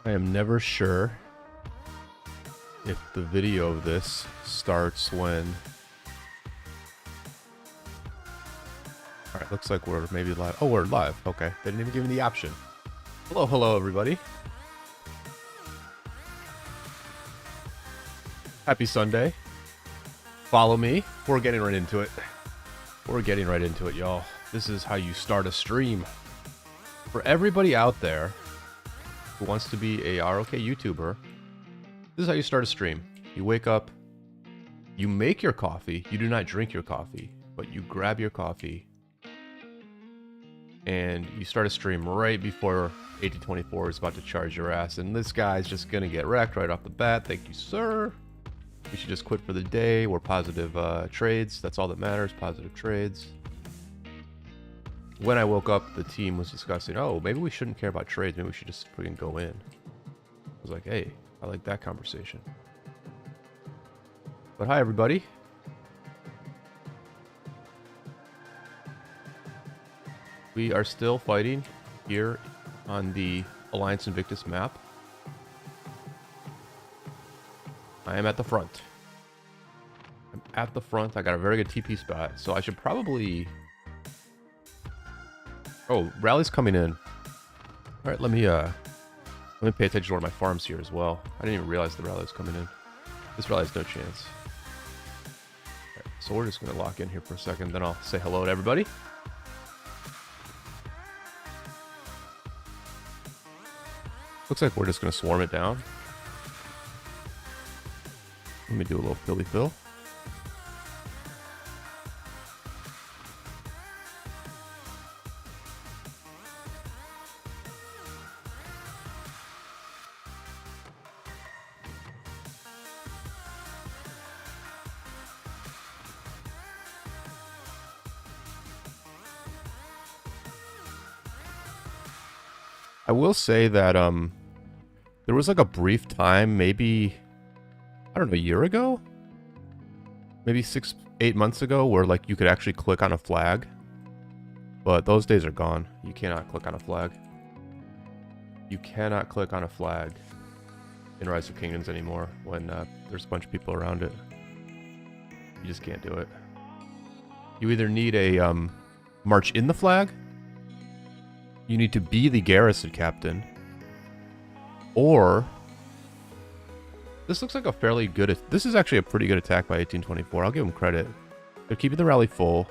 I am never sure if the video of this starts when... Alright, looks like we're maybe live. Oh, we're live. Okay. They didn't even give me the option. Hello, everybody. Happy Sunday. Follow me. We're getting right into it. Y'all. This is how you start a stream. For everybody out there who wants to be a ROK YouTuber, this is how you start a stream. You wake up, you make your coffee, you do not drink your coffee, but you grab your coffee, and you start a stream right before 1824 is about to charge your ass, and this guy's just gonna get wrecked right off the bat. Thank you, sir. We should just quit for the day. We're positive trades. That's all that matters, positive trades. When I woke up, the team was discussing, oh, maybe we shouldn't care about trades. Maybe we should just freaking go in. I was like, hey, I like that conversation. But hi, everybody. We are still fighting here on the Alliance Invictus map. I am at the front. I'm at the front. I got a very good TP spot, so I should probably... Oh, rally's coming in. All right, let me pay attention to one of my farms here as well. I didn't even realize the rally was coming in. This rally has no chance. All right, so we're just gonna lock in here for a second, then I'll say hello to everybody. Looks like we're just gonna swarm it down. Let me do a little Philly fill. I will say that there was like a brief time, maybe, I don't know, a year ago? Maybe 6-8 months ago, where like you could actually click on a flag. But those days are gone. You cannot click on a flag. You cannot click on a flag in Rise of Kingdoms anymore when there's a bunch of people around it. You just can't do it. You either need a march in the flag, you need to be the garrison captain, or this looks like a fairly good... This is actually a pretty good attack by 1824. I'll give them credit. They're keeping the rally full.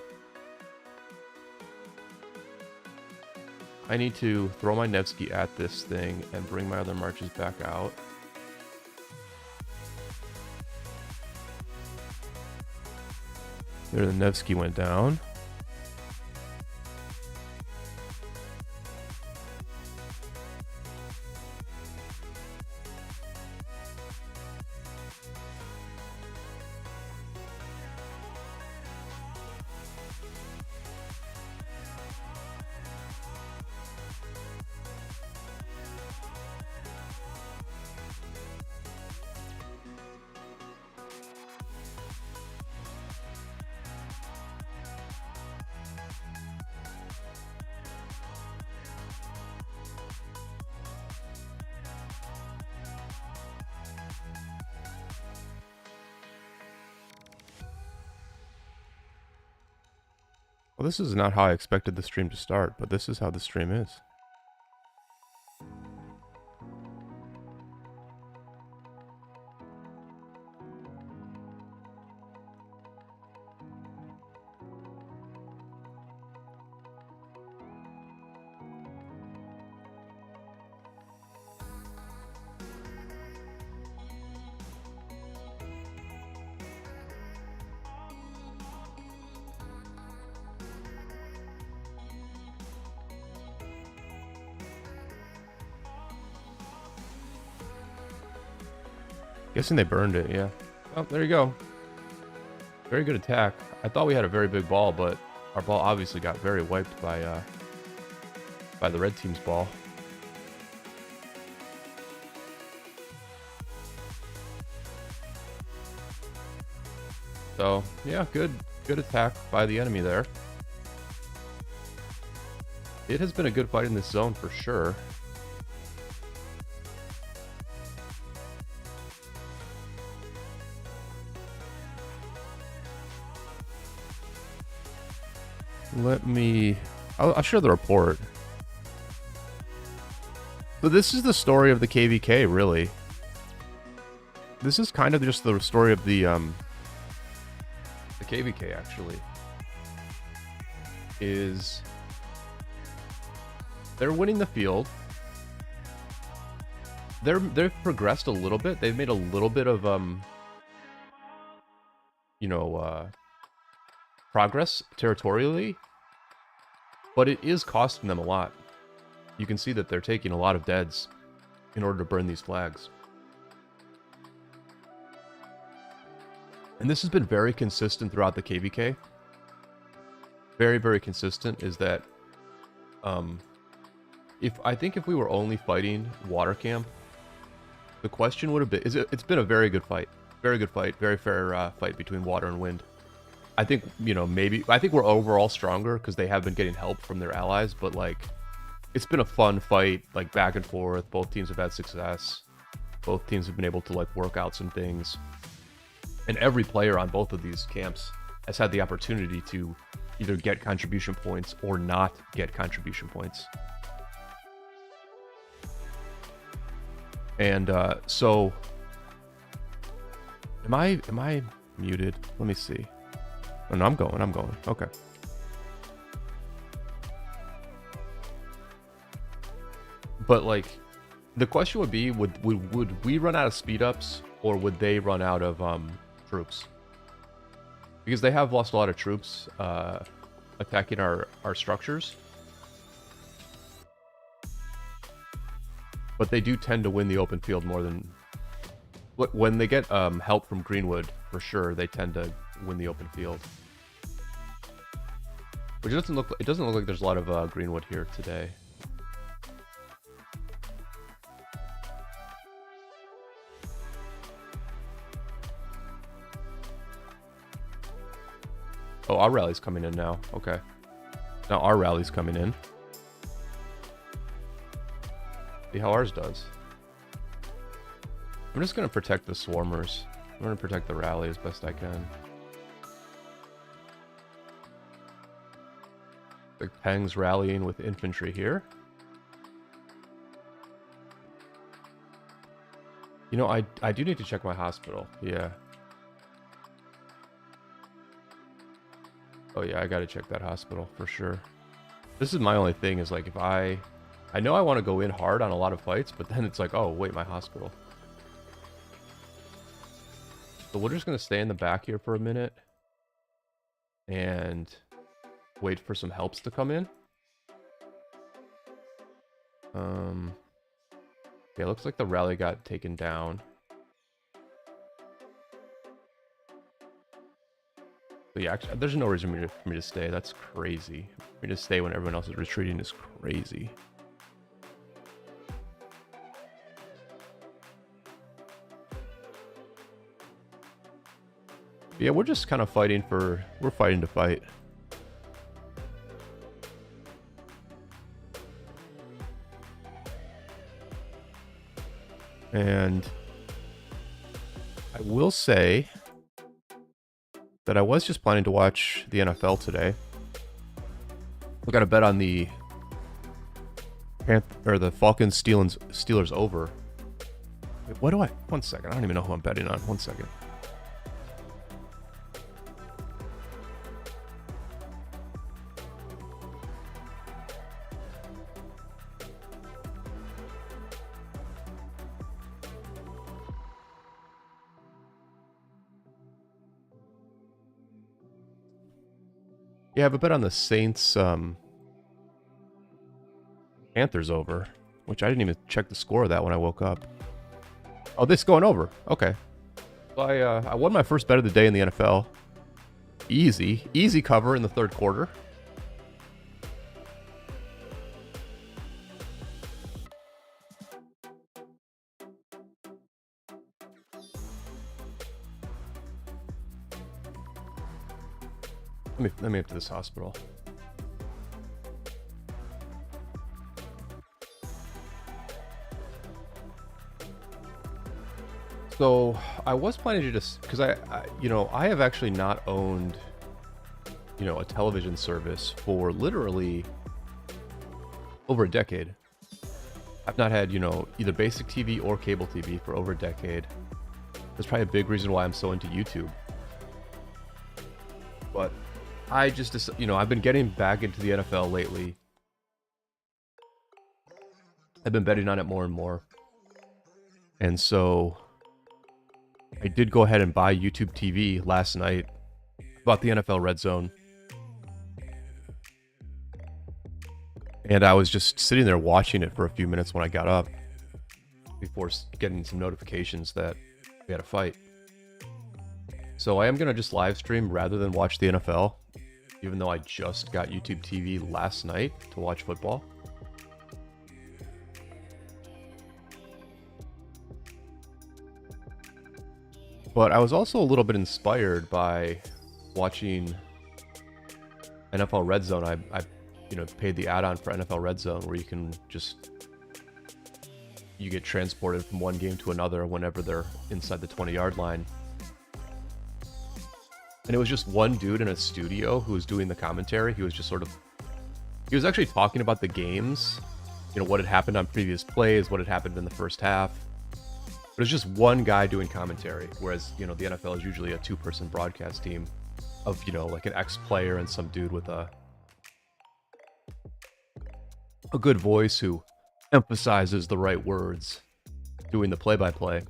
I need to throw my Nevsky at this thing and bring my other marches back out. There, the Nevsky went down. Well, this is not how I expected the stream to start, but this is how the stream is. Guessing they burned it, yeah. Oh, there you go. Very good attack. I thought we had a very big ball, but our ball obviously got very wiped by the red team's ball. So, yeah, good attack by the enemy there. It has been a good fight in this zone for sure. Let me... I'll share the report. So this is the story of the KvK, really. This is kind of just the story of the KvK, actually. Is... They're winning the field. They've progressed a little bit. They've made a little bit of progress territorially, but it is costing them a lot. You can see that they're taking a lot of deads in order to burn these flags. And this has been very consistent throughout the KvK. Very, very consistent is that I think if we were only fighting water camp, the question would have been, it's been a very good fight. Very good fight. Very fair fight between water and wind. I think, I think we're overall stronger because they have been getting help from their allies, but, like, it's been a fun fight, like, back and forth. Both teams have had success. Both teams have been able to, like, work out some things. And every player on both of these camps has had the opportunity to either get contribution points or not get contribution points. And so, am I muted? Let me see. Oh, no, I'm going. Okay. But, like, the question would be, would we run out of speed ups, or would they run out of troops? Because they have lost a lot of troops attacking our structures. But they do tend to win the open field more than... When they get help from Greenwood, for sure, they tend to win the open field. Which it doesn't look like there's a lot of Greenwood here today. Oh, our rally's coming in now. Okay. Now our rally's coming in. See how ours does. I'm just going to protect the swarmers. I'm going to protect the rally as best I can. Big Peng's rallying with infantry here. You know, I do need to check my hospital. Yeah. Oh yeah, I gotta check that hospital for sure. This is my only thing is, like, if I know I want to go in hard on a lot of fights, but then it's like, oh wait, my hospital. So we're just gonna stay in the back here for a minute and wait for some helps to come in. Yeah, looks like the rally got taken down. But yeah, actually, there's no reason for me to stay. That's crazy. For me to stay when everyone else is retreating is crazy. But yeah, we're just kind of fighting we're fighting to fight. And I will say that I was just planning to watch the NFL today. We got a bet on the Falcons Steelers over. Wait, what do I? 1 second. I don't even know who I'm betting on. 1 second. Yeah, I have a bet on the Saints Panthers over, which I didn't even check the score of that when I woke up. Oh, this is going over. Okay. So I won my first bet of the day in the NFL. Easy cover in the third quarter. Let me up to this hospital. So I was planning to just, because I have actually not owned you know, a television service for literally over a decade. I've not had, you know, either basic TV or cable TV for over a decade. That's probably a big reason why I'm so into YouTube. But I just, you know, I've been getting back into the NFL lately. I've been betting on it more and more. And so I did go ahead and buy YouTube TV last night. Bought the NFL Red Zone. And I was just sitting there watching it for a few minutes when I got up before getting some notifications that we had a fight. So I am going to just live stream rather than watch the NFL, even though I just got YouTube TV last night to watch football. But I was also a little bit inspired by watching NFL Red Zone. I you know, paid the add-on for NFL Red Zone where you get transported from one game to another whenever they're inside the 20-yard line. And it was just one dude in a studio who was doing the commentary. He was actually talking about the games, you know, what had happened on previous plays, what had happened in the first half. But it was just one guy doing commentary, whereas, you know, the NFL is usually a two-person broadcast team of, you know, like an ex-player and some dude with a good voice who emphasizes the right words doing the play-by-play.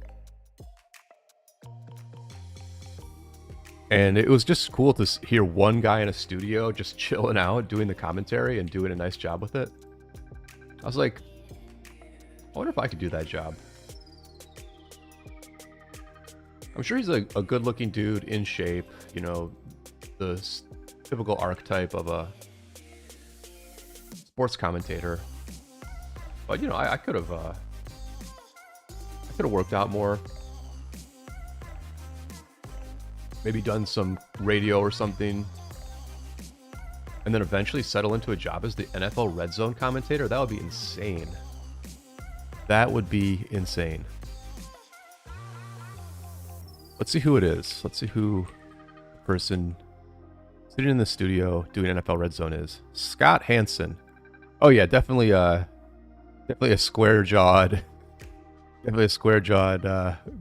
And it was just cool to hear one guy in a studio just chilling out, doing the commentary and doing a nice job with it. I was like, I wonder if I could do that job. I'm sure he's a good-looking dude, in shape, you know, the typical archetype of a sports commentator. But, you know, I could have worked out more. Maybe done some radio or something. And then eventually settle into a job as the NFL Red Zone commentator. That would be insane. That would be insane. Let's see who it is. Let's see who the person sitting in the studio doing NFL Red Zone is. Scott Hansen. Oh yeah, definitely a square-jawed,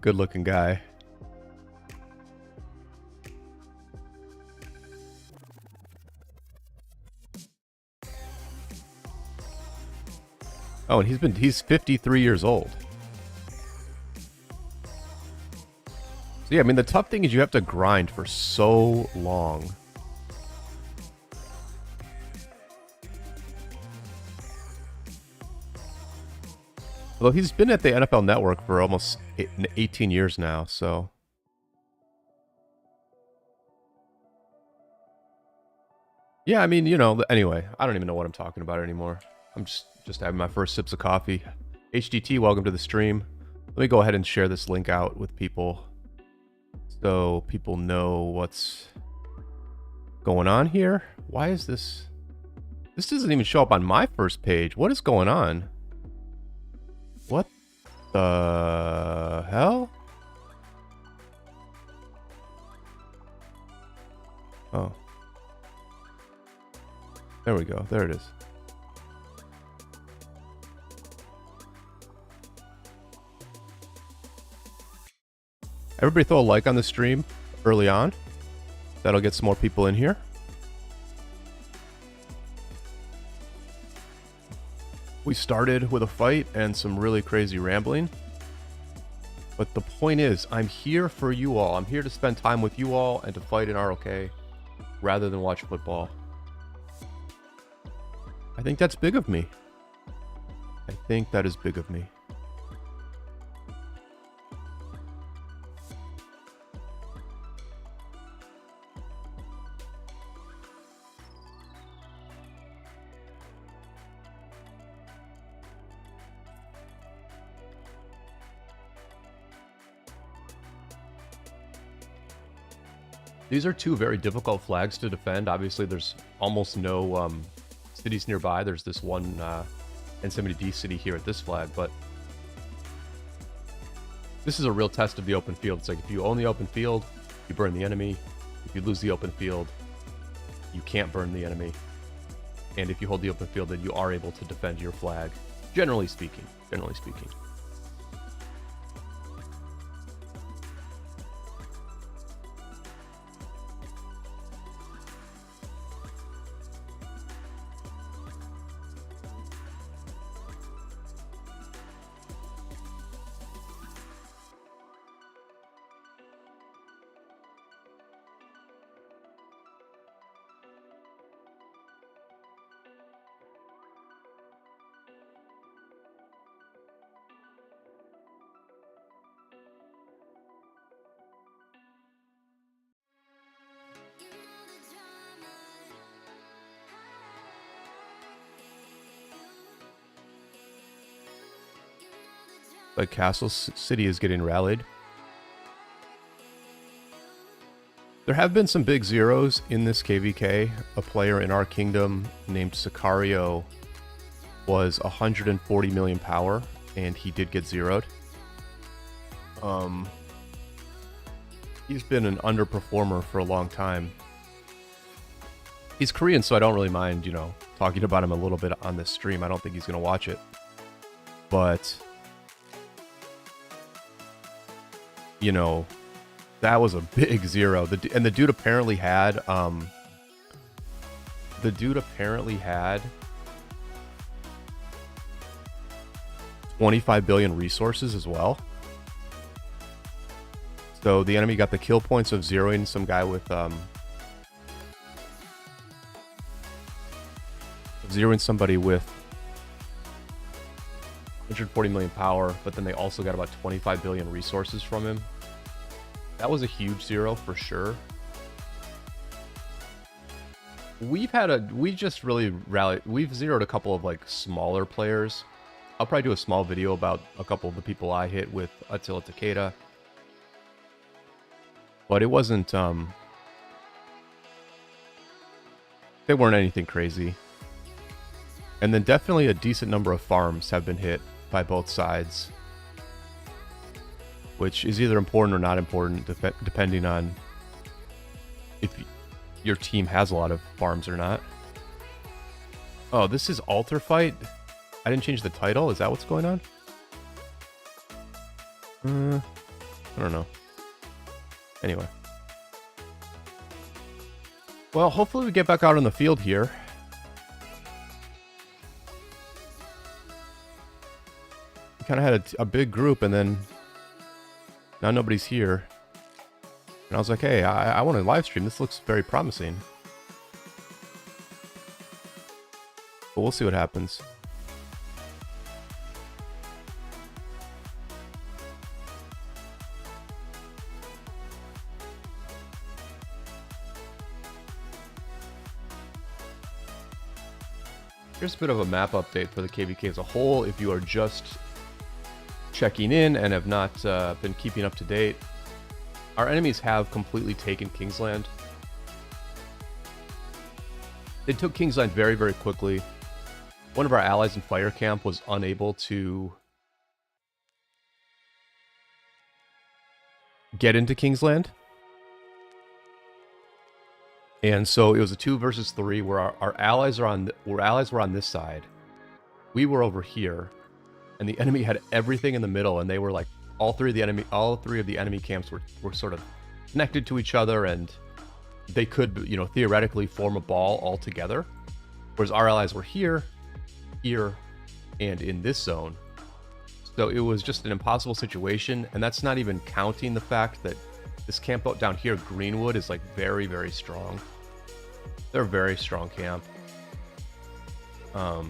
good-looking guy. Oh, and he's 53 years old. So yeah, I mean, the tough thing is you have to grind for so long. Although he's been at the NFL Network for almost 18 years now, so. Yeah, I mean, you know, anyway, I don't even know what I'm talking about anymore. I'm just having my first sips of coffee. HDT, welcome to the stream. Let me go ahead and share this link out with people so people know what's going on here. Why is this? This doesn't even show up on my first page. What is going on? What the hell? Oh. There we go. There it is. Everybody throw a like on the stream early on. That'll get some more people in here. We started with a fight and some really crazy rambling. But the point is, I'm here for you all. I'm here to spend time with you all and to fight in ROK rather than watch football. I think that's big of me. I think that is big of me. These are two very difficult flags to defend. Obviously, there's almost no cities nearby. There's this one N70D city here at this flag, but this is a real test of the open field. It's like if you own the open field, you burn the enemy. If you lose the open field, you can't burn the enemy. And if you hold the open field, then you are able to defend your flag. Generally speaking. Generally speaking. Like Castle City is getting rallied. There have been some big zeros in this KvK. A player in our kingdom named Sicario was 140 million power, and he did get zeroed. He's been an underperformer for a long time. He's Korean, so I don't really mind, you know, talking about him a little bit on this stream. I don't think he's going to watch it. But you know, that was a big zero. And the dude apparently had, 25 billion resources as well. So the enemy got the kill points of zeroing some guy with, zeroing somebody with 140 million power, but then they also got about 25 billion resources from him. That was a huge zero for sure. We just really rallied. We've zeroed a couple of like smaller players. I'll probably do a small video about a couple of the people I hit with Attila Takeda. But it wasn't, they weren't anything crazy. And then definitely a decent number of farms have been hit by both sides, which is either important or not important, depending on if your team has a lot of farms or not. Oh, this is Altar Fight? I didn't change the title? Is that what's going on? I don't know. Anyway. Well, hopefully we get back out on the field here. We kind of had a big group, and then now nobody's here. And I was like, hey, I want to live stream. This looks very promising. But we'll see what happens. Here's a bit of a map update for the KvK as a whole. If you are just checking in and have not been keeping up to date, our enemies have completely taken Kingsland. They took Kingsland very, very quickly. One of our allies in Fire Camp was unable to get into Kingsland. And so it was a 2 versus 3 where our allies were on this side. We were over here, and the enemy had everything in the middle, and they were like all three of the enemy camps were sort of connected to each other, and they could, you know, theoretically form a ball all together. Whereas our allies were here, here, and in this zone. So it was just an impossible situation, and that's not even counting the fact that this camp out down here, Greenwood, is like very, very strong. They're a very strong camp. I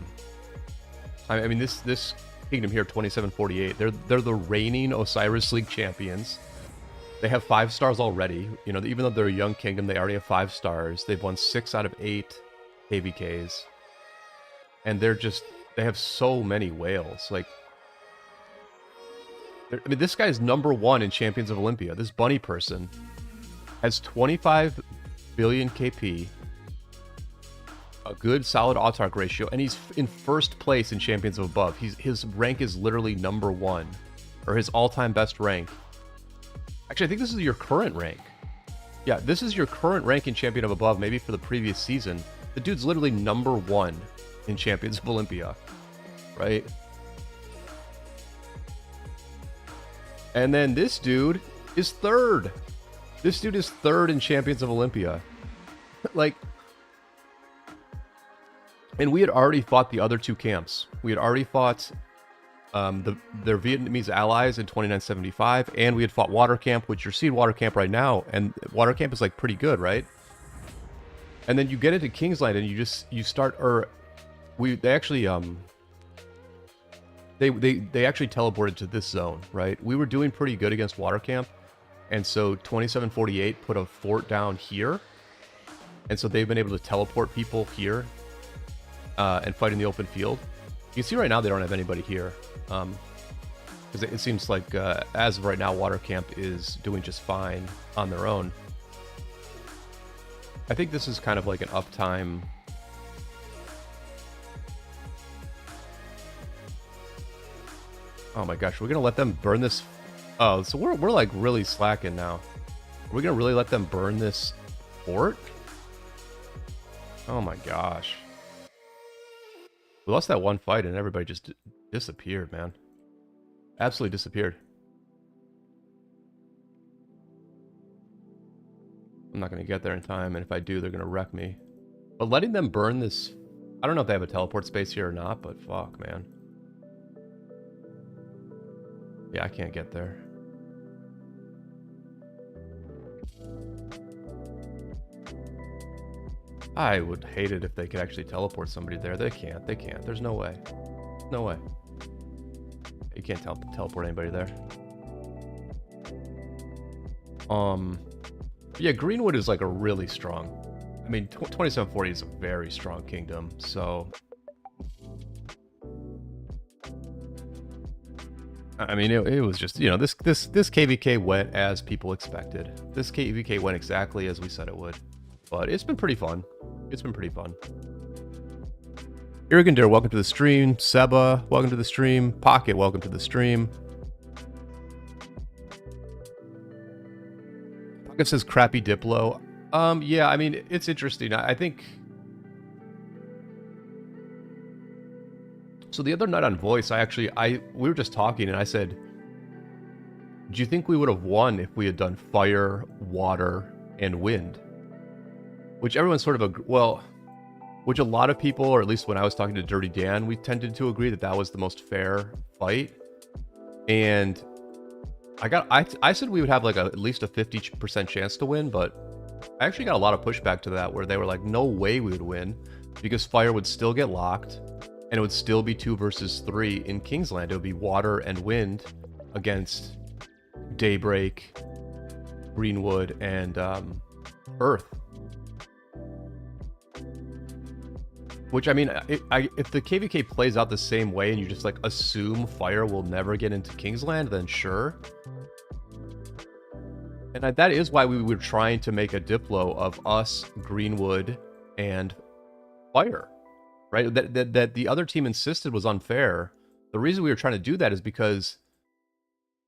mean, this kingdom here, 2748, they're the reigning Osiris League champions. They have 5 stars already. You know, even though they're a young kingdom, they already have 5 stars. They've won 6 out of 8 KvKs. And they have so many whales. Like, I mean, this guy's #1 in Champions of Olympia. This bunny person has 25 billion KP, a good solid autarch ratio, and he's in first place in Champions of Above. His rank is literally #1, or his all-time best rank. Actually, I think this is your current rank. Yeah, this is your current ranking champion of above, maybe for the previous season. The dude's literally #1 in Champions of Olympia, right? And then this dude is 3rd. This dude is 3rd in Champions of Olympia. Like, and we had already fought the other 2 camps. We had already fought their Vietnamese allies in 2975, and we had fought Water Camp, which you're seeing Water Camp right now, and Water Camp is like pretty good, right? And then you get into Kingsland, and you start, or they actually they actually teleported to this zone, right? We were doing pretty good against Water Camp, and so 2748 put a fort down here, and so they've been able to teleport people here and fight in the open field. You can see right now they don't have anybody here, because it seems like as of right now, Water Camp is doing just fine on their own. I think this is kind of like an uptime. Oh my gosh, we're gonna let them burn this. Oh, so we're like really slacking now. Are we gonna really let them burn this fort? Oh my gosh. We lost that one fight and everybody just disappeared, man. Absolutely disappeared. I'm not going to get there in time, and if I do, they're going to wreck me. But letting them burn this... I don't know if they have a teleport space here or not, but fuck, man. Yeah, I can't get there. I would hate it if they could actually teleport somebody there. They can't. They can't. There's no way. No way. You can't teleport anybody there. Yeah, Greenwood is like a really strong... I mean, 2740 is a very strong kingdom, so... I mean, it was just, you know, this KvK went as people expected. This KvK went exactly as we said it would. But it's been pretty fun. It's been pretty fun. Irrigandir, welcome to the stream. Seba, welcome to the stream. Pocket, welcome to the stream. Pocket says crappy Diplo. Yeah, I mean, it's interesting. I think... So the other night on Voice, we were just talking and I said, do you think we would have won if we had done fire, water, and wind? Which everyone sort of, which a lot of people, or at least when I was talking to Dirty Dan, we tended to agree that that was the most fair fight. And I said we would have like at least a 50% chance to win, but I actually got a lot of pushback to that where they were like, no way we would win because fire would still get locked and it would still be 2 versus 3 in Kingsland. It would be water and wind against Daybreak, Greenwood, and Earth. Which, I mean, if the KvK plays out the same way and you just, like, assume fire will never get into Kingsland, then sure. And that is why we were trying to make a Diplo of us, Greenwood, and fire. Right? That the other team insisted was unfair. The reason we were trying to do that is because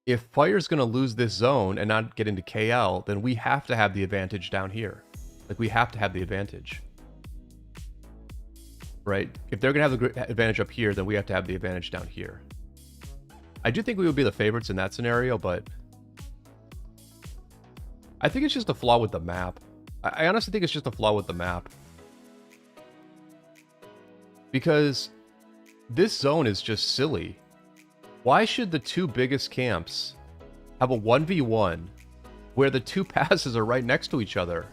if fire's going to lose this zone and not get into KL, then we have to have the advantage down here. Like, we have to have the advantage. Right? If they're going to have the advantage up here, then we have to have the advantage down here. I do think we would be the favorites in that scenario, but I think it's just a flaw with the map. I honestly think it's just a flaw with the map. Because this zone is just silly. Why should the 2 biggest camps have a 1v1 where the 2 passes are right next to each other?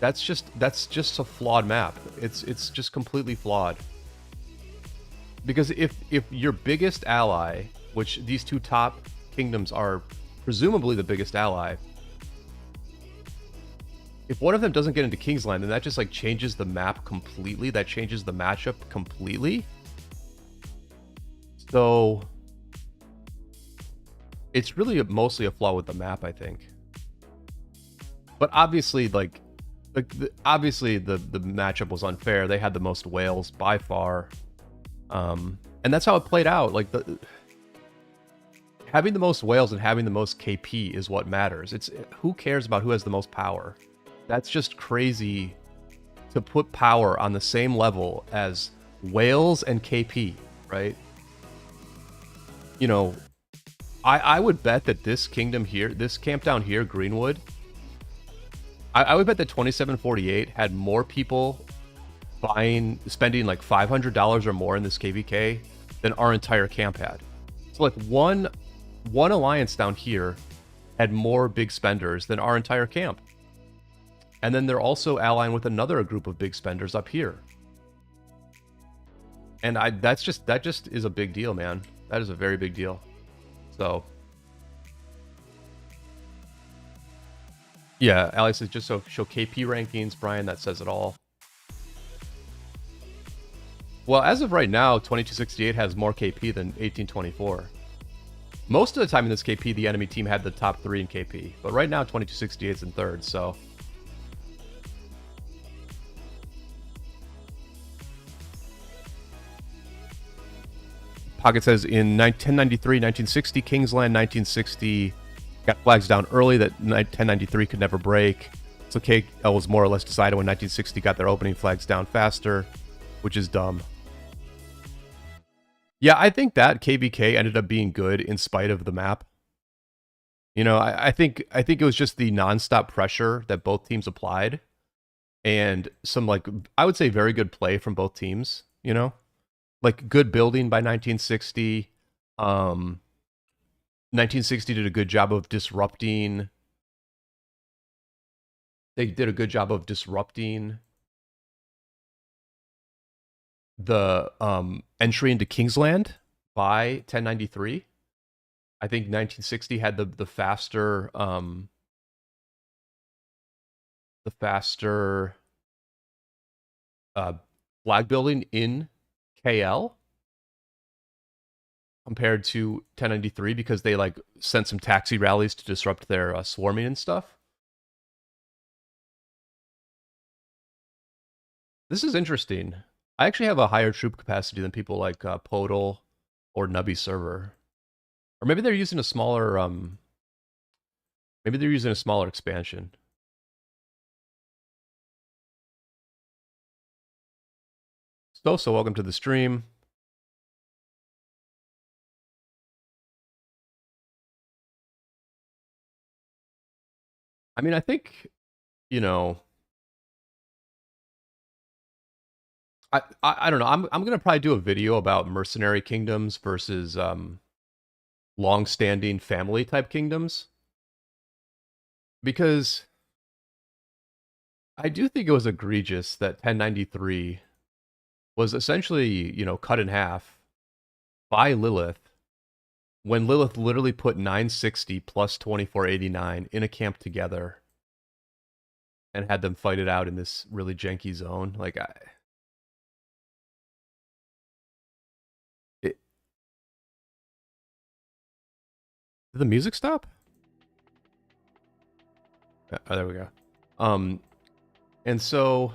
That's just a flawed map. It's just completely flawed. Because if your biggest ally, which these 2 top kingdoms are presumably the biggest ally, if one of them doesn't get into Kingsland, then that just like changes the map completely. That changes the matchup completely. So it's really mostly a flaw with the map, I think. But obviously, obviously the matchup was unfair. They had the most whales by far, and that's how it played out. Like having the most whales and having the most KP is what matters. It's who cares about who has the most power. That's just crazy to put power on the same level as whales and KP, right? You know, I would bet that this kingdom here, this camp down here, Greenwood, I would bet that 2748 had more people spending like $500 or more in this KvK than our entire camp had. So like one alliance down here had more big spenders than our entire camp. And then they're also allying with another group of big spenders up here. And that just is a big deal, man. That is a very big deal. So yeah, Alex says just so show KP rankings, Brian, that says it all. Well, as of right now, 2268 has more KP than 1824. Most of the time in this KP, the enemy team had the top 3 in KP, but right now 2268 is in 3rd, so Pocket says in 1093, 1960, Kingsland, 1960 got flags down early that 1093 could never break. So KL was more or less decided when 1960 got their opening flags down faster, which is dumb. Yeah, I think that KvK ended up being good in spite of the map. You know, I think it was just the nonstop pressure that both teams applied, and some, like, I would say very good play from both teams. You know, like good building by 1960. 1960 did a good job of disrupting. They did a good job of disrupting the entry into Kingsland by 1093. I think 1960 had the faster flag building in KL compared to 1093 because they like sent some taxi rallies to disrupt their swarming and stuff. This is interesting. I actually have a higher troop capacity than people like Podol or Nubby Server. Or maybe they're using a smaller expansion. So welcome to the stream. I mean, I think, you know, I don't know. I'm gonna probably do a video about mercenary kingdoms versus long-standing family type kingdoms, because I do think it was egregious that 1093 was essentially, you know, cut in half by Lilith when Lilith literally put 960 plus 2489 in a camp together and had them fight it out in this really janky zone. Like, did the music stop? Oh, there we go. And so,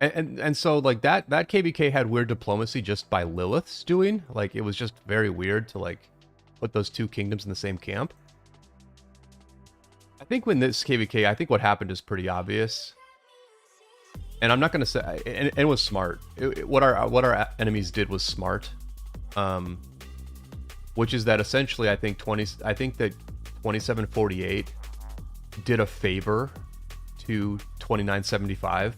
and so, like, that KvK had weird diplomacy just by Lilith's doing. Like, it was just very weird to like put those two kingdoms in the same camp. I think when this KvK, I think what happened is pretty obvious. And I'm not gonna say, and it was smart. What our enemies did was smart. Which is that essentially, I think that 2748 did a favor to 2975,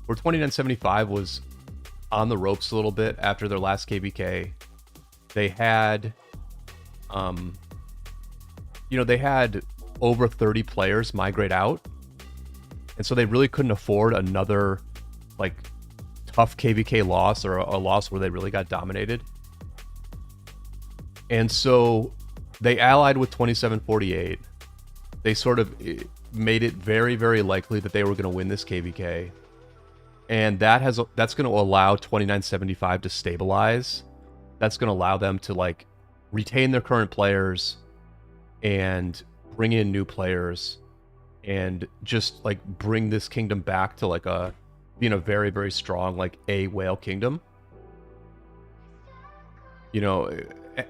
where 2975 was on the ropes a little bit after their last KvK. They had, you know, they had over 30 players migrate out, and so they really couldn't afford another like tough KvK loss or a loss where they really got dominated. And so they allied with 2748. They sort of made it very, very likely that they were going to win this KvK. And that's going to allow 2975 to stabilize. That's going to allow them to like retain their current players and bring in new players and just like bring this kingdom back to like being a very, very strong like a whale kingdom. You know,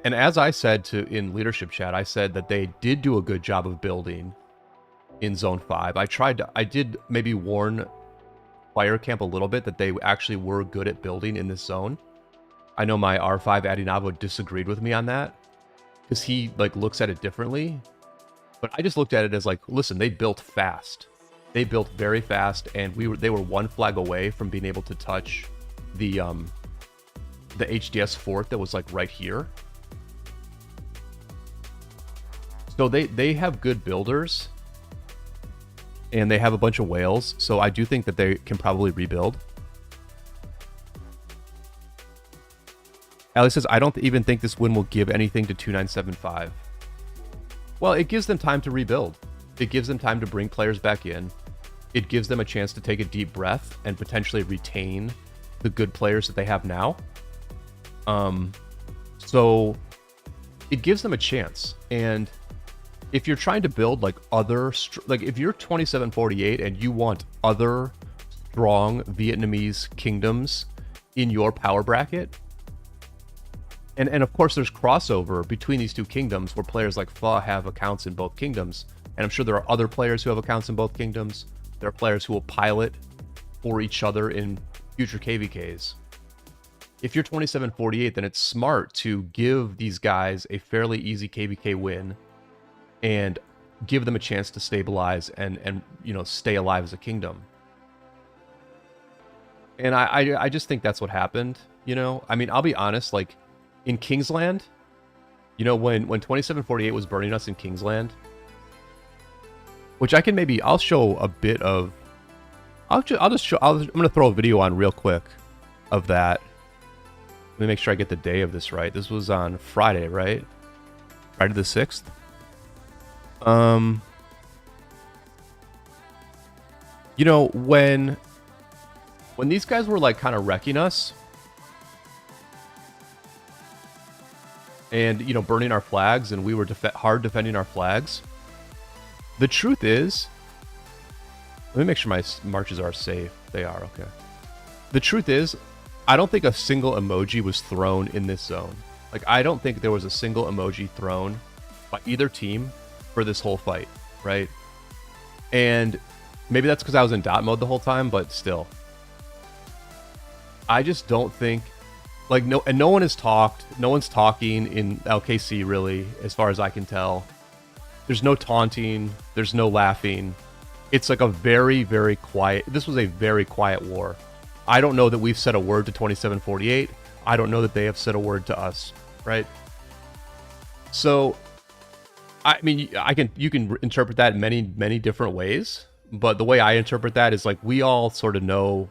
And as I said in leadership chat, I said that they did do a good job of building in Zone 5. I did maybe warn Fire Camp a little bit that they actually were good at building in this zone. I know my R5 Adinavo disagreed with me on that because he like looks at it differently. But I just looked at it as like, listen, they built fast. They built very fast, and they were one flag away from being able to touch the HDS fort that was like right here. So they have good builders, and they have a bunch of whales. So I do think that they can probably rebuild. Ali says, I don't even think this win will give anything to 2975. Well, it gives them time to rebuild. It gives them time to bring players back in. It gives them a chance to take a deep breath and potentially retain the good players that they have now. So it gives them a chance. And if you're trying to build like if you're 2748 and you want other strong Vietnamese kingdoms in your power bracket, and of course there's crossover between these two kingdoms where players like Pho have accounts in both kingdoms, and I'm sure there are other players who have accounts in both kingdoms. There are players who will pilot for each other in future KvKs. If you're 2748, then it's smart to give these guys a fairly easy KvK win and give them a chance to stabilize and stay alive as a kingdom. And I just think that's what happened. I mean, I'll be honest, like in Kingsland, when 2748 was burning us in Kingsland, which I'll show a bit of. I'm gonna throw a video on real quick of that. Let me make sure I get the day of this right. This was on Friday, right? Friday the 6th. When these guys were like kind of wrecking us and burning our flags, and we were hard defending our flags. The truth is, let me make sure my marches are safe. They are, okay. The truth is, I don't think a single emoji was thrown in this zone. Like, I don't think there was a single emoji thrown by either team for this whole fight, right? And maybe that's because I was in dot mode the whole time, but still. I just don't think, no one has talked. No one's talking in LKC, really, as far as I can tell. There's no taunting. There's no laughing. It's like a very, very quiet. This was a very quiet war. I don't know that we've said a word to 2748. I don't know that they have said a word to us, right? So, I mean, you can interpret that in many, many different ways. But the way I interpret that is like we all sort of know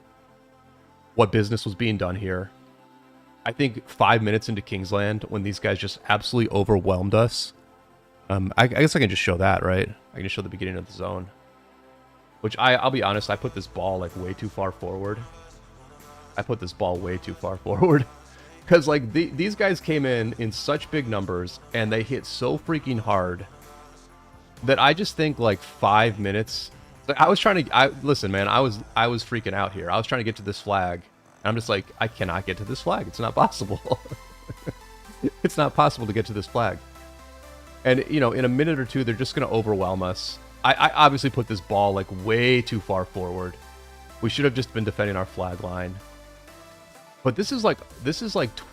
what business was being done here. I think 5 minutes into Kingsland, when these guys just absolutely overwhelmed us. I guess I can just show that, right? I can just show the beginning of the zone. Which I'll be honest, I put this ball like way too far forward. Because like these guys came in such big numbers and they hit so freaking hard that I just think like 5 minutes. Like listen, man, I was freaking out here. I was trying to get to this flag, and I'm just like, I cannot get to this flag. It's not possible. It's not possible to get to this flag. And in a minute or two, they're just going to overwhelm us. I obviously put this ball like way too far forward. We should have just been defending our flag line. But this is like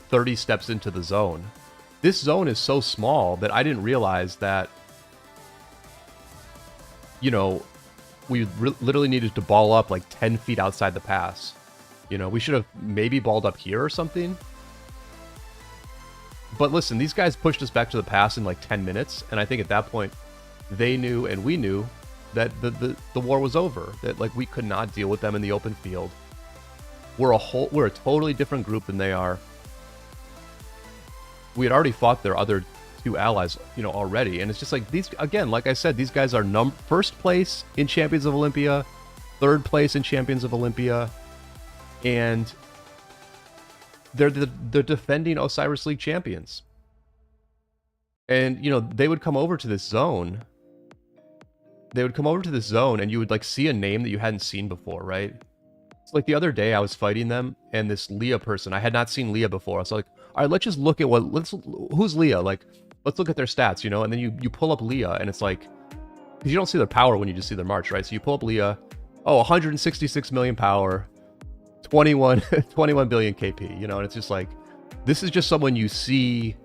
30 steps into the zone. This zone is so small that I didn't realize that, we literally needed to ball up like 10 feet outside the pass. We should have maybe balled up here or something. But listen, these guys pushed us back to the pass in like 10 minutes. And I think at that point, they knew and we knew that the war was over. That like we could not deal with them in the open field. We're a totally different group than they are. We had already fought their other two allies, already. And it's just like again, like I said, these guys are first place in Champions of Olympia, third place in Champions of Olympia, and they're the defending Osiris League champions. And, they would come over to this zone. And you would like see a name that you hadn't seen before, right? It's like the other day I was fighting them, and this Leah person, I had not seen Leah before. I was like, all right, let's just look at who's Leah? Like, let's look at their stats, you know, and then you pull up Leah, and it's like, because you don't see their power when you just see their march, right? So you pull up Leah, 166 million power, 21 billion KP, you know, and it's just like, this is just someone you see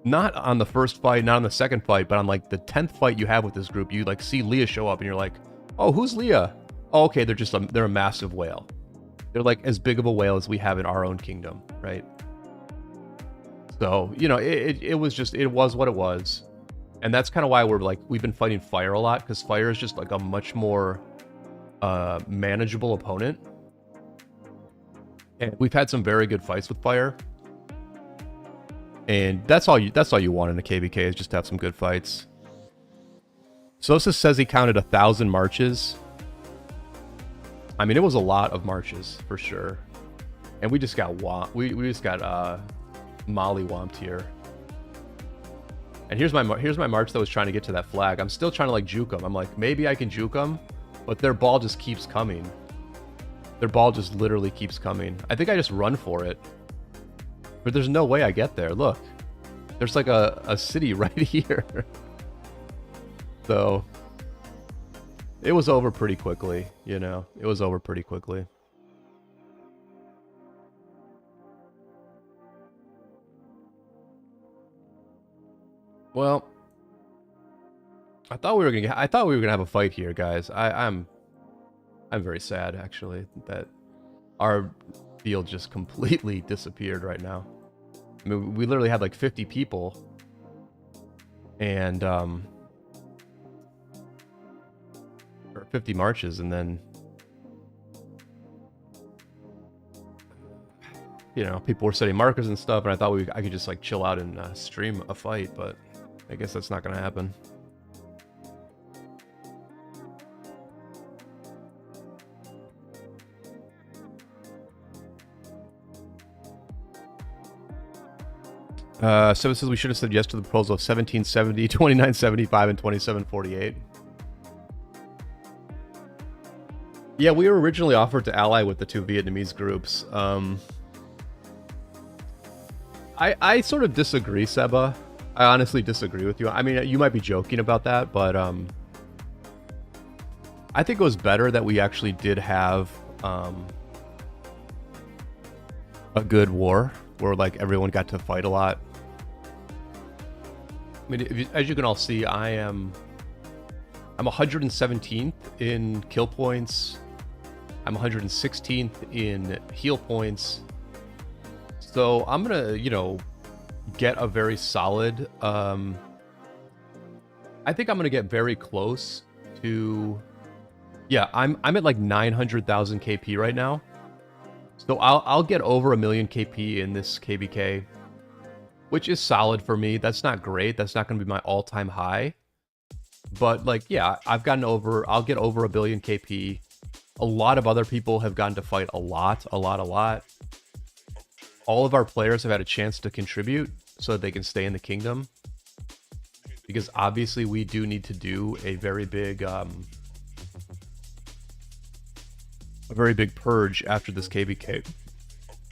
not on the first fight, not on the second fight, but on like the 10th fight you have with this group, you like see Leah show up and you're like, oh, who's Leah? Oh, okay, they're a massive whale. They're like as big of a whale as we have in our own kingdom, right? So, you know, it was what it was. And that's kind of why we've been fighting fire a lot, because fire is just like a much more manageable opponent. And we've had some very good fights with fire. And that's all you want in a KvK, is just to have some good fights. Sosa says he counted 1,000 marches. I mean, it was a lot of marches for sure. And we just got mollywomped here. And here's my march that was trying to get to that flag. I'm still trying to like juke them. I'm like, maybe I can juke them, but their ball just keeps coming. Their ball just literally keeps coming. I think I just run for it. But there's no way I get there. Look. There's like a city right here. So it was over pretty quickly, you know. It was over pretty quickly. Well, I thought we were gonna have a fight here, guys. I'm very sad actually that our field just completely disappeared right now. I mean, we literally had like 50 people, and or 50 marches, and then, you know, people were setting markers and stuff, and I thought I could just like chill out and stream a fight, but I guess that's not gonna happen. So it says we should have said yes to the proposal of 1770, 2975, and 2748. Yeah, we were originally offered to ally with the two Vietnamese groups. I sort of disagree, Seba. I honestly disagree with you. I mean, you might be joking about that, but I think it was better that we actually did have a good war where like everyone got to fight a lot. I mean, as you can all see, I'm 117th in kill points. I'm 116th in heal points. So I'm gonna, you know, get a very solid. I think I'm gonna get very close to. Yeah, I'm at like 900,000 KP right now. So I'll get over 1 million KP in this KvK, which is solid for me. That's not great. That's not going to be my all-time high. But like, yeah, I'll get over 1 billion KP. A lot of other people have gotten to fight a lot. All of our players have had a chance to contribute so that they can stay in the kingdom. Because obviously we do need to do a very big purge after this KvK,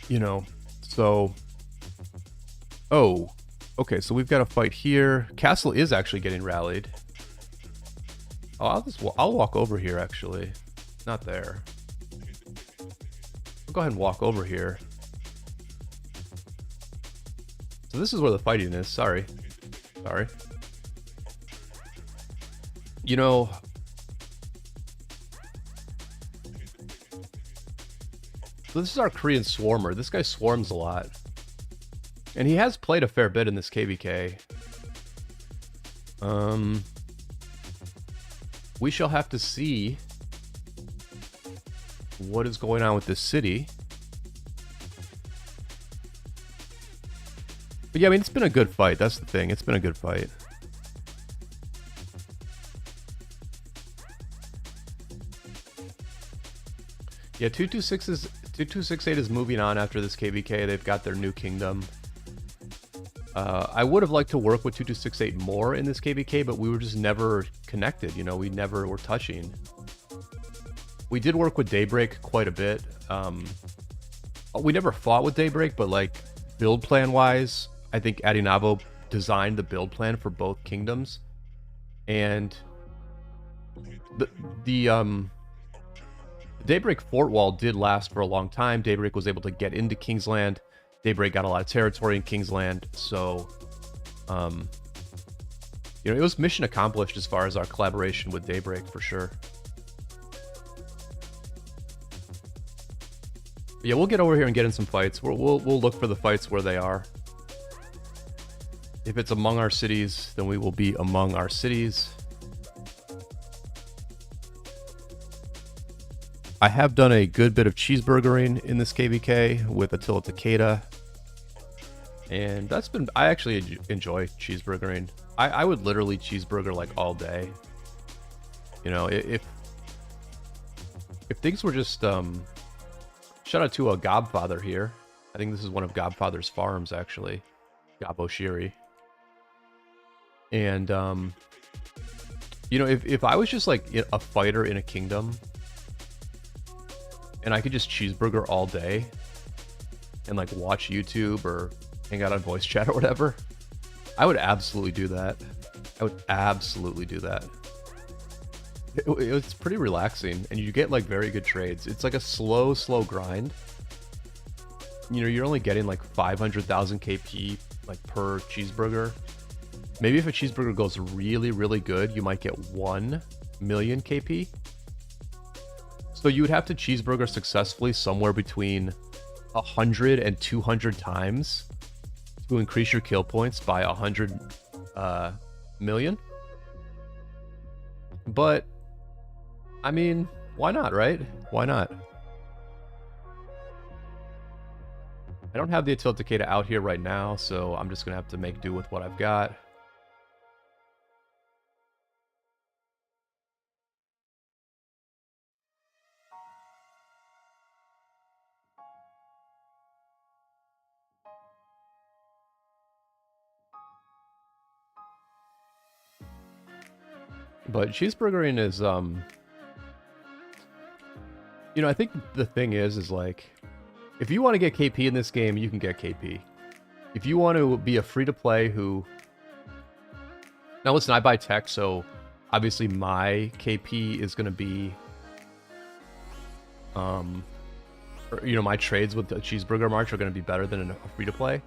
you know. So, oh, okay, so we've got a fight here. Castle is actually getting rallied. Oh, I'll walk over here actually. Not there. I'll go ahead and walk over here. So this is where the fighting is. Sorry. You know, so this is our Korean Swarmer. This guy swarms a lot. And he has played a fair bit in this KvK. We shall have to see what is going on with this city. But yeah, I mean, it's been a good fight. That's the thing. It's been a good fight. Yeah, 2268 is moving on after this KvK. They've got their new kingdom. I would have liked to work with 2268 more in this KvK, but we were just never connected. You know, we never were touching. We did work with Daybreak quite a bit. We never fought with Daybreak, but like build plan wise, I think Adinavo designed the build plan for both kingdoms, and the Daybreak fort wall did last for a long time. Daybreak was able to get into Kingsland. Daybreak got a lot of territory in Kingsland, so you know, it was mission accomplished as far as our collaboration with Daybreak for sure. But yeah, we'll get over here and get in some fights. We'll look for the fights where they are. If it's among our cities, then we will be among our cities. I have done a good bit of cheeseburgering in this KvK with Attila Takeda. And that's been, I actually enjoy cheeseburgering. I would literally cheeseburger like all day. You know, if things were just, shout out to a Godfather here. I think this is one of Godfather's farms actually. Gaboshiri. And, you know, if I was just like a fighter in a kingdom and I could just cheeseburger all day and like watch YouTube or hang out on voice chat or whatever, I would absolutely do that. I would absolutely do that. It's pretty relaxing, and you get like very good trades. It's like a slow grind. You know, you're only getting like 500,000 KP like per cheeseburger. Maybe if a cheeseburger goes really good, you might get 1 million KP. So you would have to cheeseburger successfully somewhere between 100 and 200 times to increase your kill points by 100 million. But I mean, why not, right? Why not? I don't have the Attila Takeda out here right now, so I'm just gonna have to make do with what I've got. But cheeseburgering is, you know, I think the thing is like, if you want to get KP in this game, you can get KP. If you want to be a free-to-play who... Now listen, I buy tech, so obviously my KP is going to be... you know, my trades with the Cheeseburger March are going to be better than a free-to-play.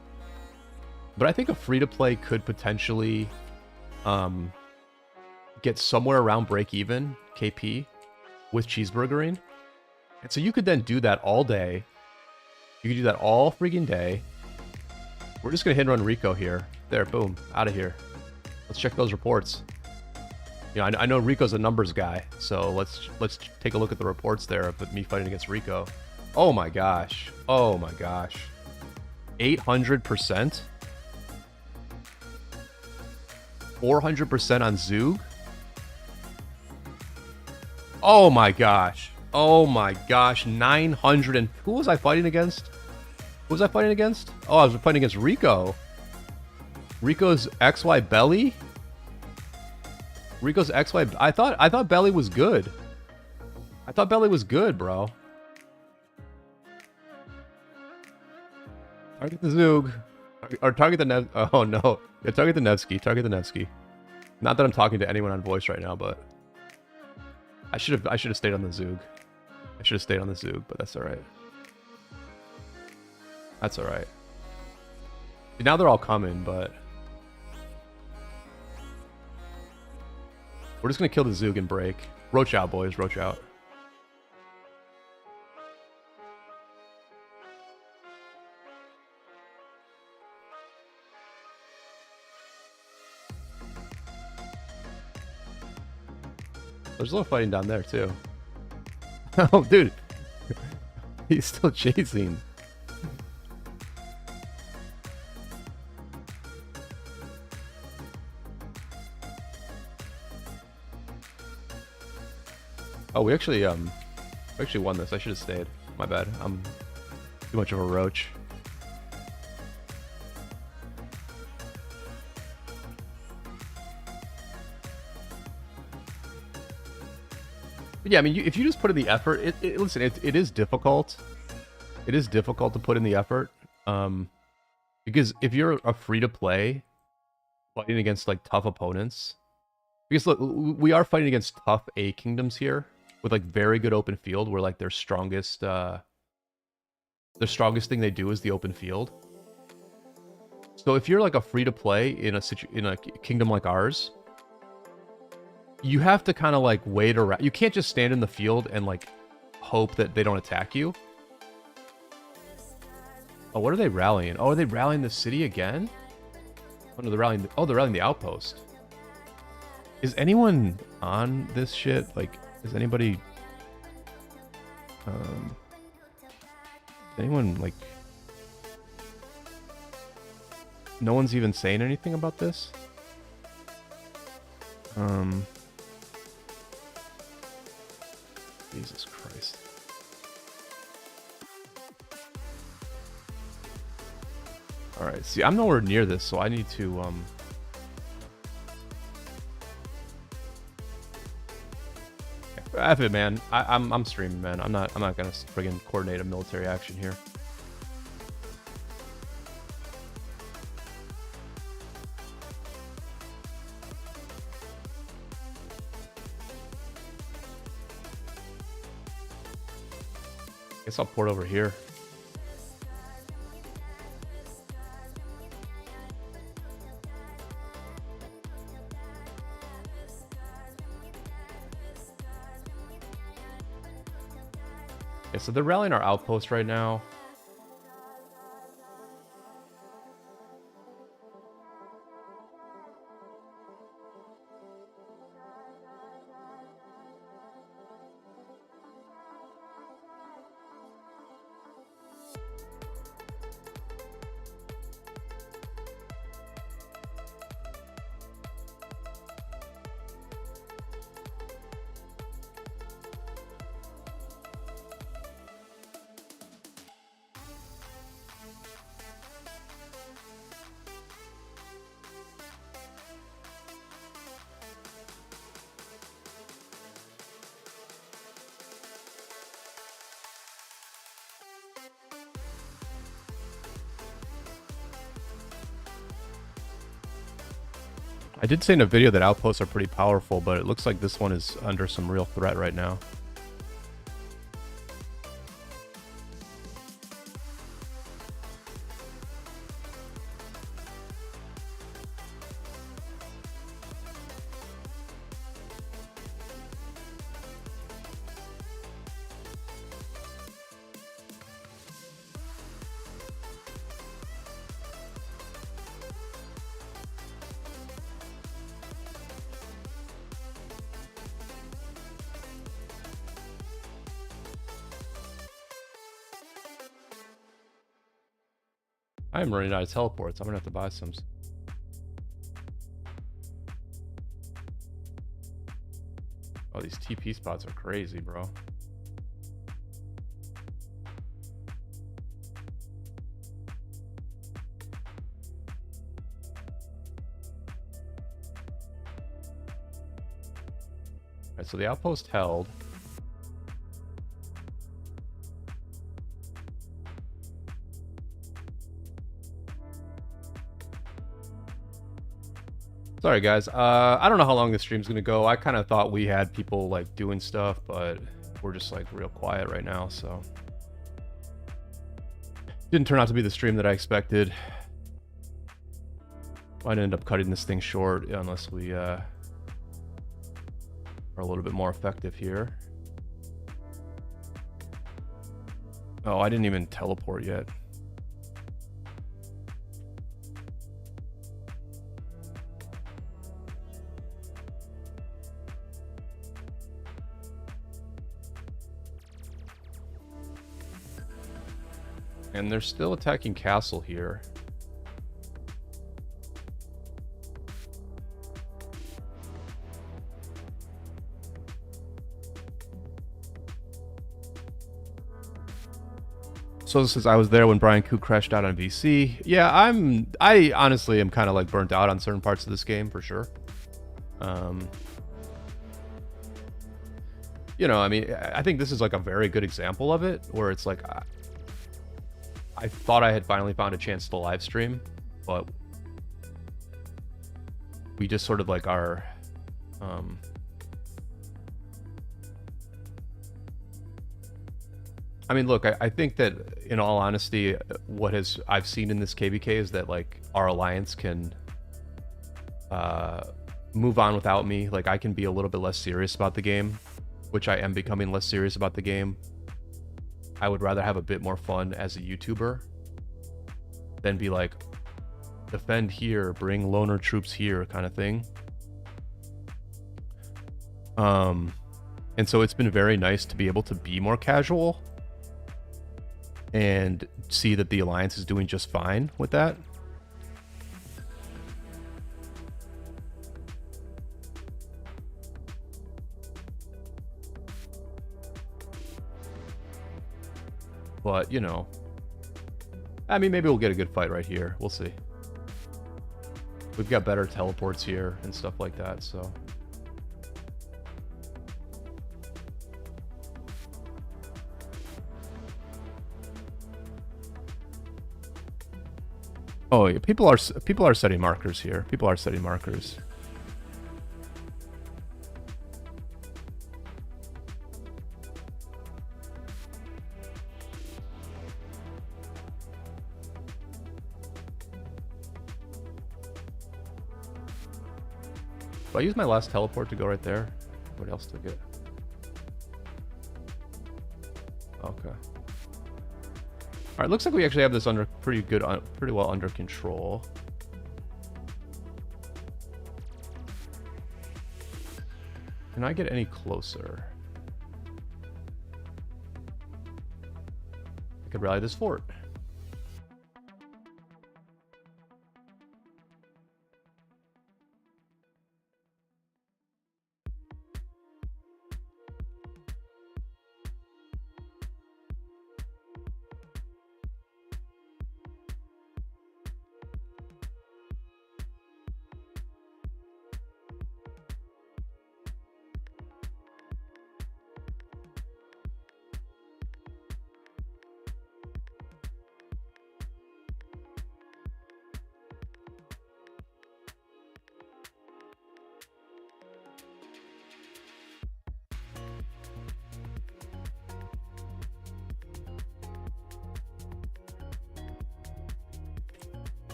But I think a free-to-play could potentially get somewhere around break-even KP with cheeseburgering. And so you could then do that all day. You could do that all freaking day. We're just going to hit and run Rico here. There, boom, out of here. Let's check those reports. You know, I know Rico's a numbers guy, so let's take a look at the reports there of me fighting against Rico. Oh my gosh. Oh my gosh. 800%? 400% on Zug? Oh my gosh. Oh my gosh. 900 and... Who was I fighting against? Who was I fighting against? Oh, I was fighting against Rico. Rico's XY Belly? Rico's XY... I thought Belly was good. I thought Belly was good, bro. Target the Zug. Or target the Nev... Oh, no. Yeah, target the Nevsky. Target the Nevsky. Not that I'm talking to anyone on voice right now, but... I should have stayed on the Zug. I should have stayed on the Zug, but that's alright. That's alright. Now they're all coming, but... We're just gonna kill the Zug and break. Roach out, boys. Roach out. There's a little fighting down there, too. Oh, dude. He's still chasing. Oh, we actually won this. I should have stayed. My bad. I'm too much of a roach. But yeah, I mean, if you just put in the effort, listen, it is difficult. It is difficult to put in the effort. Because if you're a free-to-play fighting against like tough opponents, because look, we are fighting against tough A kingdoms here with like very good open field, where like their strongest thing they do is the open field. So if you're like a free-to-play in a kingdom like ours, you have to kind of like wait around. You can't just stand in the field and like hope that they don't attack you. Oh, what are they rallying? Oh, are they rallying the city again? Oh no, they're rallying. They're rallying the outpost. Is anyone on this shit? Like, is anybody? Anyone like? No one's even saying anything about this. Jesus Christ. All right. See, I'm nowhere near this, so I need to F it, man. I'm streaming, man. I'm not gonna friggin' coordinate a military action here. Guess I'll port over here. Okay, so they're rallying our outpost right now. I did say in a video that outposts are pretty powerful, but it looks like this one is under some real threat right now. I am running out of teleports. I'm gonna have to buy some. Oh, these TP spots are crazy, bro. Alright, so the outpost held. Sorry guys, I don't know how long this stream's gonna go. I kind of thought we had people like doing stuff, but we're just like real quiet right now, so didn't turn out to be the stream that I expected. Might end up cutting this thing short unless we are a little bit more effective here. Oh, I didn't even teleport yet. And they're still attacking castle here. So this is, I was there when Brian Kuh crashed out on VC. Yeah, I honestly am kind of like burnt out on certain parts of this game for sure. You know, I mean, I think this is like a very good example of it, where it's like I thought I had finally found a chance to live stream, but we just sort of like are I mean, look, I think that in all honesty, what I've seen in this KvK is that like our alliance can move on without me. Like I can be a little bit less serious about the game, which I am becoming less serious about the game. I would rather have a bit more fun as a YouTuber than be like, defend here, bring loner troops here kind of thing. And so it's been very nice to be able to be more casual and see that the alliance is doing just fine with that. But, you know, I mean, maybe we'll get a good fight right here. We'll see. We've got better teleports here and stuff like that, so. Oh, yeah, people are setting markers here. People are setting markers. Do I use my last teleport to go right there? What else took it? Okay. All right, looks like we actually have this under pretty well under control. Can I get any closer? I could rally this fort.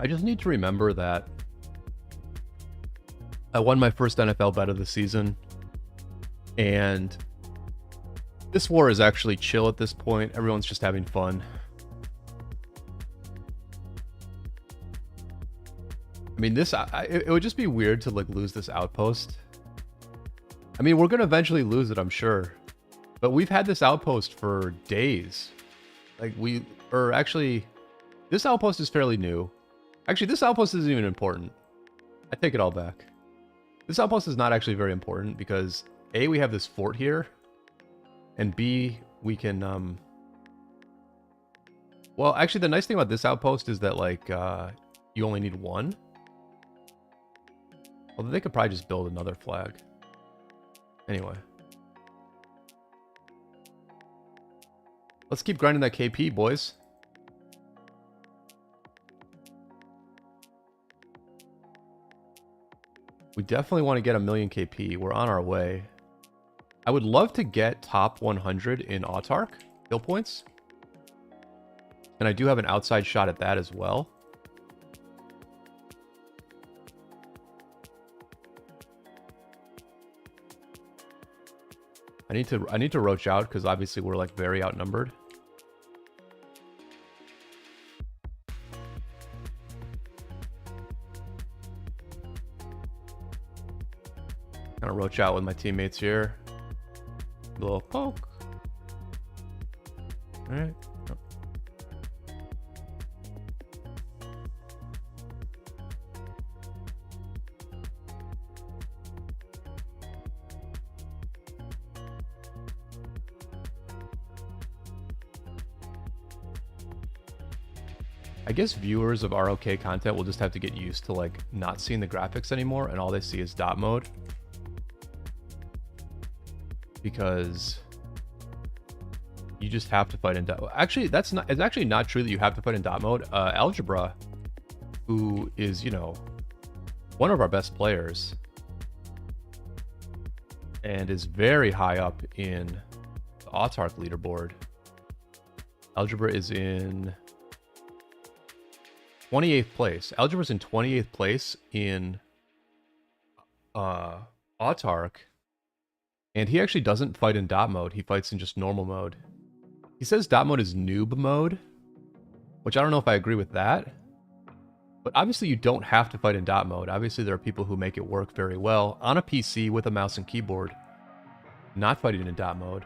I just need to remember that I won my first NFL bet of the season, and this war is actually chill at this point. Everyone's just having fun. I mean, it would just be weird to like lose this outpost. I mean, we're gonna eventually lose it, I'm sure, but we've had this outpost for days. Like actually, this outpost is fairly new. Actually, this outpost isn't even important. I take it all back. This outpost is not actually very important because A, we have this fort here, and B, we can, well, actually, the nice thing about this outpost is that, like, you only need one. Although they could probably just build another flag. Anyway. Let's keep grinding that KP, boys. We definitely want to get 1,000,000 KP. We're on our way. I would love to get top 100 in Autark kill points. And I do have an outside shot at that as well. I need to roach out because obviously we're like very outnumbered. Gonna roach out with my teammates here. A little poke. All right. I guess viewers of ROK content will just have to get used to like not seeing the graphics anymore, and all they see is dot mode. Because you just have to fight in dot. Actually, it's actually not true that you have to fight in dot mode. Algebra, who is, you know, one of our best players and is very high up in the Autark leaderboard. Algebra is in 28th place. Algebra's in 28th place in Autark. And he actually doesn't fight in dot mode. He fights in just normal mode. He says dot mode is noob mode, which I don't know if I agree with that. But obviously you don't have to fight in dot mode. Obviously there are people who make it work very well on a PC with a mouse and keyboard, not fighting in dot mode.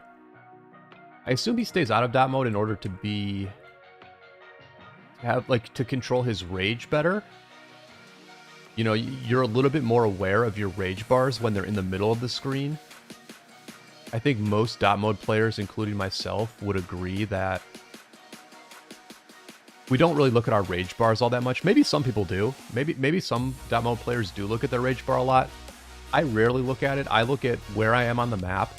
I assume he stays out of dot mode in order to to control his rage better. You know, you're a little bit more aware of your rage bars when they're in the middle of the screen. I think most dot mode players, including myself, would agree that we don't really look at our rage bars all that much. Maybe some people do. Maybe some dot mode players do look at their rage bar a lot. I rarely look at it. I look at where I am on the map,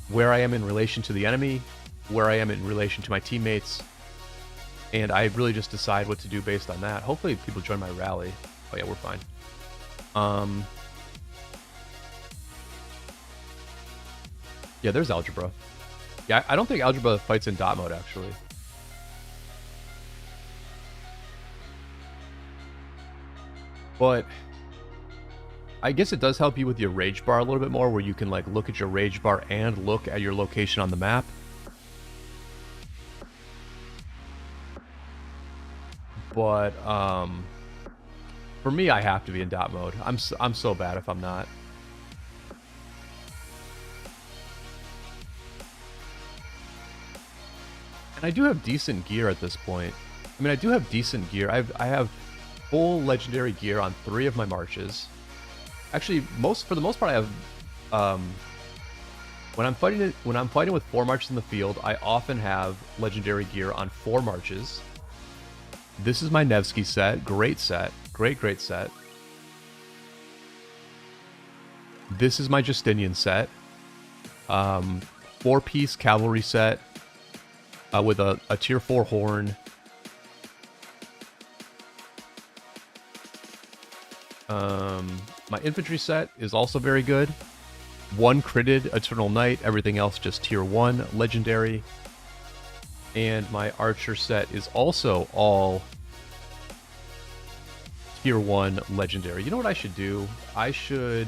where I am in relation to the enemy, where I am in relation to my teammates, and I really just decide what to do based on that. Hopefully people join my rally. Oh yeah, we're fine. Yeah, there's Algebra. Yeah, I don't think Algebra fights in dot mode, actually. But I guess it does help you with your rage bar a little bit more, where you can like look at your rage bar and look at your location on the map. But for me, I have to be in dot mode. I'm so bad if I'm not. And I do have decent gear at this point. I mean, I do have decent gear. I have full legendary gear on 3 of my marches. Actually, for the most part, I have. When I'm fighting with 4 marches in the field, I often have legendary gear on 4 marches. This is my Nevsky set. Great set. Great set. This is my Justinian set. 4-piece cavalry set. With a tier 4 horn. My infantry set is also very good. 1 critted Eternal Knight, everything else just tier 1 legendary. And my archer set is also all tier 1 legendary. You know what I should do? I should...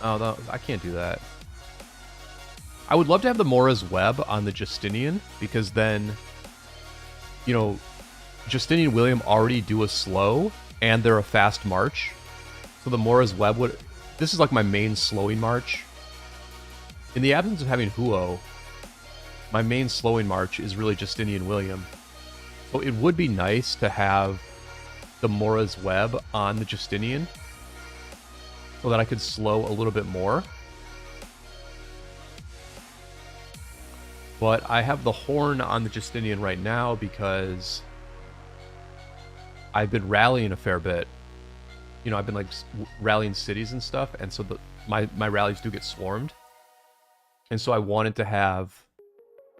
Oh, no, I can't do that. I would love to have the Mora's Web on the Justinian, because then, you know, Justinian and William already do a slow, and they're a fast march. So the Mora's Web would... This is like my main slowing march. In the absence of having Huo, my main slowing march is really Justinian and William. So it would be nice to have the Mora's Web on the Justinian, so that I could slow a little bit more. But I have the horn on the Justinian right now because I've been rallying a fair bit. You know, I've been like rallying cities and stuff, and so my rallies do get swarmed. And so I wanted to have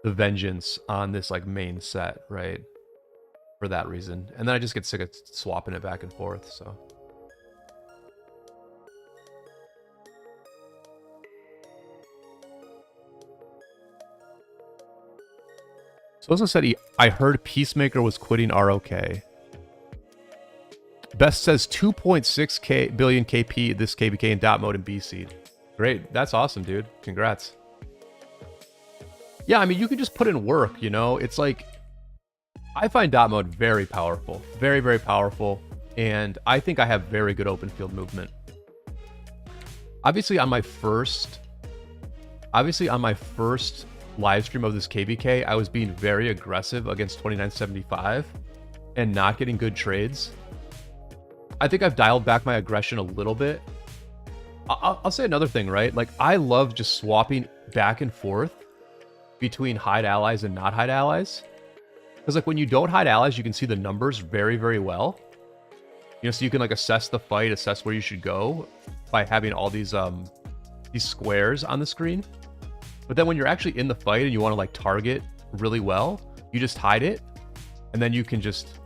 the Vengeance on this like main set, right? For that reason. And then I just get sick of swapping it back and forth, so. So also said I heard Peacemaker was quitting ROK. Best says 2.6 billion KP this KvK in dot mode and B seed. Great, that's awesome, dude. Congrats. Yeah, I mean, you can just put in work, you know? It's like, I find dot mode very powerful. Very, very powerful. And I think I have very good open field movement. Obviously on my first live stream of this KvK, I was being very aggressive against 2975 and not getting good trades. I think I've dialed back my aggression a little bit. I'll say another thing, right? Like, I love just swapping back and forth between hide allies and not hide allies. Because like when you don't hide allies, you can see the numbers very, very well. You know, so you can like assess the fight, assess where you should go by having all these squares on the screen. But then when you're actually in the fight and you want to like target really well, you just hide it, and then you can just,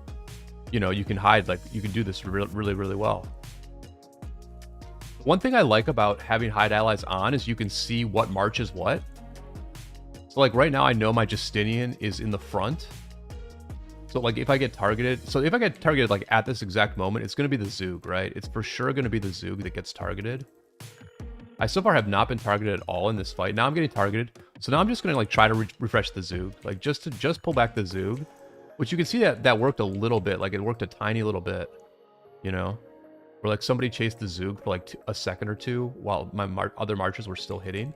you know, you can hide, like you can do this really, really well. One thing I like about having hide allies on is you can see what marches what. So like right now I know my Justinian is in the front. So like if I get targeted, like at this exact moment, it's going to be the Zug, right? It's for sure going to be the Zug that gets targeted. I so far have not been targeted at all in this fight. Now I'm getting targeted. So now I'm just going to like try to refresh the Zug, like just pull back the Zug, which you can see that worked a little bit. Like it worked a tiny little bit, you know, where like somebody chased the Zug for like a second or two while my other marchers were still hitting.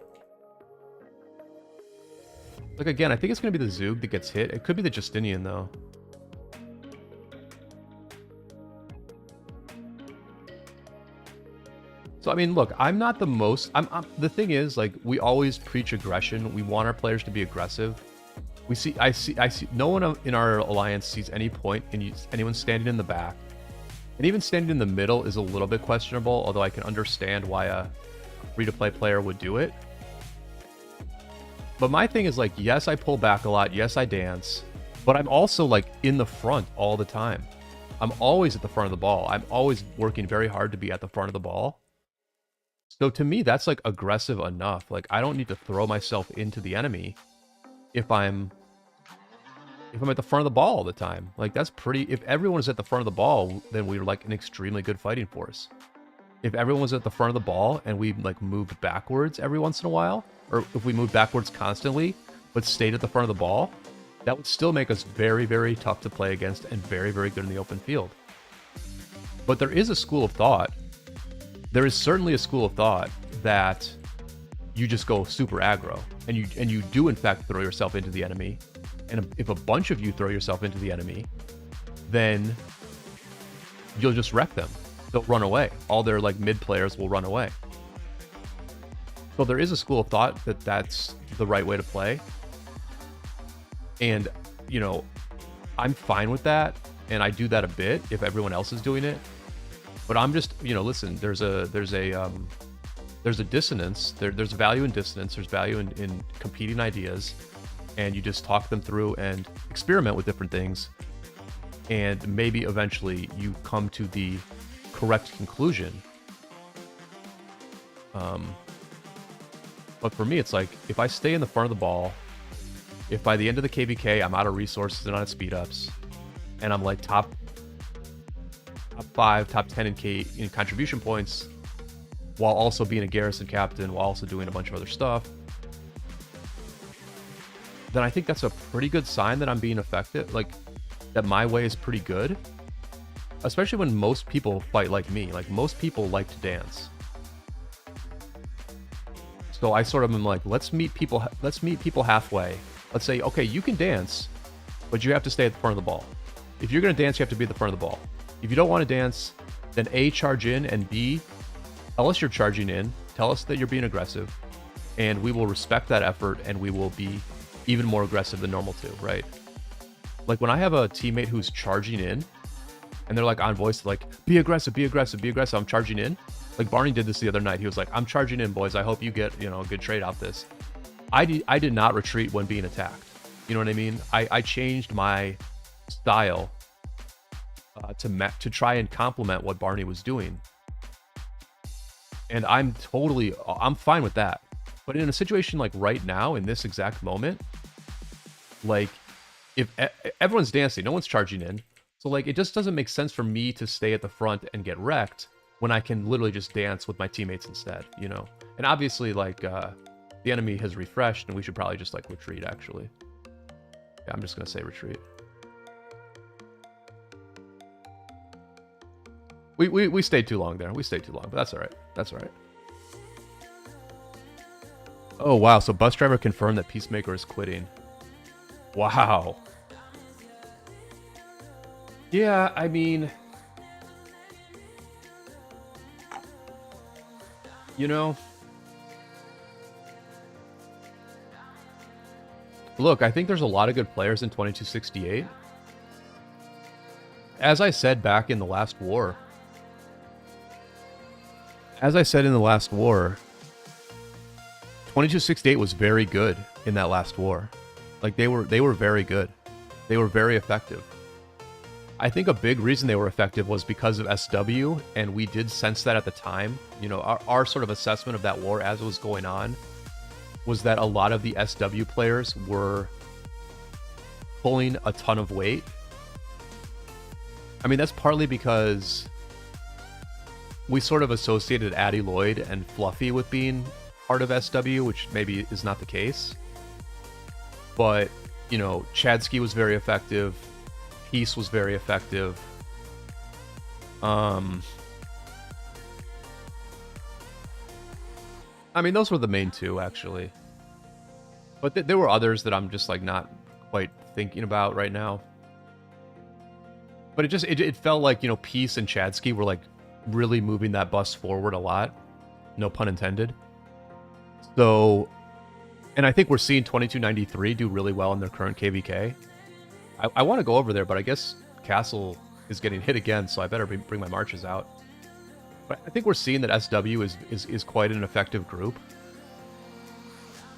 Like again, I think it's going to be the Zug that gets hit. It could be the Justinian though. So, I mean, look, I'm not the most... the thing is, like, we always preach aggression. We want our players to be aggressive. I see... No one in our alliance sees any point in anyone standing in the back. And even standing in the middle is a little bit questionable, although I can understand why a free-to-play player would do it. But my thing is, like, yes, I pull back a lot. Yes, I dance. But I'm also, like, in the front all the time. I'm always at the front of the ball. I'm always working very hard to be at the front of the ball. So to me, that's like aggressive enough. Like I don't need to throw myself into the enemy if I'm at the front of the ball all the time. Like that's pretty. If everyone is at the front of the ball, then we're like an extremely good fighting force. If everyone was at the front of the ball and we like moved backwards every once in a while, or if we moved backwards constantly but stayed at the front of the ball, that would still make us very, very tough to play against and very, very good in the open field. But there is a school of thought. There is certainly a school of thought that you just go super aggro and you do in fact throw yourself into the enemy. And if a bunch of you throw yourself into the enemy, then you'll just wreck them. They'll run away. All their like mid players will run away. So there is a school of thought that that's the right way to play. And, you know, I'm fine with that. And I do that a bit if everyone else is doing it. But I'm just, you know, listen, there's a dissonance. There's value in dissonance. There's value in competing ideas. And you just talk them through and experiment with different things. And maybe eventually you come to the correct conclusion. But for me, it's like, if I stay in the front of the ball, if by the end of the KvK, I'm out of resources and out of speed ups, and I'm like top 5, top 10 in contribution points, while also being a Garrison captain, while also doing a bunch of other stuff, then I think that's a pretty good sign that I'm being effective, like that my way is pretty good. Especially when most people fight like me. Like most people like to dance. So I sort of am like, let's meet people halfway. Let's say, okay, you can dance, but you have to stay at the front of the ball. If you're going to dance, you have to be at the front of the ball. If you don't want to dance, then A, charge in, and B, tell us you're charging in, tell us that you're being aggressive, and we will respect that effort, and we will be even more aggressive than normal too, right? Like when I have a teammate who's charging in, and they're like on voice, like, be aggressive, be aggressive, be aggressive, I'm charging in. Like Barney did this the other night. He was like, I'm charging in, boys. I hope you get, you know, a good trade off this. I did not retreat when being attacked. You know what I mean? I changed my style to try and complement what Barney was doing. And I'm fine with that. But in a situation like right now, in this exact moment, like if everyone's dancing, no one's charging in. So like, it just doesn't make sense for me to stay at the front and get wrecked when I can literally just dance with my teammates instead, you know? And obviously like, the enemy has refreshed and we should probably just like retreat actually. Yeah, I'm just gonna say retreat. We stayed too long there. We stayed too long, but that's all right. That's all right. Oh, wow. So bus driver confirmed that Peacemaker is quitting. Wow. Yeah, I mean, you know, Look, I think there's a lot of good players in 2268. As I said back in the last war, 2268 was very good in that last war. Like they were very good. They were very effective. I think a big reason they were effective was because of SW, and we did sense that at the time. You know, our sort of assessment of that war as it was going on was that a lot of the SW players were pulling a ton of weight. I mean, that's partly because we sort of associated Addie Lloyd and Fluffy with being part of SW, which maybe is not the case. But, you know, Chadsky was very effective. Peace was very effective. I mean, those were the main two, actually. But there were others that I'm just, like, not quite thinking about right now. But it felt like, you know, Peace and Chadsky were, like, really moving that bus forward a lot. No pun intended. So, and I think we're seeing 2293 do really well in their current KvK. I want to go over there, but I guess Castle is getting hit again, so I better bring my marches out. But I think we're seeing that SW is quite an effective group.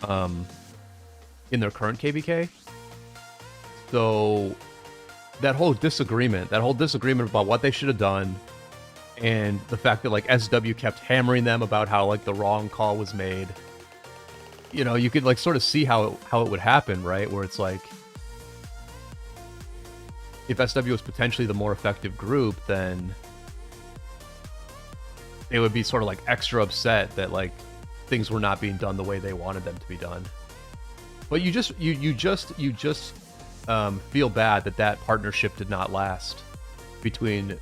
In their current KvK. So that whole disagreement about what they should have done, and the fact that like SW kept hammering them about how like the wrong call was made. You know, you could like sort of see how it would happen, right? Where it's like, if SW was potentially the more effective group, then they would be sort of like extra upset that like things were not being done the way they wanted them to be done. But you just feel bad that partnership did not last between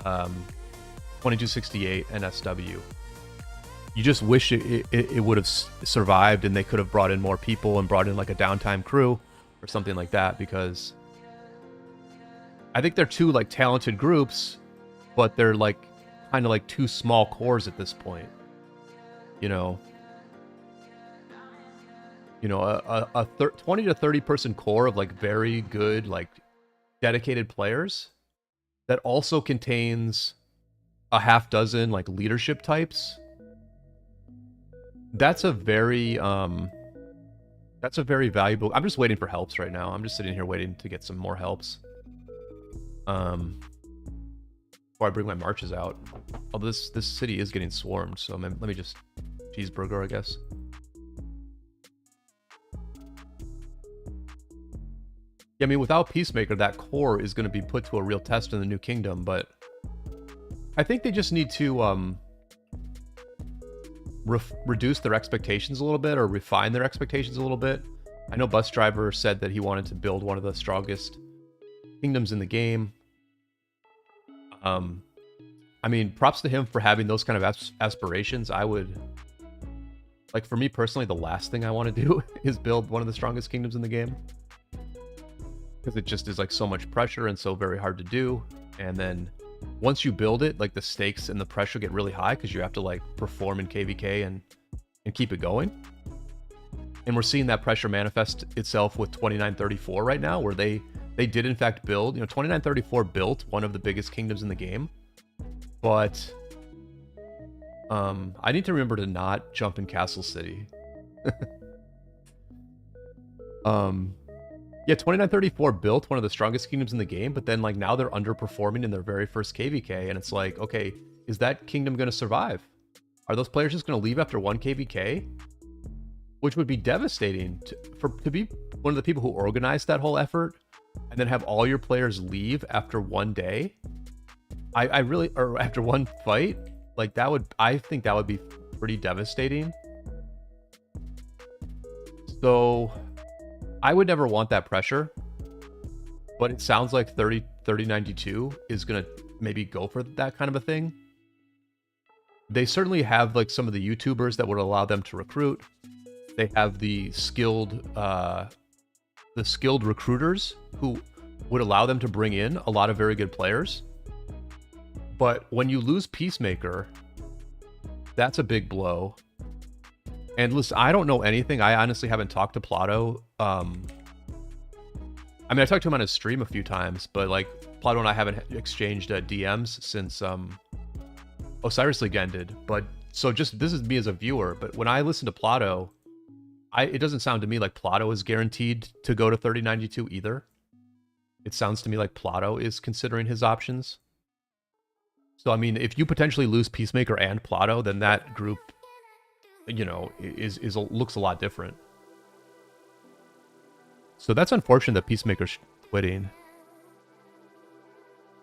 2268 and SW. You just wish it would have survived and they could have brought in more people and brought in like a downtime crew or something like that, because I think they're two like talented groups, but they're like kind of like two small cores at this point. You know, a 20 to 30 person core of like very good, like dedicated players that also contains a half dozen like leadership types. That's a very valuable. I'm just waiting for helps right now. I'm just sitting here waiting to get some more helps. Before I bring my marches out. Although this city is getting swarmed, so let me just cheeseburger, I guess. Yeah, I mean, without Peacemaker, that core is going to be put to a real test in the New Kingdom, but I think they just need to reduce their expectations a little bit, or refine their expectations a little bit. I know Bus Driver said that he wanted to build one of the strongest kingdoms in the game. I mean, props to him for having those kind of aspirations. I would, like, for me personally, the last thing I want to do is build one of the strongest kingdoms in the game, because it just is like so much pressure and so very hard to do. And then once you build it, like the stakes and the pressure get really high because you have to like perform in KvK and keep it going. And we're seeing that pressure manifest itself with 2934 right now, where they did in fact build, 2934 built one of the biggest kingdoms in the game. But I need to remember to not jump in Castle City. Yeah, 2934 built one of the strongest kingdoms in the game, but then like now they're underperforming in their very first KvK, and it's like, okay, is that kingdom going to survive? Are those players just going to leave after one KvK? Which would be devastating to be one of the people who organized that whole effort, and then have all your players leave after one day. Or after one fight, like I think that would be pretty devastating. So I would never want that pressure, but it sounds like 3092 is going to maybe go for that kind of a thing. They certainly have like some of the YouTubers that would allow them to recruit. They have the skilled recruiters who would allow them to bring in a lot of very good players. But when you lose Peacemaker, that's a big blow. And listen, I don't know anything. I honestly haven't talked to Plato. I mean, I talked to him on his stream a few times, but like Plato and I haven't exchanged DMs since Osiris League ended. But so just this is me as a viewer. But when I listen to Plato, it doesn't sound to me like Plato is guaranteed to go to 3092 either. It sounds to me like Plato is considering his options. So I mean, if you potentially lose Peacemaker and Plato, then that group, you know, looks a lot different. So that's unfortunate that Peacemaker's quitting.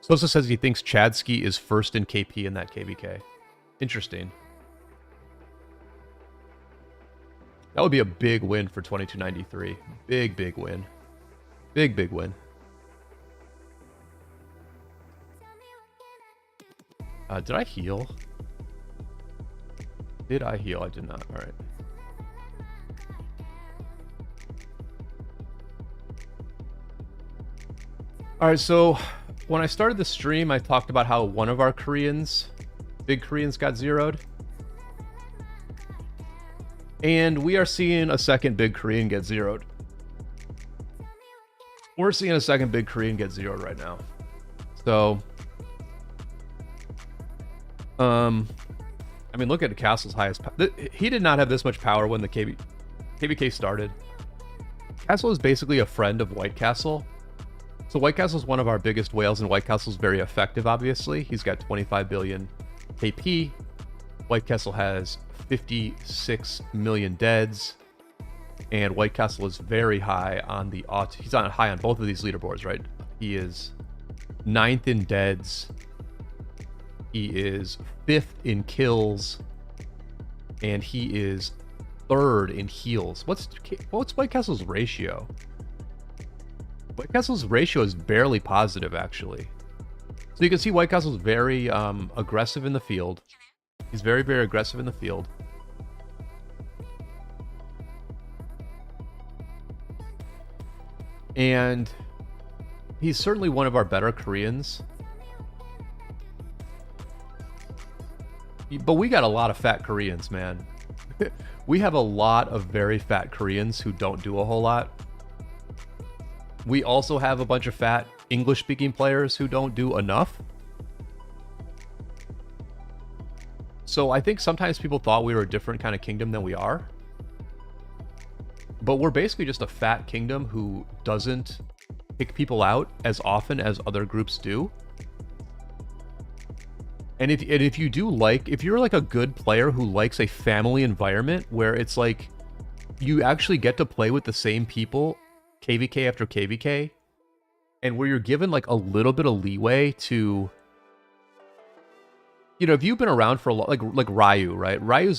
Sosa says he thinks Chadsky is first in KP in that KvK. Interesting. That would be a big win for 2293. Big win. Big win. Did I heal? Did I heal? I did not. All right. All right, so when I started the stream, I talked about how one of our Koreans, big Koreans, got zeroed. And we are seeing a second big Korean get zeroed. We're seeing a second big Korean get zeroed right now. So, I mean, look at Castle's highest power. He did not have this much power when the KvK started. Castle is basically a friend of White Castle. So White Castle is one of our biggest whales, and White Castle is very effective, obviously. He's got 25 billion KP. White Castle has 56 million deads. And White Castle is very high on the... He's high on both of these leaderboards, right? He is 9th in deads. He is 5th in kills. And he is 3rd in heals. What's White Castle's ratio? White Castle's ratio is barely positive, actually. So you can see White Castle's very aggressive in the field. He's very aggressive in the field. And he's certainly one of our better Koreans. But we got a lot of fat Koreans, man. We have a lot of very fat Koreans who don't do a whole lot. We also have a bunch of fat English-speaking players who don't do enough. So I think sometimes people thought we were a different kind of kingdom than we are. But we're basically just a fat kingdom who doesn't pick people out as often as other groups do. And if you do if you're like a good player who likes a family environment where it's like you actually get to play with the same people KvK after KvK, and where you're given like a little bit of leeway to, you know, if you've been around for a lot, like Ryu, right? Ryu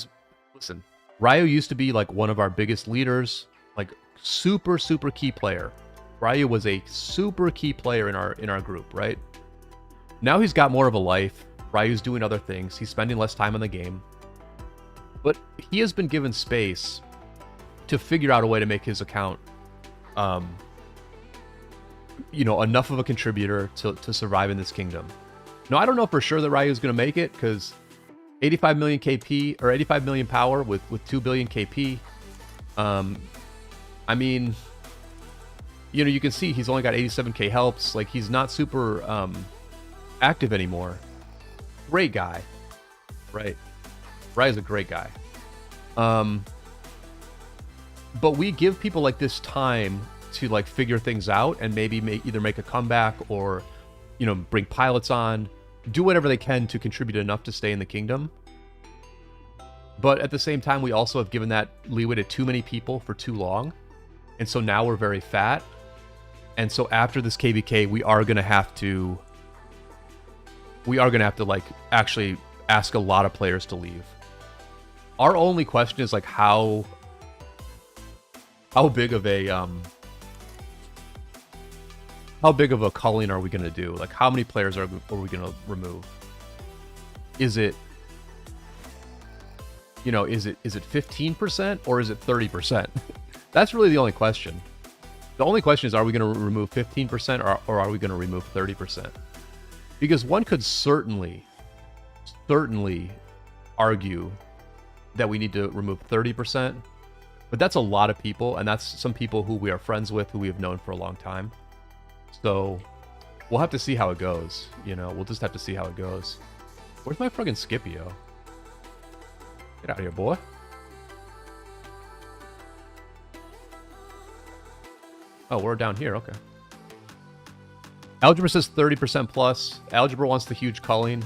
used to be like one of our biggest leaders, like super key player. Ryu was a super key player in our group, right? Now he's got more of a life. Ryu's doing other things. He's spending less time on the game. But he has been given space to figure out a way to make his account you know, enough of a contributor to survive in this kingdom. Now, I don't know for sure that Ryu is going to make it, because 85 million KP, or 85 million power with 2 billion KP. I mean, you know, you can see he's only got 87k helps. Like, he's not super active anymore. Great guy. Right. Ryu's a great guy. But we give people like this time to like figure things out and maybe either make a comeback or, you know, bring pilots on, do whatever they can to contribute enough to stay in the kingdom. But at the same time, we also have given that leeway to too many people for too long. And so now we're very fat. And so after this KvK, we are going to have to like actually ask a lot of players to leave. Our only question is like how big of a culling are we going to do? Like, how many players are we going to remove? Is it, you know, is it 15% or is it 30%? That's really the only question. The only question is, are we going to remove 15% or are we going to remove 30%? Because one could certainly argue that we need to remove 30%. But that's a lot of people, and that's some people who we are friends with, who we have known for a long time. So we'll have to see how it goes. You know, we'll just have to see how it goes. Where's my friggin' Scipio? Get out of here, boy. Oh, we're down here. Okay. Algebra says 30% plus. Algebra wants the huge culling.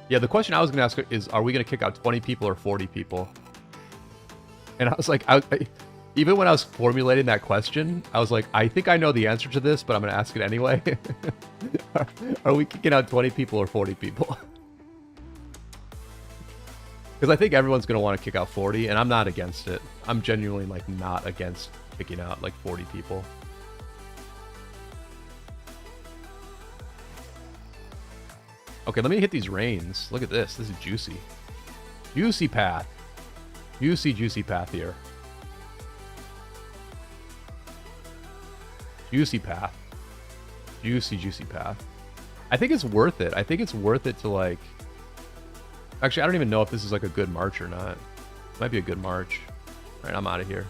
Yeah, the question I was going to ask is, are we going to kick out 20 people or 40 people? And I was like, even when I was formulating that question, I was like, I think I know the answer to this, but I'm going to ask it anyway. Are we kicking out 20 people or 40 people? Because I think everyone's going to want to kick out 40, and I'm not against it. I'm genuinely, like, not against kicking out, like, 40 people. Okay, let me hit these reins. Look at this. This is juicy. Juicy path. Juicy path here. Juicy path. Juicy path. I think it's worth it. I think it's worth it to, like... Actually, I don't even know if this is, like, a good march or not. It might be a good march. All right, I'm out of here.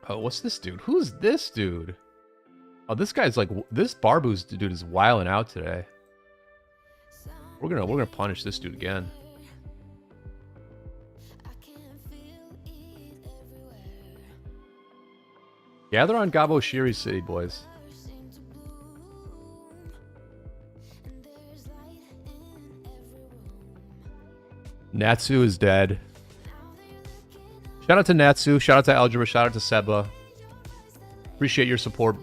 Oh, what's this dude? Who's this dude? Oh, this guy's like... This Barbu's dude is wilding out today. We're gonna punish this dude again. Gather on Gabo Shiri City, boys. Natsu is dead. Shout out to Natsu. Shout out to Algebra. Shout out to Seba. Appreciate your support.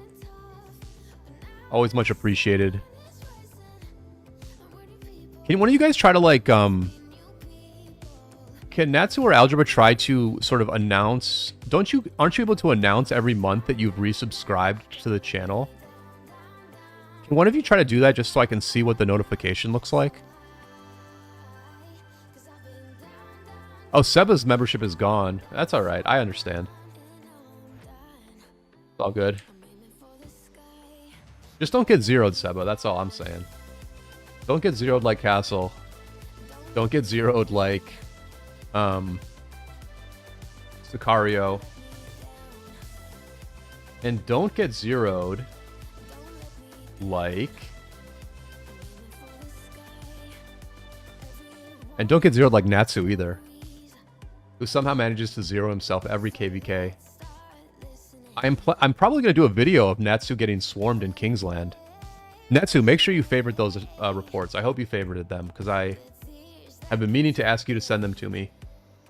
Always much appreciated. Can one of you guys try to, like, can Natsu or Algebra try to sort of announce... Aren't you able to announce every month that you've resubscribed to the channel? Can one of you try to do that just so I can see what the notification looks like? Oh, Seba's membership is gone. That's alright. I understand. It's all good. Just don't get zeroed, Seba. That's all I'm saying. Don't get zeroed like Castle. Don't get zeroed like... Sicario. And don't get zeroed like... And don't get zeroed like Natsu either, who somehow manages to zero himself every KvK. I'm probably going to do a video of Natsu getting swarmed in Kingsland. Natsu, make sure you favorite those reports. I hope you favorited them, because I have been meaning to ask you to send them to me.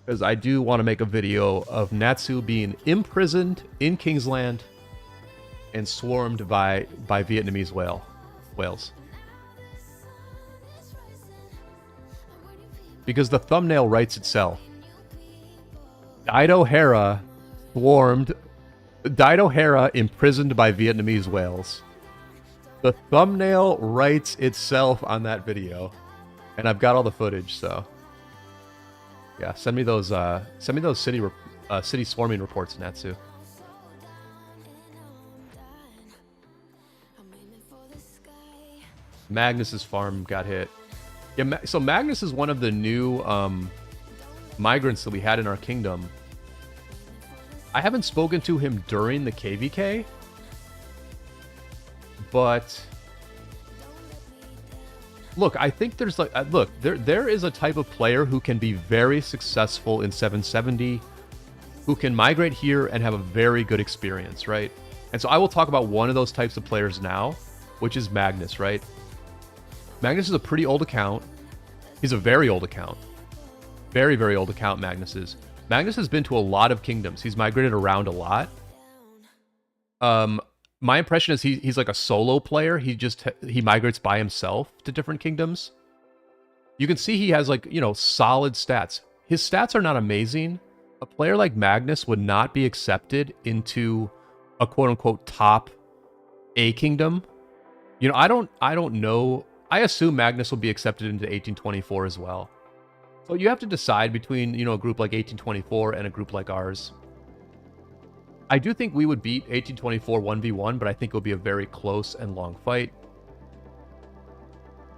Because I do want to make a video of Natsu being imprisoned in Kingsland and swarmed by Vietnamese whales. Because the thumbnail writes itself. Dido Hera imprisoned by Vietnamese whales. The thumbnail writes itself on that video, and I've got all the footage. So, yeah, send me those city swarming reports, Natsu. Magnus's farm got hit. Yeah, so Magnus is one of the new migrants that we had in our kingdom. I haven't spoken to him during the KvK, but look, I think there's like there is a type of player who can be very successful in 770, who can migrate here and have a very good experience, right? And so I will talk about one of those types of players now, which is Magnus, right? Magnus is a pretty old account. He's a very old account. Very, very old account, Magnus is. Magnus has been to a lot of kingdoms. He's migrated around a lot. My impression is he's like a solo player. He migrates by himself to different kingdoms. You can see he has, like, you know, solid stats. His stats are not amazing. A player like Magnus would not be accepted into a quote-unquote top A kingdom. You know, I don't know. I assume Magnus will be accepted into 1824 as well. So you have to decide between, you know, a group like 1824 and a group like ours. I do think we would beat 1824 1v1, but I think it'll be a very close and long fight.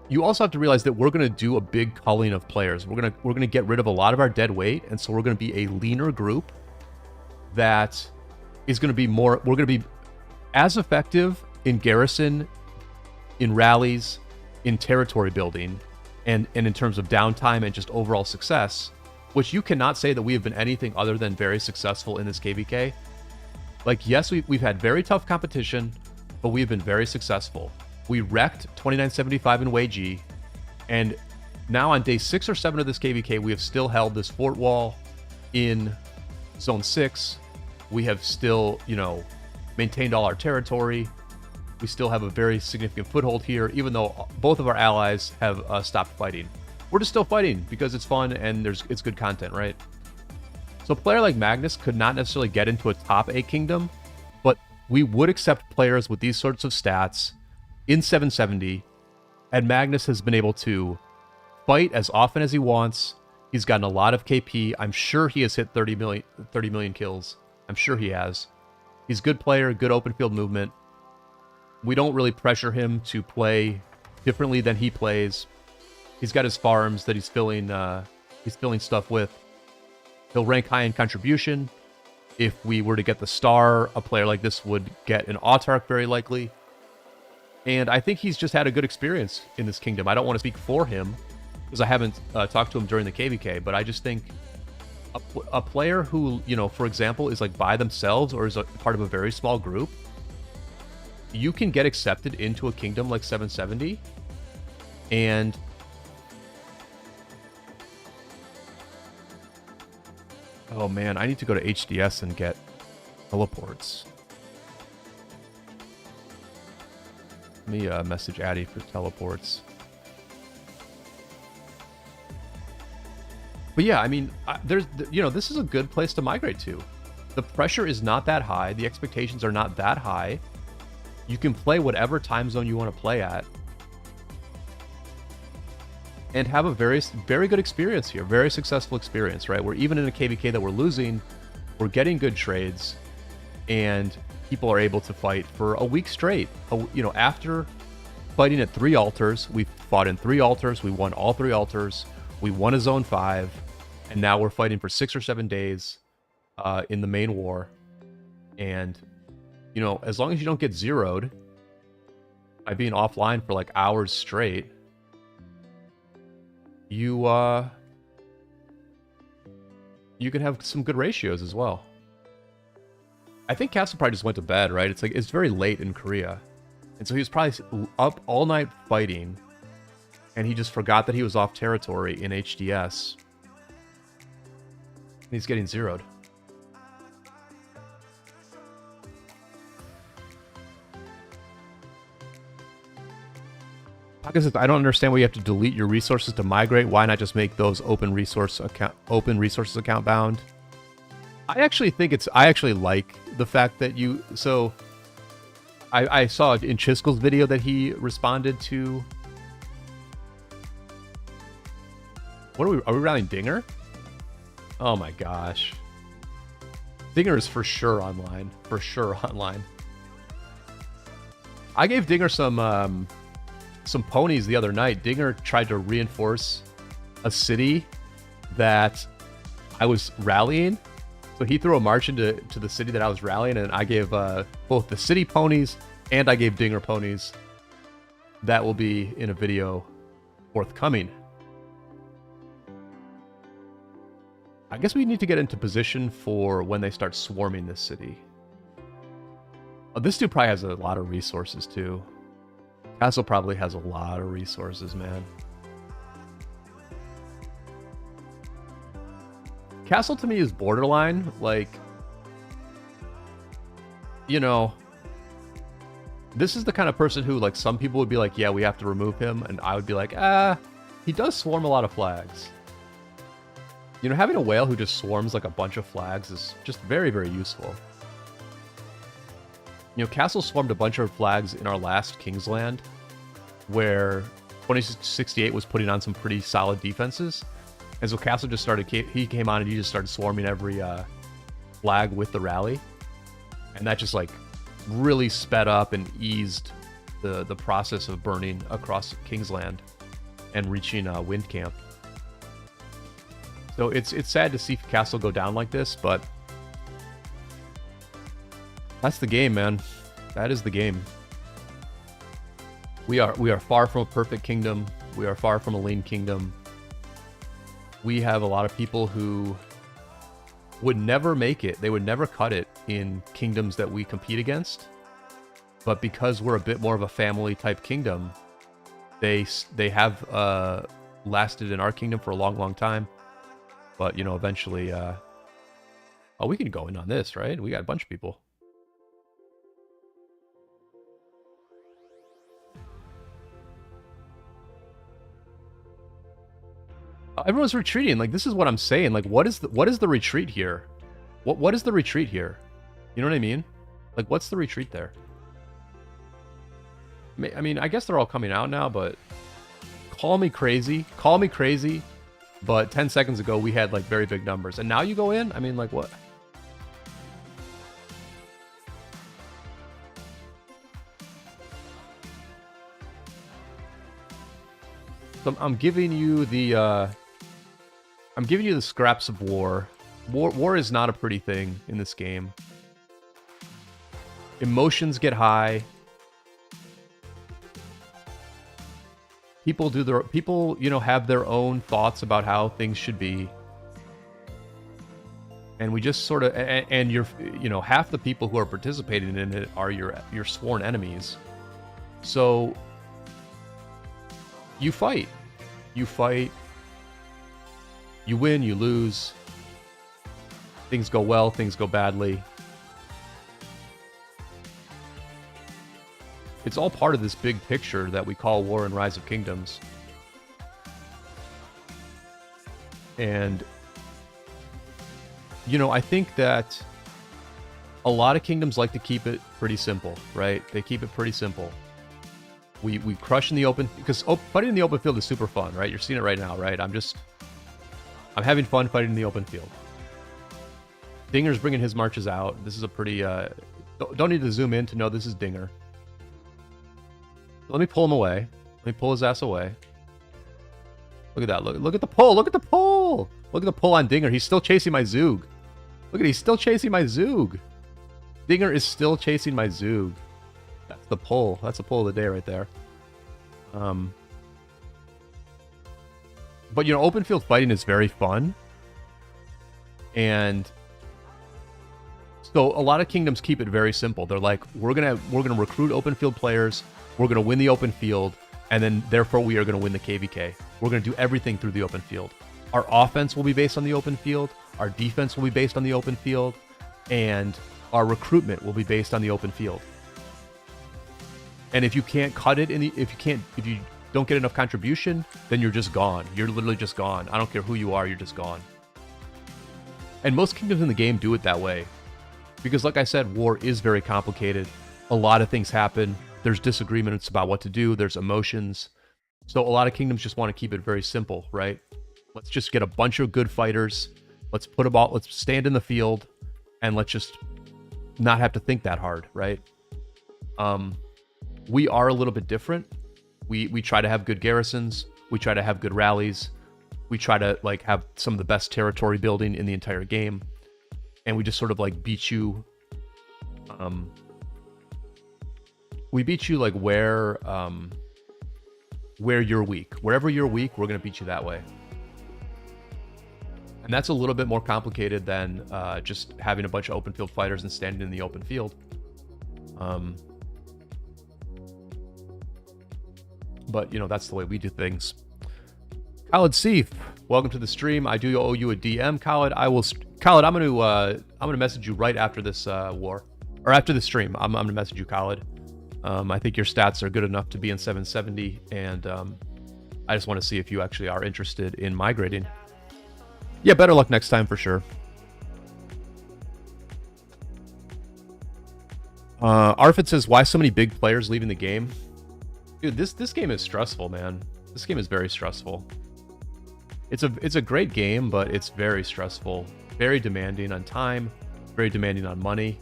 you also have to realize that we're going to do a big culling of players. We're going to get rid of a lot of our dead weight, and so we're going to be a leaner group that is going to be more. We're going to be as effective in Garrison, in rallies, in territory building, and in terms of downtime and just overall success, which you cannot say that we have been anything other than very successful in this KvK. Like, yes, we've had very tough competition, but we've been very successful. We wrecked 2975 in Wei Ji, and now on day 6 or 7 of this KvK, we have still held this fort wall in Zone 6. We have still, you know, maintained all our territory. We still have a very significant foothold here, even though both of our allies have stopped fighting. We're just still fighting because it's fun and it's good content, right? So a player like Magnus could not necessarily get into a top 8 kingdom, but we would accept players with these sorts of stats in 770, and Magnus has been able to fight as often as he wants. He's gotten a lot of KP. I'm sure he has hit 30 million kills. I'm sure he has. He's a good player, good open field movement. We don't really pressure him to play differently than he plays. He's got his farms that he's filling stuff with. He'll rank high in contribution. If we were to get the star, a player like this would get an autarch very likely. And I think he's just had a good experience in this kingdom. I don't want to speak for him because I haven't talked to him during the KvK, but I just think a player who, you know, for example, is like by themselves or is a part of a very small group, you can get accepted into a kingdom like 770. And oh man, I need to go to HDS and get teleports. Let me message Addy for teleports. But yeah, I mean, this is a good place to migrate to. The pressure is not that high. The expectations are not that high. You can play whatever time zone you want to play at. And have a very, very good experience here. Very successful experience, right? Where even in a KvK that we're losing, we're getting good trades. And people are able to fight for a week straight. You know, after fighting at 3 altars, we fought in 3 altars. We won all 3 altars. We won a Zone 5. And now we're fighting for 6 or 7 days in the main war. And, you know, as long as you don't get zeroed by being offline for like hours straight, you can have some good ratios as well. I think Castle probably just went to bed, right? It's like, it's very late in Korea. And so he was probably up all night fighting, and he just forgot that he was off territory in HDS. And he's getting zeroed. Because I don't understand why you have to delete your resources to migrate. Why not just make those open resources account bound? I actually like the fact that you. So I saw in Chiskel's video that he responded to. What are we rallying Dinger? Oh my gosh. Dinger is for sure online. For sure online. I gave Dinger some ponies the other night. Dinger tried to reinforce a city that I was rallying. So he threw a march into the city that I was rallying, and I gave both the city ponies and I gave Dinger ponies. That will be in a video forthcoming. I guess we need to get into position for when they start swarming this city. Oh, this dude probably has a lot of resources too. Castle probably has a lot of resources, man. Castle to me is borderline, like, you know, this is the kind of person who, like, some people would be like, yeah, we have to remove him, and I would be like, he does swarm a lot of flags. You know, having a whale who just swarms like a bunch of flags is just very, very useful. You know, Castle swarmed a bunch of flags in our last Kingsland, where 2068 was putting on some pretty solid defenses. And so Castle just he came on and he just started swarming every flag with the rally. And that just like really sped up and eased the process of burning across Kingsland. and reaching Wind Camp. So it's sad to see Castle go down like this, but that's the game, man. That is the game. We are far from a perfect kingdom. We are far from a lean kingdom. We have a lot of people who would never make it. They would never cut it in kingdoms that we compete against. But because we're a bit more of a family type kingdom, they have lasted in our kingdom for a long, long time. But, you know, eventually... oh, we can go in on this, right? We got a bunch of people. Everyone's retreating. Like, this is what I'm saying. Like, what is the retreat here? What is the retreat here? You know what I mean? Like, what's the retreat there? I mean, I guess they're all coming out now, but call me crazy. Call me crazy. But 10 seconds ago, we had, like, very big numbers. And now you go in? I mean, like, what? So I'm giving you the... I'm giving you the scraps of war. War is not a pretty thing in this game. Emotions get high. People, you know, have their own thoughts about how things should be. And we just sort of, and you're, you know, half the people who are participating in it are your sworn enemies. So you fight. You fight. You win, you lose. Things go well, things go badly. It's all part of this big picture that we call War and Rise of Kingdoms. And, you know, I think that a lot of kingdoms like to keep it pretty simple, right? They keep it pretty simple. We crush in the open, because fighting in the open field is super fun, right? You're seeing it right now, right? I'm having fun fighting in the open field. Dinger's bringing his marches out. This is a pretty... don't need to zoom in to know this is Dinger. Let me pull him away. Let me pull his ass away. Look at that. Look at the pull. Look at the pull. Look at the pull on Dinger. He's still chasing my Zoog. Look at, he's still chasing my Zoog. Dinger is still chasing my Zoog. That's the pull. That's the pull of the day right there. But, you know, open field fighting is very fun. And so a lot of kingdoms keep it very simple. They're like, we're gonna recruit open field players, we're gonna win the open field, and then therefore we are gonna win the KvK. We're gonna do everything through the open field. Our offense will be based on the open field, our defense will be based on the open field, and our recruitment will be based on the open field. And if you can't cut it if you don't get enough contribution, then you're just gone. You're literally just gone. I don't care who you are, you're just gone. And most kingdoms in the game do it that way. Because like I said, war is very complicated. A lot of things happen. There's disagreements about what to do. There's emotions. So a lot of kingdoms just want to keep it very simple, right? Let's just get a bunch of good fighters. Let's stand in the field, and let's just not have to think that hard, right? We are a little bit different. We try to have good garrisons. We try to have good rallies. We try to like have some of the best territory building in the entire game. And we just sort of like beat you. We beat you like where you're weak. Wherever you're weak, we're gonna beat you that way. And that's a little bit more complicated than just having a bunch of open field fighters and standing in the open field. But, you know, that's the way we do things. Khaled Seif, welcome to the stream. I do owe you a DM, Khaled. Khaled, I'm gonna message you right after this war, or after the stream. I'm gonna message you, Khaled. I think your stats are good enough to be in 770, and I just want to see if you actually are interested in migrating. Yeah, better luck next time for sure. Arfit says, why so many big players leaving the game? Dude, this game is stressful, man. This game is very stressful. It's a great game, but it's very stressful. Very demanding on time. Very demanding on money.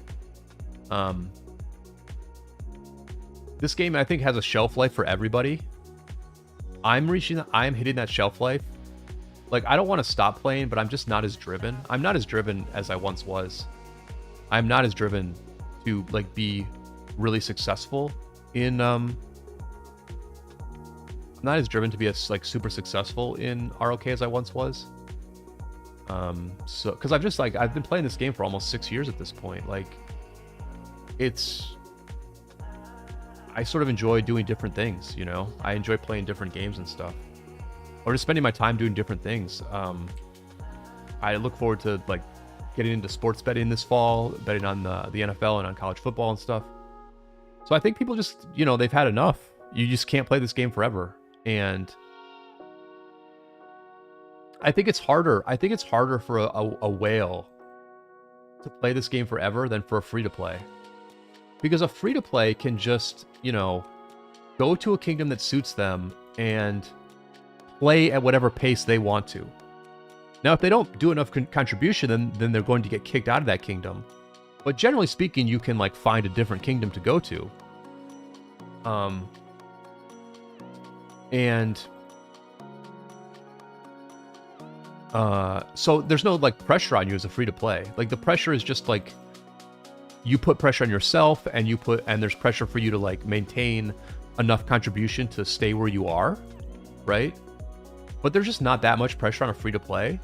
This game, I think, has a shelf life for everybody. I'm hitting that shelf life. Like, I don't want to stop playing, but I'm just not as driven. I'm not as driven as I once was. I'm not as driven to like be really successful in I'm not as driven to be as like super successful in ROK as I once was. So because I've been playing this game for almost 6 years at this point. Like, I sort of enjoy doing different things, you know? I enjoy playing different games and stuff. Or just spending my time doing different things. I look forward to like getting into sports betting this fall, betting on the NFL and on college football and stuff. So I think people just, you know, they've had enough. You just can't play this game forever. And I think it's harder. I think it's harder for a whale to play this game forever than for a free-to-play. Because a free-to-play can just, you know, go to a kingdom that suits them and play at whatever pace they want to. Now, if they don't do enough contribution, then they're going to get kicked out of that kingdom. But generally speaking, you can like find a different kingdom to go to. So there's no like pressure on you as a free-to-play. Like, the pressure is just like you put pressure on yourself, and there's pressure for you to like maintain enough contribution to stay where you are, right? But there's just not that much pressure on a free-to-play.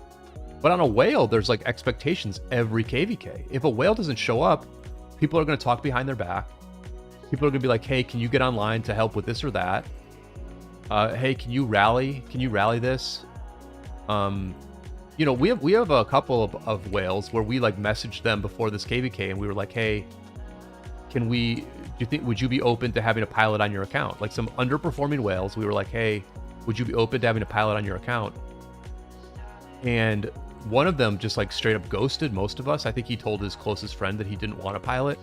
But on a whale, there's like expectations every KvK. If a whale doesn't show up, people are going to talk behind their back. People are going to be like, hey, can you get online to help with this or that? Hey, can you rally? Can you rally this? You know, we have a couple of whales where we like messaged them before this KvK, and we were like, hey, would you be open to having a pilot on your account? Like, some underperforming whales, we were like, hey, would you be open to having a pilot on your account? And one of them just like straight up ghosted most of us. I think he told his closest friend that he didn't want a pilot.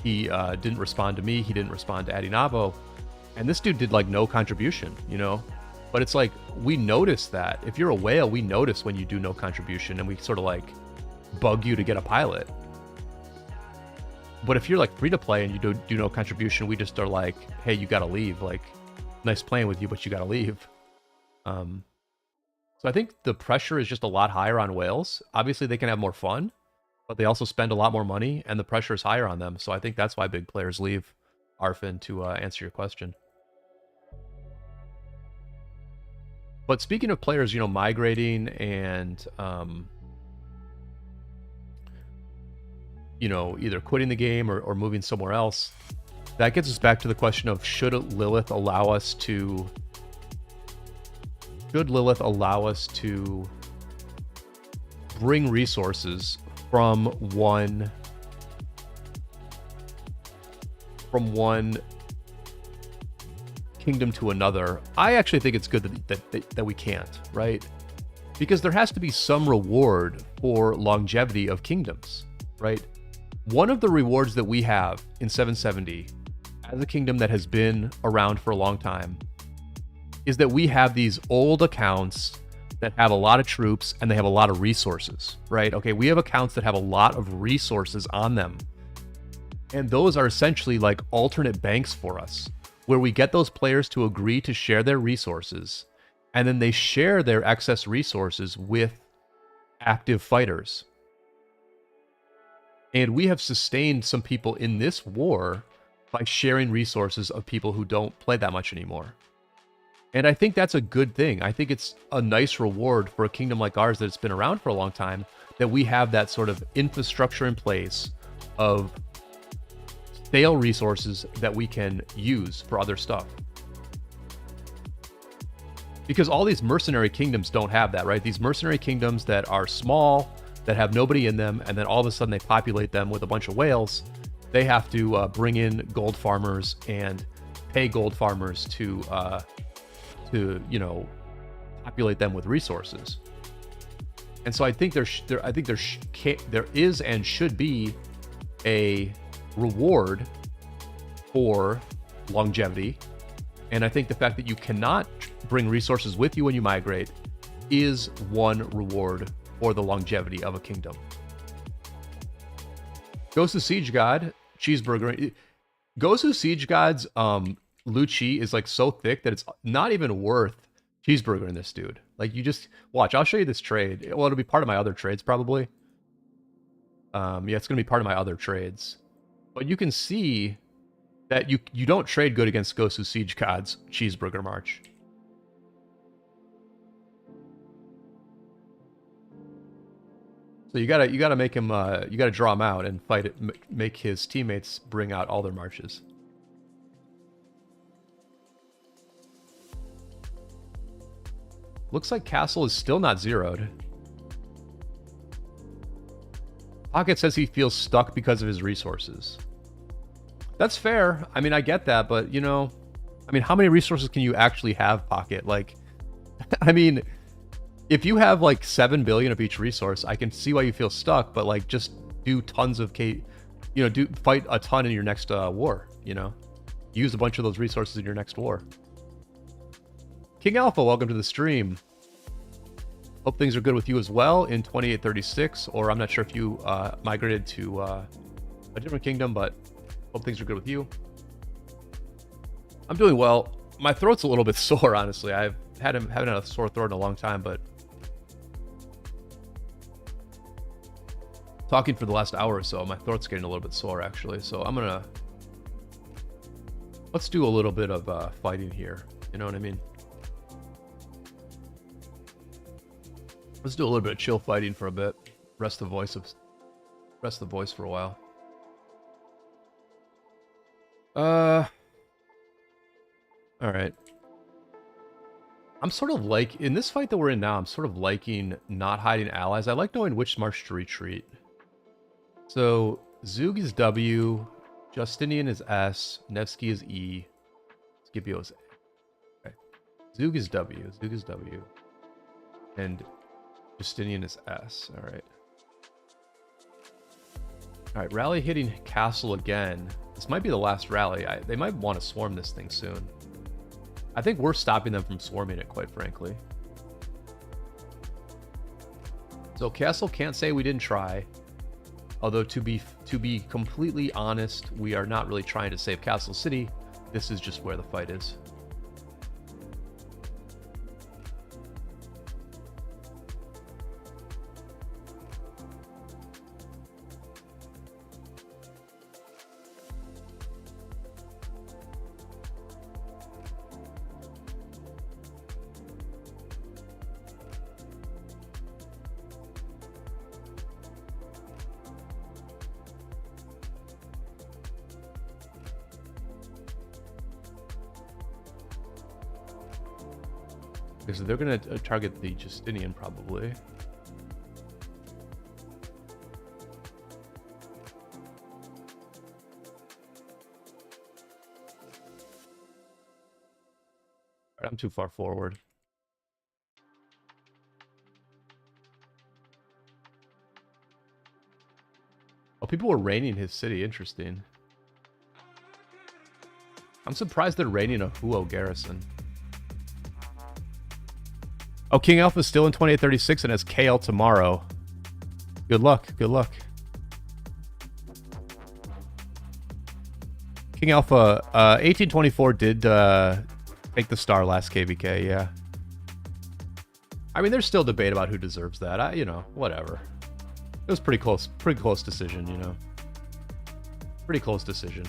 He didn't respond to me. He didn't respond to Adinabo. And this dude did like no contribution, you know? But it's like, we notice that. If you're a whale, we notice when you do no contribution, and we sort of like bug you to get a pilot. But if you're like free to play and you do no contribution, we just are like, hey, you gotta leave. Like, nice playing with you, but you gotta leave. So I think the pressure is just a lot higher on whales. Obviously, they can have more fun, but they also spend a lot more money, and the pressure is higher on them. So I think that's why big players leave, Arfin, to answer your question. But speaking of players, you know, migrating and, you know, either quitting the game or moving somewhere else, that gets us back to the question of, should Lilith allow us to bring resources from one kingdom to another? I actually think it's good that we can't, right? Because there has to be some reward for longevity of kingdoms, right? One of the rewards that we have in 770 as a kingdom that has been around for a long time is that we have these old accounts that have a lot of troops and they have a lot of resources, right? Okay, we have accounts that have a lot of resources on them. And those are essentially like alternate banks for us, where we get those players to agree to share their resources, and then they share their excess resources with active fighters. And we have sustained some people in this war by sharing resources of people who don't play that much anymore. And I think that's a good thing. I think it's a nice reward for a kingdom like ours that's been around for a long time, that we have that sort of infrastructure in place of stale resources that we can use for other stuff. Because all these mercenary kingdoms don't have that, right? These mercenary kingdoms that are small, that have nobody in them, and then all of a sudden they populate them with a bunch of whales, they have to bring in gold farmers and pay gold farmers to you know, populate them with resources. And so I think there is and should be a reward for longevity. And I think the fact that you cannot bring resources with you when you migrate is one reward for the longevity of a kingdom. Gosu Siege God, Cheeseburger. Gosu Siege God's Lucci is like so thick that it's not even worth cheeseburger in this dude. Like you just watch. I'll show you this trade. Well, it'll be part of my other trades probably. Yeah, it's gonna be part of my other trades. But you can see that you don't trade good against Gosu Siege God's cheeseburger march. So you gotta make him you gotta draw him out and fight it, make his teammates bring out all their marches. Looks like Castle is still not zeroed. Pocket says he feels stuck because of his resources. That's fair. I mean, I get that, but you know, I mean, how many resources can you actually have, Pocket? Like, I mean, if you have like 7 billion of each resource, I can see why you feel stuck, but like just do tons of fight a ton in your next war, you know? Use a bunch of those resources in your next war. King Alpha, welcome to the stream. Hope things are good with you as well in 2836, or I'm not sure if you migrated to a different kingdom, but hope things are good with you. I'm doing well. My throat's a little bit sore, honestly. Haven't had a sore throat in a long time, but talking for the last hour or so, my throat's getting a little bit sore, actually. So let's do a little bit of fighting here. You know what I mean? Let's do a little bit of chill fighting for a bit. Rest the voice for a while. All right. I'm sort of like, in this fight that we're in now, I'm sort of liking not hiding allies. I like knowing which march to retreat. So Zug is W, Justinian is S, Nevsky is E, Scipio is A. Okay. Zug is W, and Justinian is S. All right. All right, rally hitting castle again. This might be the last rally. They might want to swarm this thing soon. I think we're stopping them from swarming it, quite frankly. So castle can't say we didn't try. Although to be completely honest, we are not really trying to save Castle City. This is just where the fight is. So they're going to target the Justinian, probably. I'm too far forward. Oh, people were raiding his city. Interesting. I'm surprised they're raiding a Huo garrison. Oh, King Alpha's still in 2836 and has KL tomorrow. Good luck. Good luck. King Alpha, 1824 did take the star last KvK, yeah. I mean, there's still debate about who deserves that. You know, whatever. It was pretty close decision, you know. Pretty close decision.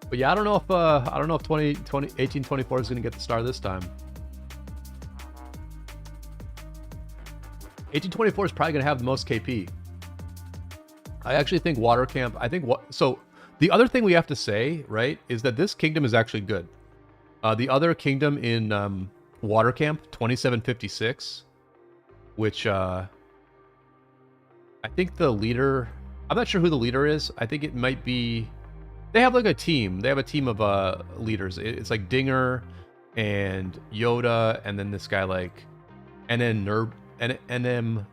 But yeah, I don't know if 1824 is going to get the star this time. 1824 is probably going to have the most KP. I actually think Water Camp. So the other thing we have to say, right, is that this kingdom is actually good. The other kingdom in Water Camp, 2756, which I think the leader. I'm not sure who the leader is. I think it might be. They have like a team. They have a team of leaders. It's like Dinger and Yoda, and then this guy like, and then Nerb and NM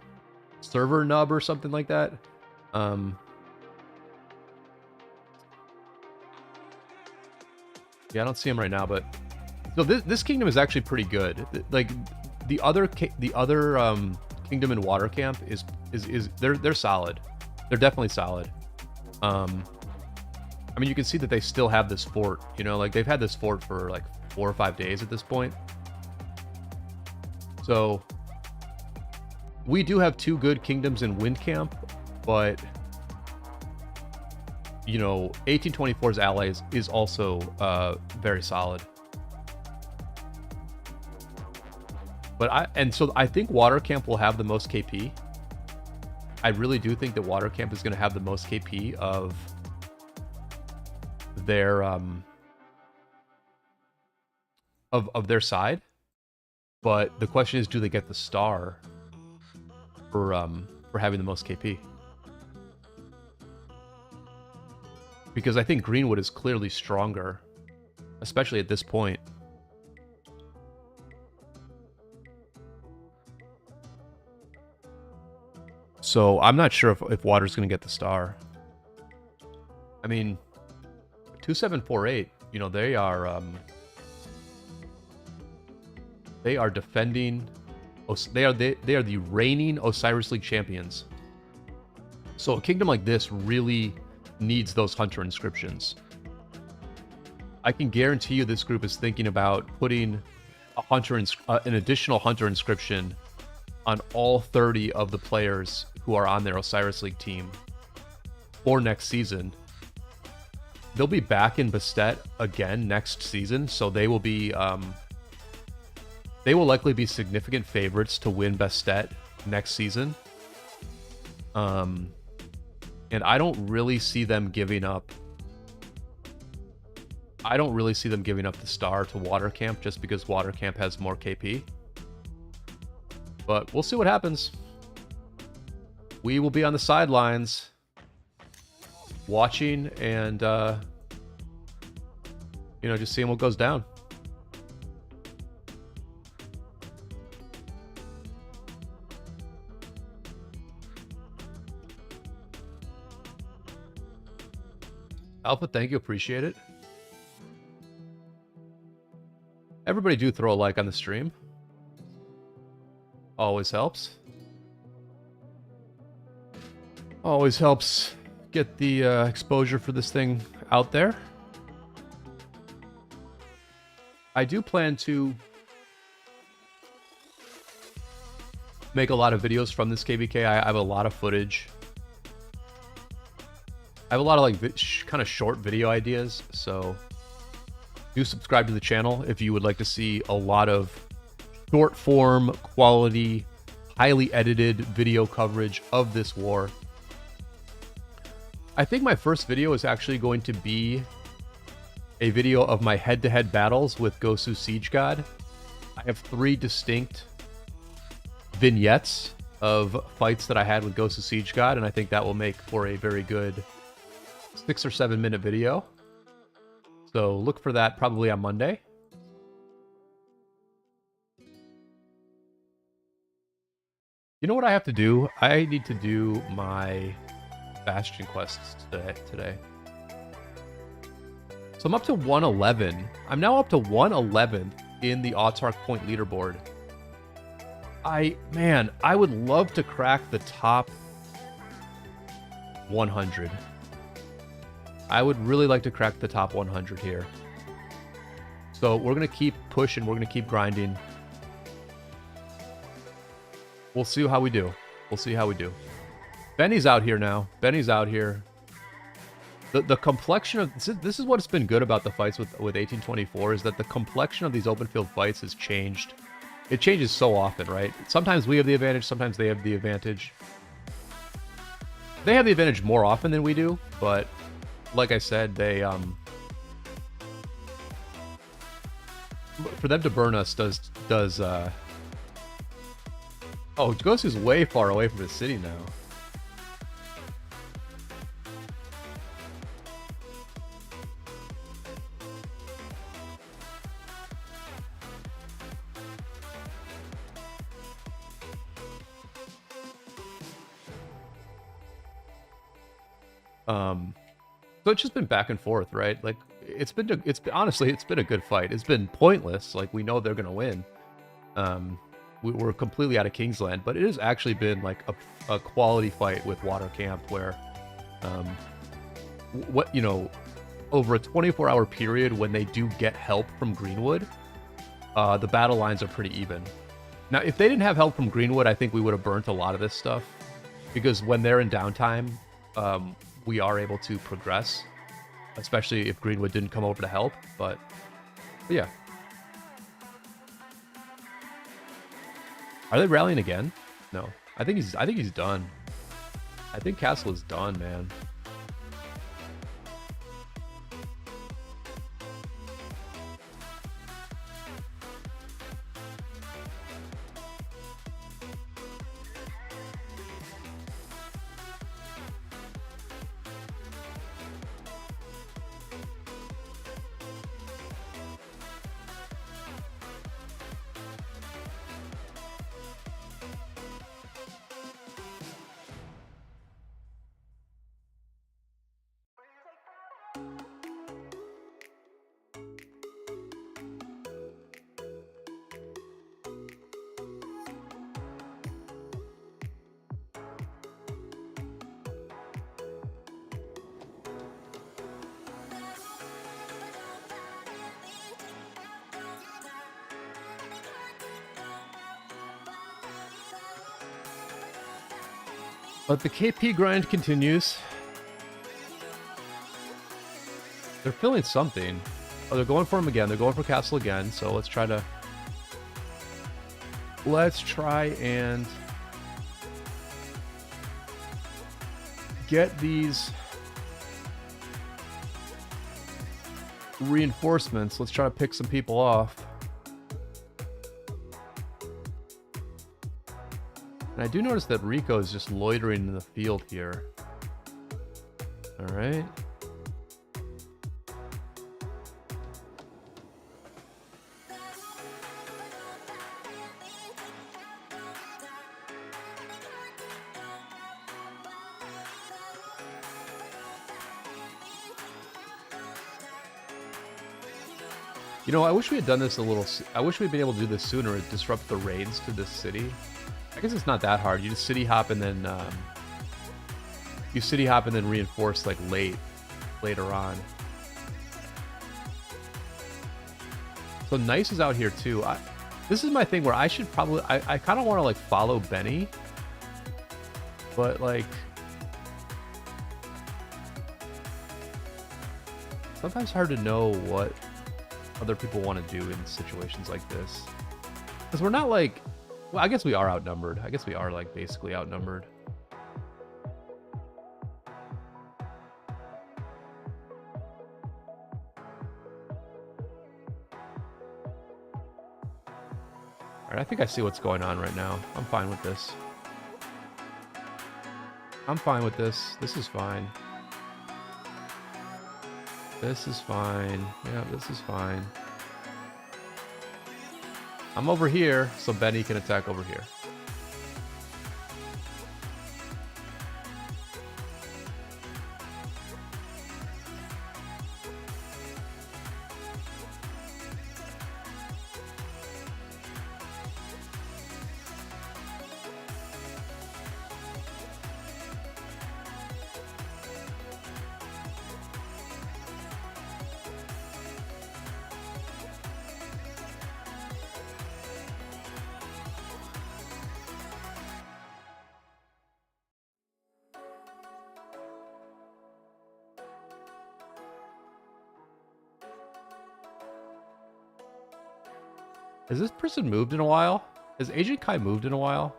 Server Nub or something like that. Yeah, I don't see him right now, but so this kingdom is actually pretty good. Like the other kingdom in Water Camp is they're solid. They're definitely solid. I mean, you can see that they still have this fort, you know, like they've had this fort for like 4 or 5 days at this point. So we do have 2 good kingdoms in Wind Camp, but you know, 1824's allies is also very solid. But I think Water Camp will have the most KP. I really do think that Water Camp is going to have the most KP of their of their side. But the question is, do they get the star for having the most KP? Because I think Greenwood is clearly stronger, especially at this point. So I'm not sure if Water's going to get the star. I mean, 2748, you know, they are defending. They are the reigning Osiris League champions. So a kingdom like this really needs those hunter inscriptions. I can guarantee you this group is thinking about putting an additional hunter inscription on all 30 of the players who are on their Osiris League team for next season. They'll be back in Bastet again next season, so they will likely be significant favorites to win Bastet next season. And I don't really see them giving up. I don't really see them giving up the star to Water Camp just because Water Camp has more KP. But we'll see what happens. We will be on the sidelines watching and, you know, just seeing what goes down. Alpha, thank you. Appreciate it. Everybody do throw a like on the stream. Always helps. Always helps get the exposure for this thing out there. I do plan to make a lot of videos from this KvK. I have a lot of footage. I have a lot of like kind of short video ideas, so do subscribe to the channel if you would like to see a lot of short form, quality, highly edited video coverage of this war. I think my first video is actually going to be a video of my head-to-head battles with Gosu Siege God. I have 3 distinct vignettes of fights that I had with Gosu Siege God, and I think that will make for a very good 6 or 7 minute video. So look for that probably on Monday. You know what I have to do? I need to do my Bastion quests today. So I'm up to 111. I'm now up to 111 in the Autarch point leaderboard. Man, I would love to crack the top 100. I would really like to crack the top 100 here. So we're going to keep pushing. We're going to keep grinding. We'll see how we do. We'll see how we do. Benny's out here now. Benny's out here. The complexion of... This is what's been good about the fights with 1824, is that the complexion of these open field fights has changed. It changes so often, right? Sometimes we have the advantage. Sometimes they have the advantage. They have the advantage more often than we do, but... like I said, they for them to burn us does oh, Ghost is way far away from the city now. So it's just been back and forth, right? Like honestly, it's been a good fight. It's been pointless. Like, we know they're gonna win. We're completely out of Kingsland, but it has actually been like a quality fight with Water Camp, where over a 24-hour period when they do get help from Greenwood, the battle lines are pretty even. Now, if they didn't have help from Greenwood, I think we would have burnt a lot of this stuff, because when they're in downtime, we are able to progress, especially if Greenwood didn't come over to help. But yeah. Are they rallying again? No. I think he's done. I think Castle is done, man. But the KP grind continues. They're feeling something. Oh, they're going for him again. They're going for Castle again. So let's try and get these reinforcements. Let's try to pick some people off. And I do notice that Rico is just loitering in the field here. All right. You know, I wish we had done this a little... I wish we'd been able to do this sooner and disrupt the raids to this city. I guess it's not that hard. You just city hop and then... you city hop and then reinforce, like, later on. So Nice is out here, too. This is my thing where I should probably... I kind of want to, like, follow Benny. But, like... sometimes hard to know what other people want to do in situations like this. Because we're not, like... well, I guess we are outnumbered. I guess we are, like, basically outnumbered. Alright, I think I see what's going on right now. I'm fine with this. I'm fine with this. This is fine. This is fine. Yeah, this is fine. I'm over here, so Benny can attack over here. Has this person moved in a while? Has Agent Kai moved in a while?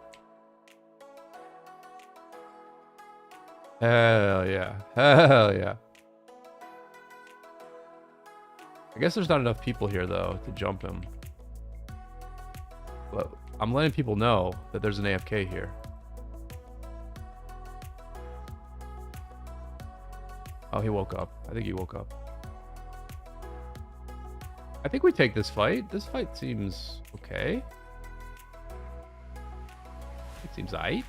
Hell yeah. Hell yeah. I guess there's not enough people here, though, to jump him. But I'm letting people know that there's an AFK here. Oh, he woke up. I think he woke up. I think we take this fight. This fight seems okay. It seems aight.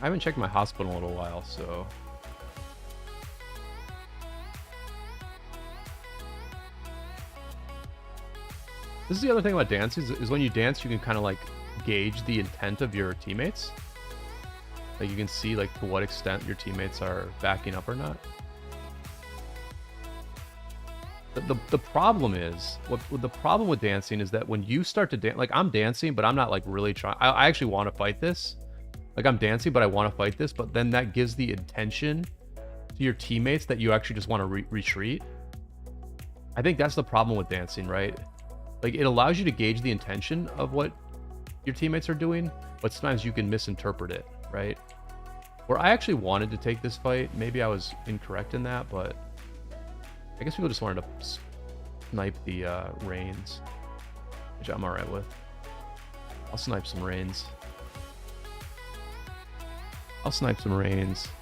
I haven't checked my hospital in a little while, so... This is the other thing about dances, is when you dance, you can kind of like gauge the intent of your teammates. Like you can see like to what extent your teammates are backing up or not. The problem is, what the problem with dancing is that when you start to dance, like I'm dancing, but I'm not like really trying. I actually want to fight this. Like I'm dancing, but I want to fight this. But then that gives the intention to your teammates that you actually just want to retreat. I think that's the problem with dancing, right? Like it allows you to gauge the intention of what your teammates are doing, but sometimes you can misinterpret it, right? Where I actually wanted to take this fight, maybe I was incorrect in that, but I guess people just wanted to snipe the Reigns, which I'm alright with. I'll snipe some Reigns.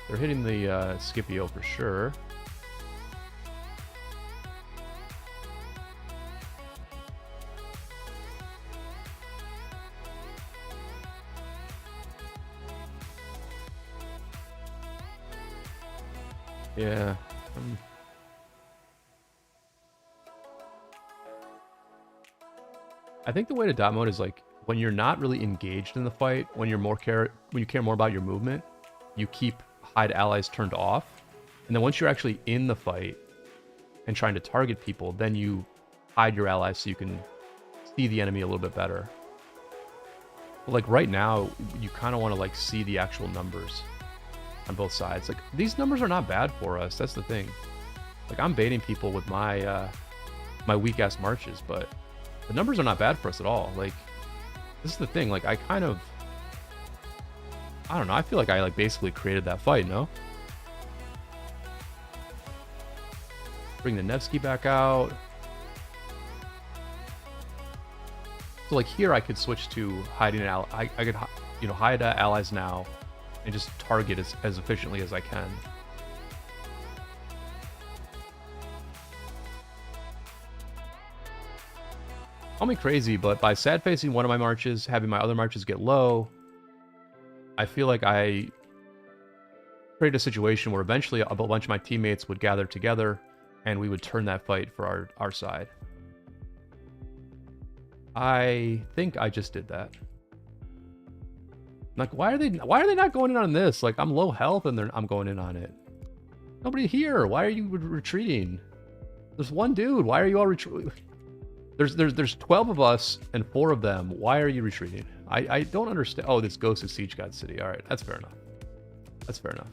They're hitting the Scipio for sure. Yeah. I think the way to dot mode is like when you're not really engaged in the fight, when you care more about your movement, you keep hide allies turned off. And then once you're actually in the fight and trying to target people, then you hide your allies so you can see the enemy a little bit better. But like right now, you kind of want to like see the actual numbers on both sides. Like these numbers are not bad for us. That's the thing. Like I'm baiting people with my my weak ass marches, but the numbers are not bad for us at all. Like this is the thing. Like I don't know. I feel like I like basically created that fight. No. Bring the Nevsky back out. So like here, I could switch to hiding an ally. I could hide allies now, and just target as efficiently as I can. Call me crazy, but by sad facing one of my marches, having my other marches get low, I feel like I created a situation where eventually a bunch of my teammates would gather together and we would turn that fight for our side. I think I just did that. Like, why are they not going in on this? Like, I'm low health and I'm going in on it. Nobody here. Why are you retreating? There's one dude. Why are you all retreating? There's 12 of us and 4 of them. Why are you retreating? I don't understand. Oh, this Ghost of Siege God City. All right, that's fair enough. That's fair enough.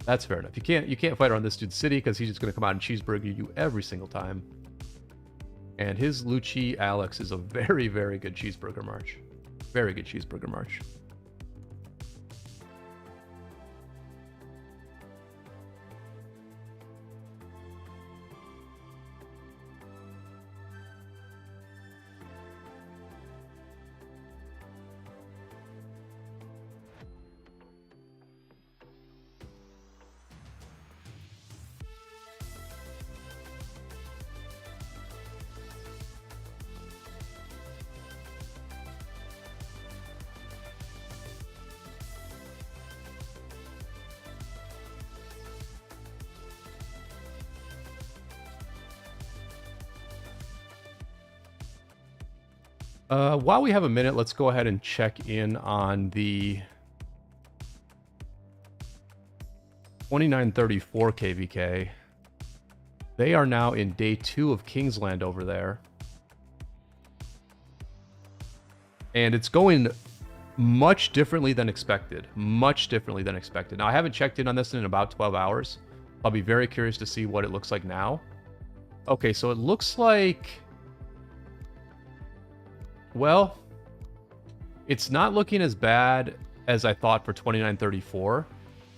That's fair enough. You can't fight around this dude's city because he's just gonna come out and cheeseburger you every single time. And his Lucci Alex is a very, very good cheeseburger march. Very good cheeseburger march. While we have a minute, let's go ahead and check in on the 2934 KvK. They are now in day 2 of Kingsland over there. And it's going much differently than expected. Much differently than expected. Now, I haven't checked in on this in about 12 hours. I'll be very curious to see what it looks like now. Okay, so it looks like... Well, it's not looking as bad as I thought for 2934.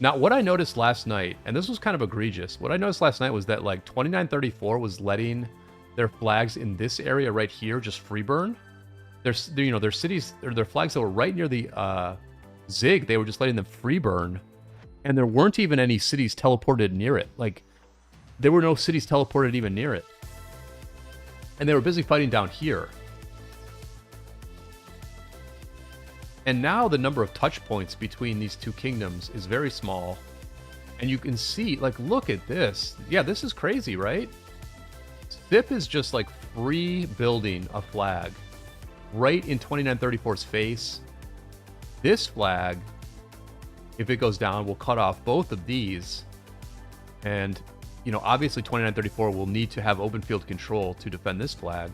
Now, what I noticed last night, and this was kind of egregious, what I noticed last night was that like 2934 was letting their flags in this area right here just free burn. Their cities, their flags that were right near the Zig, they were just letting them free burn, and there weren't even any cities teleported near it. Like, there were no cities teleported even near it, and they were busy fighting down here. And now the number of touch points between these two kingdoms is very small. And you can see, like, look at this. Yeah, this is crazy, right? Sip is just, like, free building a flag right in 2934's face. This flag, if it goes down, will cut off both of these. And, you know, obviously 2934 will need to have open field control to defend this flag.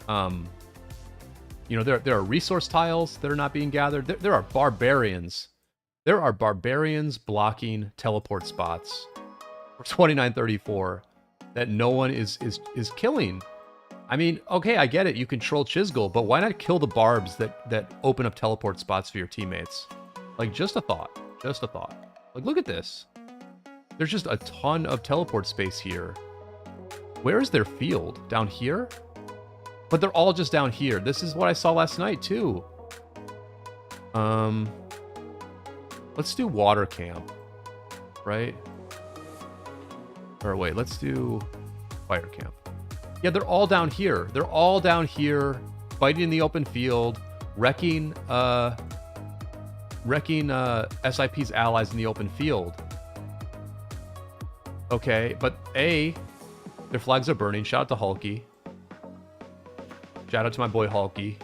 You know, there are resource tiles that are not being gathered. There are barbarians. There are barbarians blocking teleport spots for 2934 that no one is killing. I mean, okay, I get it. You control Chisgul, but why not kill the barbs that open up teleport spots for your teammates? Like, just a thought. Just a thought. Like, look at this. There's just a ton of teleport space here. Where is their field? Down here? But they're all just down here. This is what I saw last night, too. Let's do water camp, right? Or wait, let's do fire camp. Yeah, they're all down here. They're all down here, fighting in the open field, wrecking SIP's allies in the open field. Okay, but their flags are burning. Shout out to Hulky. Shout out to my boy Hulky.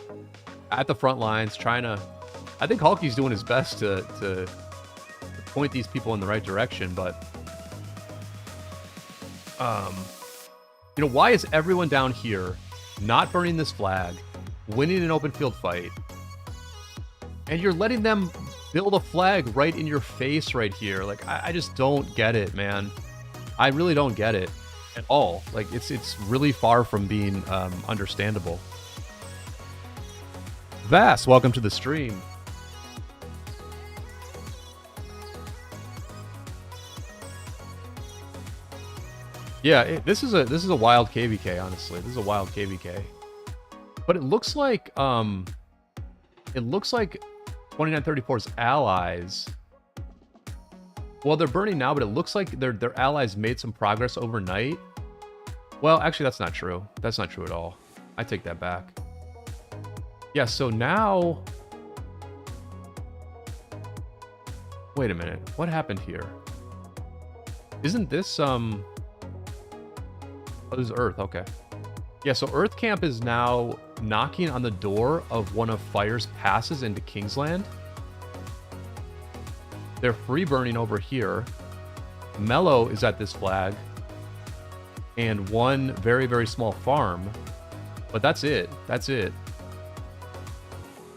At the front lines, trying to... I think Hulky's doing his best to point these people in the right direction, but... You know, why is everyone down here not burning this flag, winning an open field fight, and you're letting them build a flag right in your face right here? Like, I just don't get it, man. I really don't get it at all. Like, it's really far from being understandable. Vass, welcome to the stream. Yeah, this is a wild KvK, honestly. This is a wild KvK. But it looks like 2934's allies. Well, they're burning now, but it looks like their allies made some progress overnight. Well, actually, that's not true. That's not true at all. I take that back. Yeah, so now... Wait a minute. What happened here? Isn't this, Oh, this is Earth. Okay. Yeah, so Earth Camp is now knocking on the door of one of Fire's passes into Kingsland. They're free burning over here. Mellow is at this flag. And one very, very small farm. But that's it. That's it.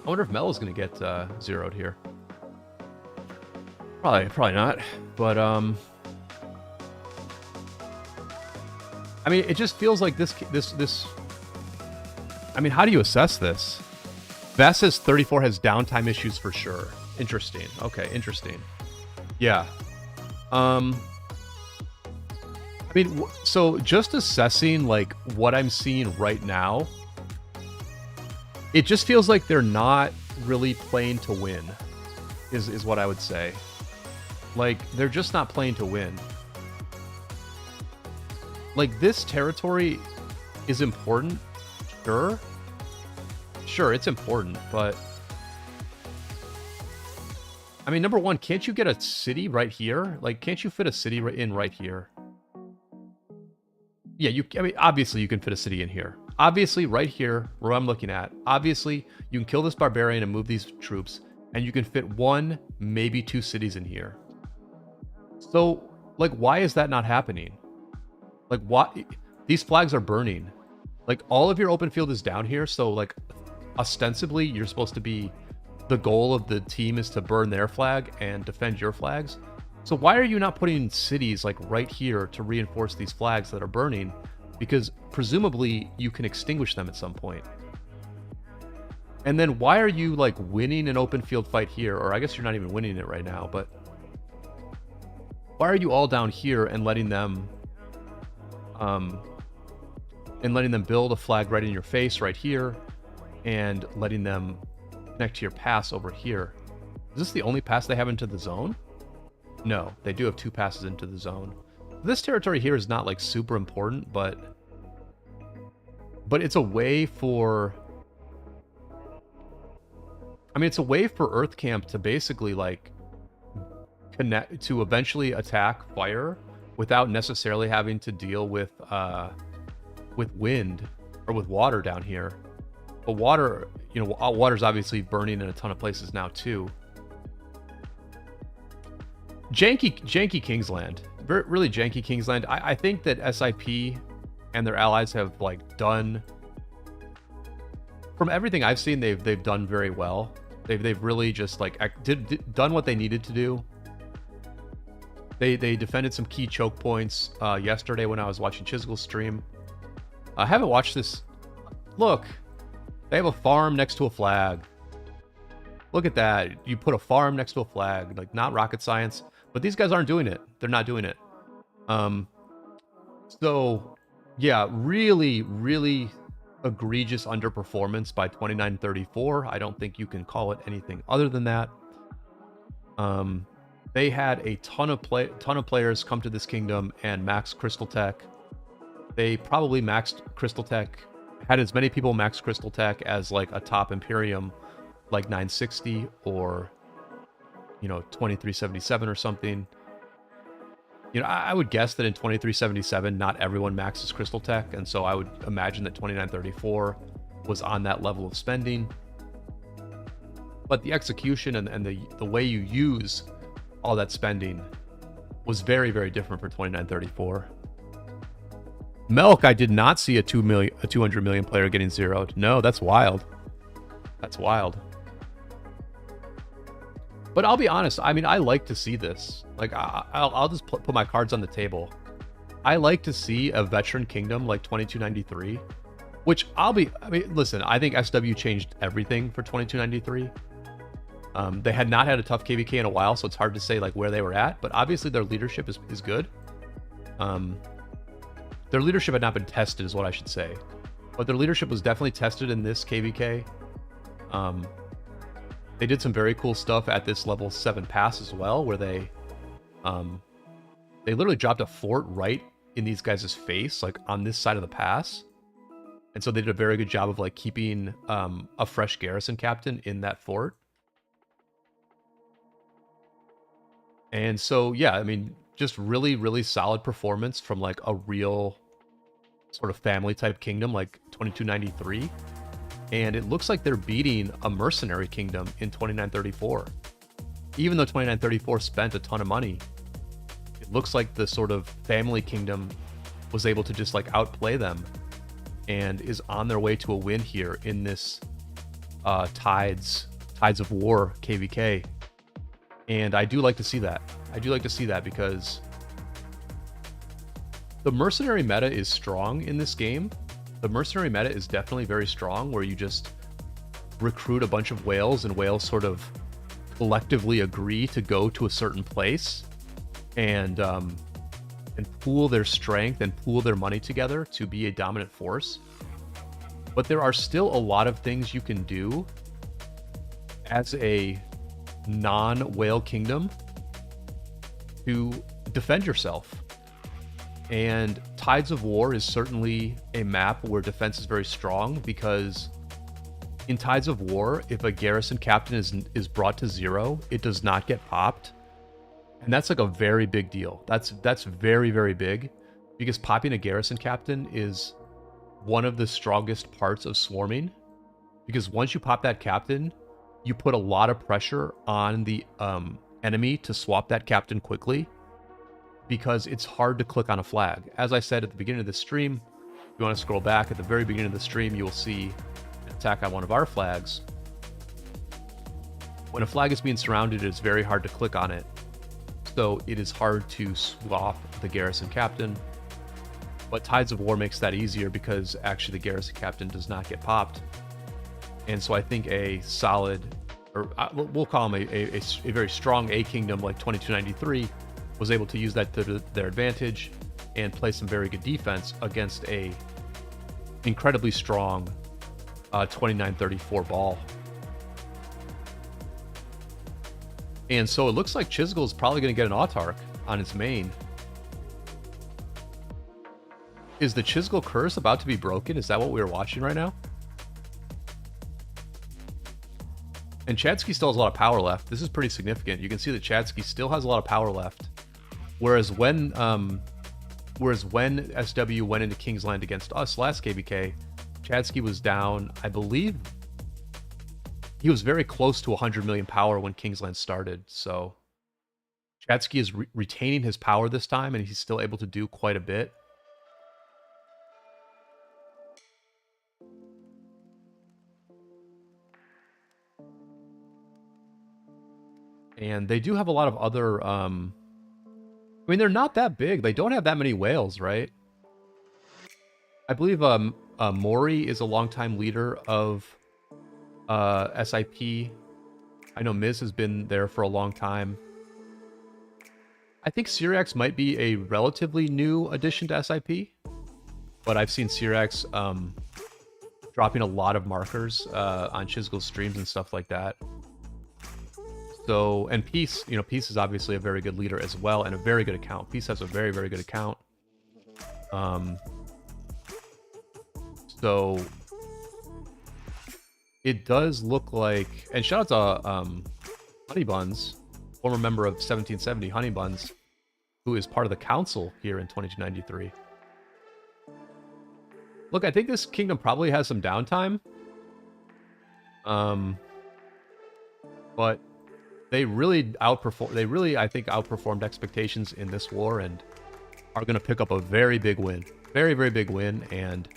I wonder if Mellow's going to get zeroed here. Probably not. But, I mean, it just feels like this... I mean, how do you assess this? Vass says 34 has downtime issues for sure. Interesting. Okay, interesting. Yeah. I mean, so just assessing, like, what I'm seeing right now, it just feels like they're not really playing to win, is what I would say. Like, they're just not playing to win. Like, this territory is important, sure. Sure, it's important, but... I mean, number one, can't you get a city right here? Like, can't you fit a city right here? Yeah, I mean, obviously you can fit a city in here. Obviously, right here, where I'm looking at, obviously, you can kill this barbarian and move these troops, and you can fit one, maybe two cities in here. So, like, why is that not happening? Like, why? These flags are burning. Like, all of your open field is down here, so, like, ostensibly, you're supposed to be... The goal of the team is to burn their flag and defend your flags. So why are you not putting cities, like, right here to reinforce these flags that are burning? Because presumably you can extinguish them at some point. And then why are you, like, winning an open field fight here? Or I guess you're not even winning it right now, but why are you all down here and letting them build a flag right in your face right here and letting them connect to your pass over here? Is this the only pass they have into the zone? No, they do have two passes into the zone. This territory here is not, like, super important, but it's a way for... I mean, it's a way for Earth Camp to basically, like, connect to eventually attack Fire without necessarily having to deal with wind or with water down here. But water, you know, water's obviously burning in a ton of places now too. Janky Kingsland, really janky Kingsland. I think that SIP and their allies have like done, from everything I've seen, they've done very well. They've really just like done what they needed to do. They defended some key choke points yesterday when I was watching Chisgle's stream. I haven't watched this. Look, they have a farm next to a flag. Look at that. You put a farm next to a flag, like not rocket science. But these guys aren't doing it. They're not doing it. So, yeah, really, really egregious underperformance by 2934. I don't think you can call it anything other than that. They had a ton of players come to this kingdom and max Crystal Tech. They probably maxed Crystal Tech, had as many people max Crystal Tech as like a top Imperium, like 960 or, you know, 2377 or something. You know, I would guess that in 2377, not everyone maxes Crystal Tech, and so I would imagine that 2934 was on that level of spending. But the execution and the way you use all that spending was very, very different for 2934. Melk, I did not see a 200 million player getting zeroed. No, that's wild. That's wild. But I'll be honest, I mean, I like to see this. Like, I'll just put my cards on the table. I like to see a veteran kingdom like 2293, which I mean, listen, I think SW changed everything for 2293. They had not had a tough KvK in a while, so it's hard to say like where they were at, but obviously their leadership is good. Their leadership had not been tested is what I should say, but their leadership was definitely tested in this KvK. They did some very cool stuff at this level 7 pass as well, where they literally dropped a fort right in these guys' face, like on this side of the pass. And so they did a very good job of like keeping a fresh Garrison captain in that fort. And so, yeah, I mean, just really, really solid performance from like a real sort of family type kingdom like 2293. And it looks like they're beating a mercenary kingdom in 2934. Even though 2934 spent a ton of money, it looks like the sort of family kingdom was able to just like outplay them and is on their way to a win here in this Tides of War KvK. And I do like to see that. I do like to see that because the mercenary meta is strong in this game. The mercenary meta is definitely very strong, where you just recruit a bunch of whales and whales sort of collectively agree to go to a certain place and pool their strength and pool their money together to be a dominant force. But there are still a lot of things you can do as a non-whale kingdom to defend yourself. And Tides of War is certainly a map where defense is very strong, because in Tides of War, if a Garrison captain is brought to 0, it does not get popped. And that's like a very big deal. That's very, very big, because popping a Garrison captain is one of the strongest parts of swarming, because once you pop that captain, you put a lot of pressure on the enemy to swap that captain quickly, because it's hard to click on a flag. As I said at the beginning of the stream, if you want to scroll back at the very beginning of the stream, you will see an attack on one of our flags. When a flag is being surrounded, it's very hard to click on it. So it is hard to swap the Garrison captain. But Tides of War makes that easier, because actually the Garrison captain does not get popped. And so I think a solid, or we'll call him a very strong A kingdom like 2293 was able to use that to their advantage and play some very good defense against a incredibly strong 2934 ball. And so it looks like Chisgle is probably going to get an Autarch on his main. Is the Chisgle curse about to be broken? Is that what we're watching right now? And Chadsky still has a lot of power left. This is pretty significant. You can see that Chadsky still has a lot of power left. Whereas when SW went into Kingsland against us last KvK, Chadsky was down, I believe, he was very close to 100 million power when Kingsland started. So Chadsky is retaining his power this time, and he's still able to do quite a bit. And they do have a lot of other... I mean, they're not that big. They don't have that many whales, right? I believe Mori is a longtime leader of SIP. I know Miz has been there for a long time. I think Syrax might be a relatively new addition to SIP, but I've seen Syrax dropping a lot of markers on Chisgle's streams and stuff like that. So, and Peace, you know, Peace is obviously a very good leader as well, and a very good account. Peace has a very, very good account. So it does look like, and shout out to Honey Buns, former member of 1770, Honey Buns, who is part of the council here in 2293. Look, I think this kingdom probably has some downtime. But they really outperformed. They really, I think, outperformed expectations in this war and are going to pick up a very big win. Very, very big win. And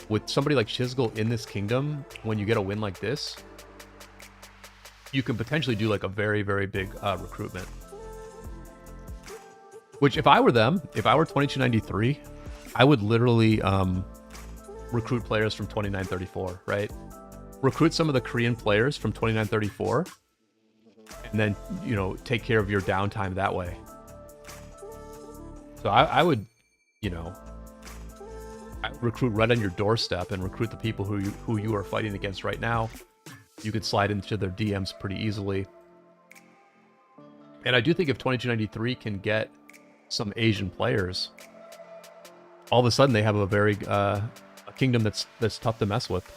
with somebody like Chisgle in this kingdom, when you get a win like this, you can potentially do like a very, very big recruitment. Which, if I were them, if I were 2293, I would literally recruit players from 2934, right? Recruit some of the Korean players from 2934, and then, you know, take care of your downtime that way. So I would, you know, recruit right on your doorstep and recruit the people who you are fighting against right now. You could slide into their DMs pretty easily. And I do think if 2293 can get some Asian players, all of a sudden they have a very a kingdom that's tough to mess with.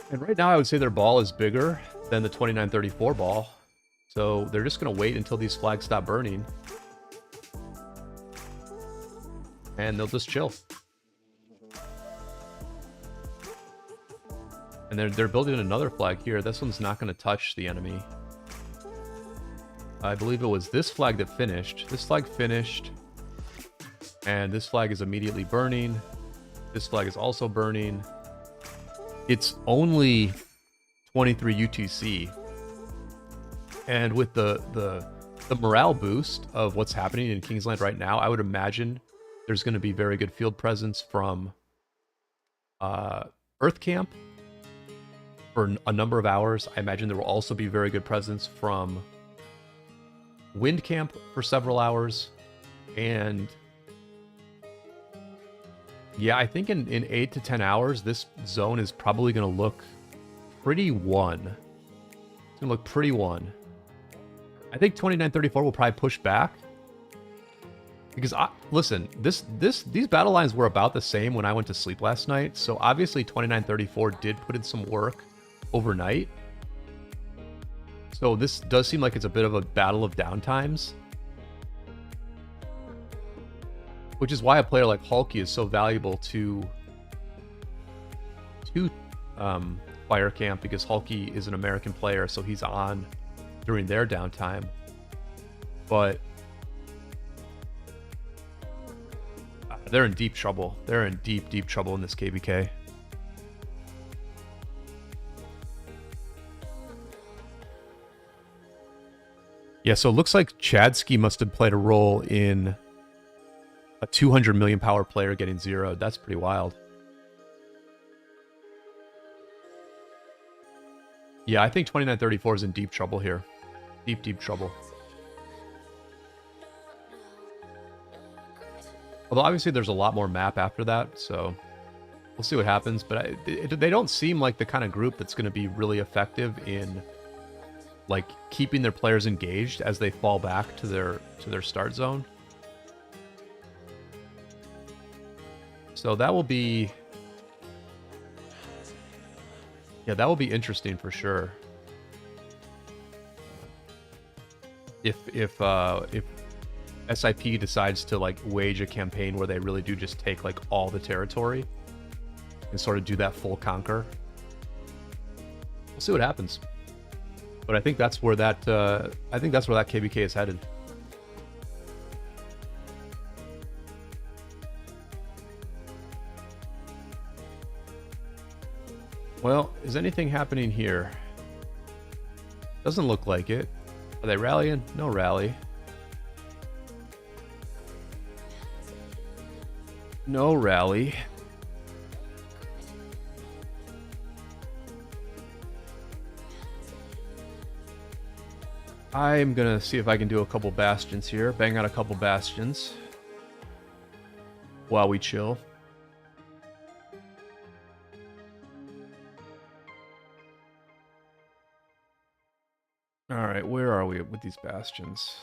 And right now I would say their ball is bigger than the 2934 ball. So they're just going to wait until these flags stop burning. And they'll just chill. And they're building another flag here. This one's not going to touch the enemy. I believe it was this flag that finished. This flag finished. And this flag is immediately burning. This flag is also burning. It's only 23 UTC. And with the morale boost of what's happening in Kingsland right now, I would imagine there's going to be very good field presence from Earth Camp for a number of hours. I imagine there will also be very good presence from Wind Camp for several hours. And yeah, I think in 8 to 10 hours, this zone is probably going to look pretty won. It's going to look pretty won. I think 2934 will probably push back. Because, listen, these battle lines were about the same when I went to sleep last night. So obviously 2934 did put in some work overnight. So this does seem like it's a bit of a battle of downtimes. Which is why a player like Hulky is so valuable to Fire Camp, because Hulky is an American player, so he's on during their downtime. But they're in deep trouble. They're in deep, deep trouble in this KvK. Yeah, so it looks like Chadsky must have played a role in a 200 million power player getting zeroed. That's pretty wild. Yeah, I think 2934 is in deep trouble here. Deep, deep trouble. Although obviously there's a lot more map after that, so we'll see what happens. But they don't seem like the kind of group that's going to be really effective in like keeping their players engaged as they fall back to their start zone. So that will be, yeah, that will be interesting for sure. If SIP decides to like wage a campaign where they really do just take like all the territory, and sort of do that full conquer. We'll see what happens. But I think that's where that KvK is headed. Well, is anything happening here? Doesn't look like it. Are they rallying? No rally. No rally. I'm gonna see if I can do a couple bastions here. Bang out a couple bastions while we chill. Alright, where are we with these bastions?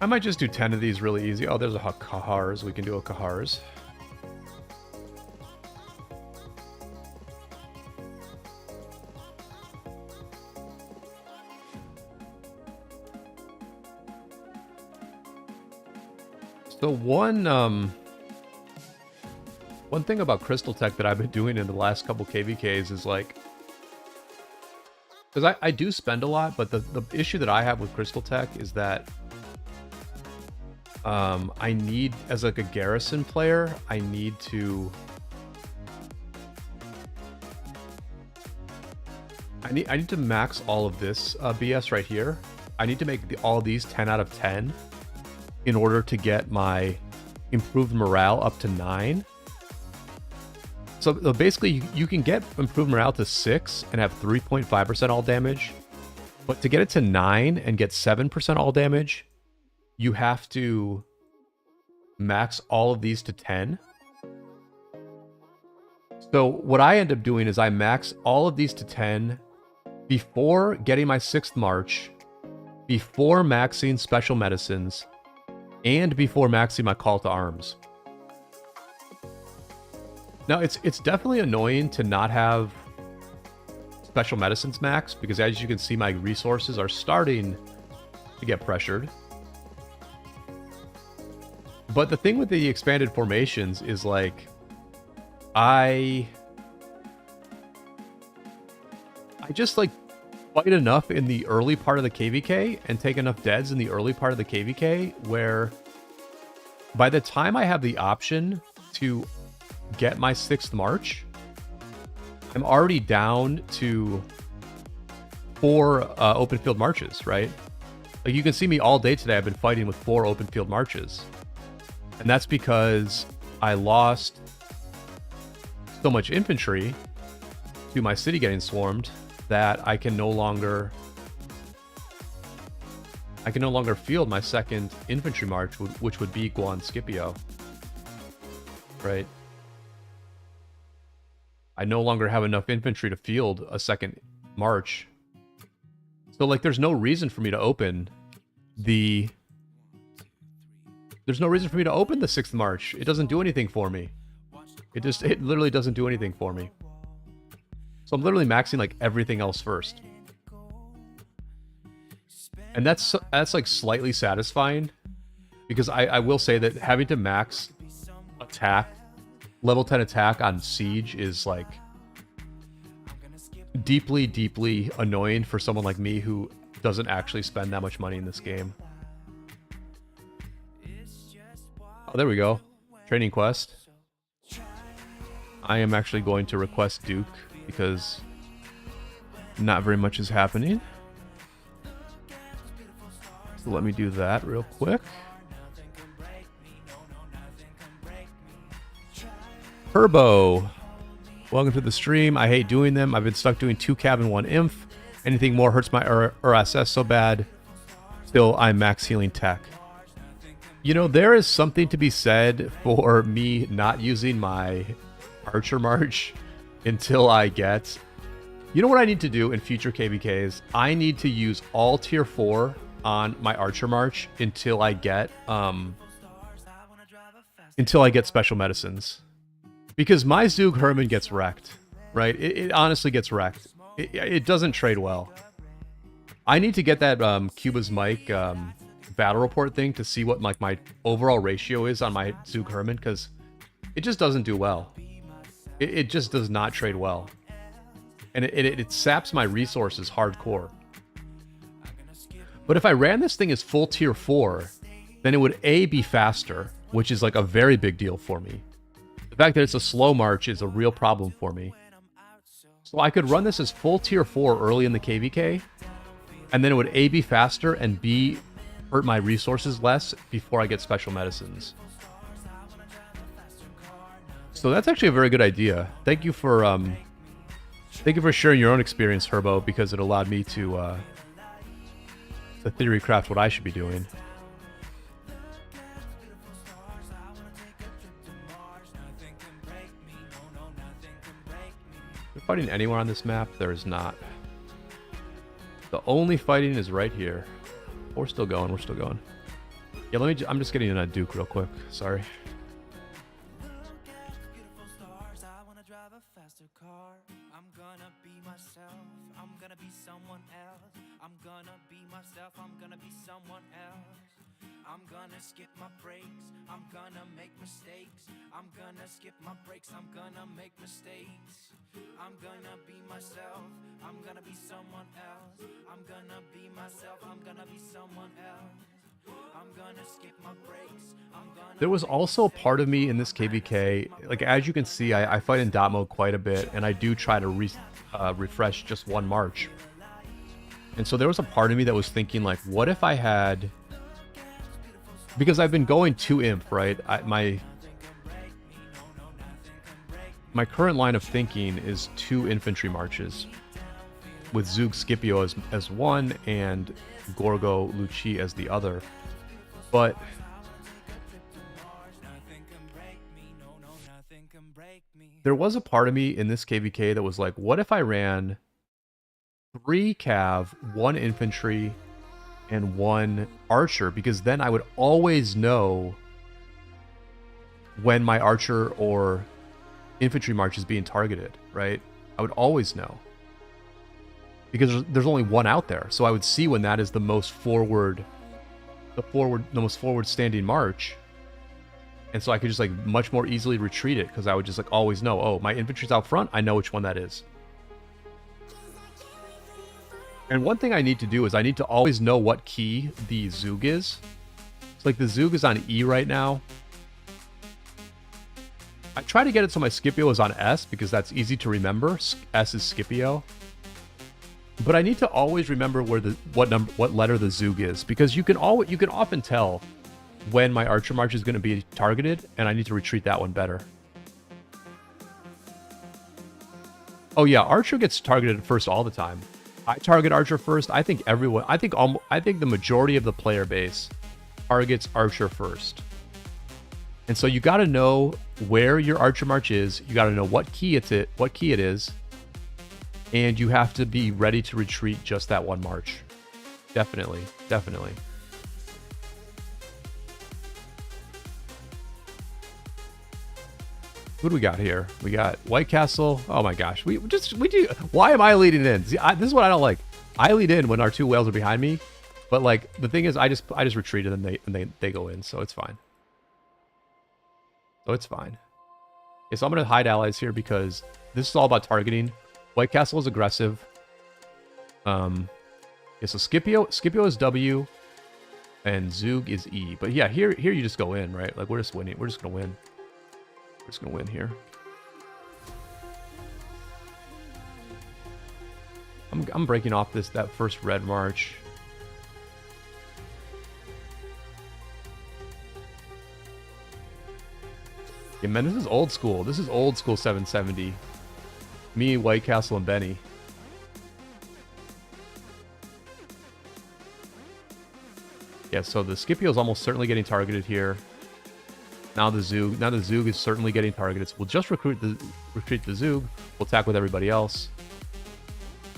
I might just do 10 of these really easy. Oh, there's a Kahars. We can do a Kahars. So one thing about Crystal Tech that I've been doing in the last couple KvKs is like, because I do spend a lot, but the issue that I have with Crystal Tech is that I need, as like a Garrison player, I need to max all of this BS right here. I need to make all these 10 out of 10 in order to get my improved morale up to 9. So basically, you can get improved morale to 6 and have 3.5% all damage, but to get it to 9 and get 7% all damage, you have to max all of these to 10. So what I end up doing is I max all of these to 10 before getting my 6th March, before maxing special medicines, and before maxing my call to arms. Now, it's definitely annoying to not have special medicines max, because as you can see, my resources are starting to get pressured. But the thing with the expanded formations is like, I just like fight enough in the early part of the KvK and take enough deads in the early part of the KvK where by the time I have the option to get my 6th March, I'm already down to 4 open field marches, right? Like you can see me all day today, I've been fighting with 4 open field marches. And that's because I lost so much infantry to my city getting swarmed that I can no longer field my 2nd infantry march, which would be Guan Scipio. Right? I no longer have enough infantry to field a 2nd march. So like there's no reason for me to open the 6th March. It doesn't do anything for me. It literally doesn't do anything for me. So I'm literally maxing like everything else first. And that's like slightly satisfying, because I will say that having to max attack, level 10 attack on Siege is like deeply, deeply annoying for someone like me who doesn't actually spend that much money in this game. Oh, there we go. Training quest. I am actually going to request Duke because not very much is happening. So let me do that real quick. Herbo, welcome to the stream. I hate doing them. I've been stuck doing 2 cav and 1 inf. Anything more hurts my RSS so bad. Still, I'm max healing tech. You know, there is something to be said for me not using my Archer March until I get... You know what I need to do in future KvKs? I need to use all tier 4 on my Archer March until I get special medicines. Because my Zug Herman gets wrecked, right? It honestly gets wrecked. It doesn't trade well. I need to get that Cuba's Mike battle report thing to see what like my overall ratio is on my Zug Herman, because it just doesn't do well. It just does not trade well. And it saps my resources hardcore. But if I ran this thing as full tier 4, then it would A, be faster, which is like a very big deal for me. The fact that it's a slow march is a real problem for me. So I could run this as full tier 4 early in the KvK, and then it would A, be faster, and B, hurt my resources less before I get special medicines. So that's actually a very good idea. Thank you for sharing your own experience, Herbo, because it allowed me to theory craft what I should be doing. We're fighting anywhere on this map? There is not. The only fighting is right here. We're still going. We're still going. Yeah, I'm just getting in a Duke real quick. Sorry. I'm gonna skip my breaks, I'm gonna make mistakes. I'm gonna skip my breaks, I'm gonna make mistakes. I'm gonna be myself, I'm gonna be someone else. I'm gonna be myself, I'm gonna be someone else. I'm gonna skip my breaks, I'm gonna... There was also a part of me in this KvK, like as you can see, I fight in dot mode quite a bit, and I do try to refresh just one march. And so there was a part of me that was thinking like, what if I had... Because I've been going 2 imp, right? My current line of thinking is 2 infantry marches, with Zug Scipio as one and Gorgo Luci as the other. But there was a part of me in this KvK that was like, what if I ran 3 cav, 1 infantry, and 1 archer, because then I would always know when my archer or infantry march is being targeted, right? I would always know. Because there's only 1 out there. So I would see when that is the most forward standing march. And so I could just like much more easily retreat it, because I would just like always know, oh, my infantry's out front, I know which one that is. And one thing I need to do is I need to always know what key the Zug is. It's like the Zug is on E right now. I try to get it so my Scipio is on S, because that's easy to remember. S is Scipio. But I need to always remember where what letter the Zug is, because you can often tell when my Archer March is going to be targeted, and I need to retreat that one better. Oh yeah, Archer gets targeted first all the time. I target Archer first. I think everyone, I think the majority of the player base targets Archer first. And so you got to know where your Archer March is. You got to know what key it is, and you have to be ready to retreat just that one march. Definitely, definitely. What do we got here? We got White Castle. Oh my gosh, we do. Why am I leading in? See, this is what I don't like. I lead in when our 2 whales are behind me, but like the thing is, I just retreat and they go in, so it's fine. So it's fine. Okay, so I'm gonna hide allies here because this is all about targeting. White Castle is aggressive. Okay, so Scipio is W, and Zug is E. But yeah, here you just go in, right? Like we're just winning. We're just gonna win. We're just gonna win here. I'm breaking off that first red march. Yeah, man, this is old school. This is old school 770. Me, White Castle, and Benny. Yeah, so the Scipio is almost certainly getting targeted here. Now the Zug is certainly getting targeted. So we'll just retreat the Zug. We'll attack with everybody else.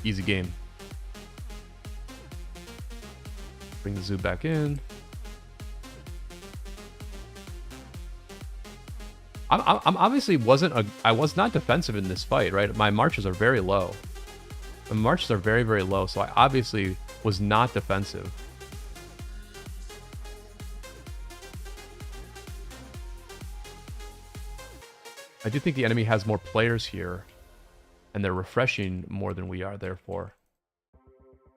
Easy game. Bring the zoo back in. I'm obviously I was not defensive in this fight, right? My marches are very low. My marches are very, very low, so I obviously was not defensive. I do think the enemy has more players here, and they're refreshing more than we are, therefore.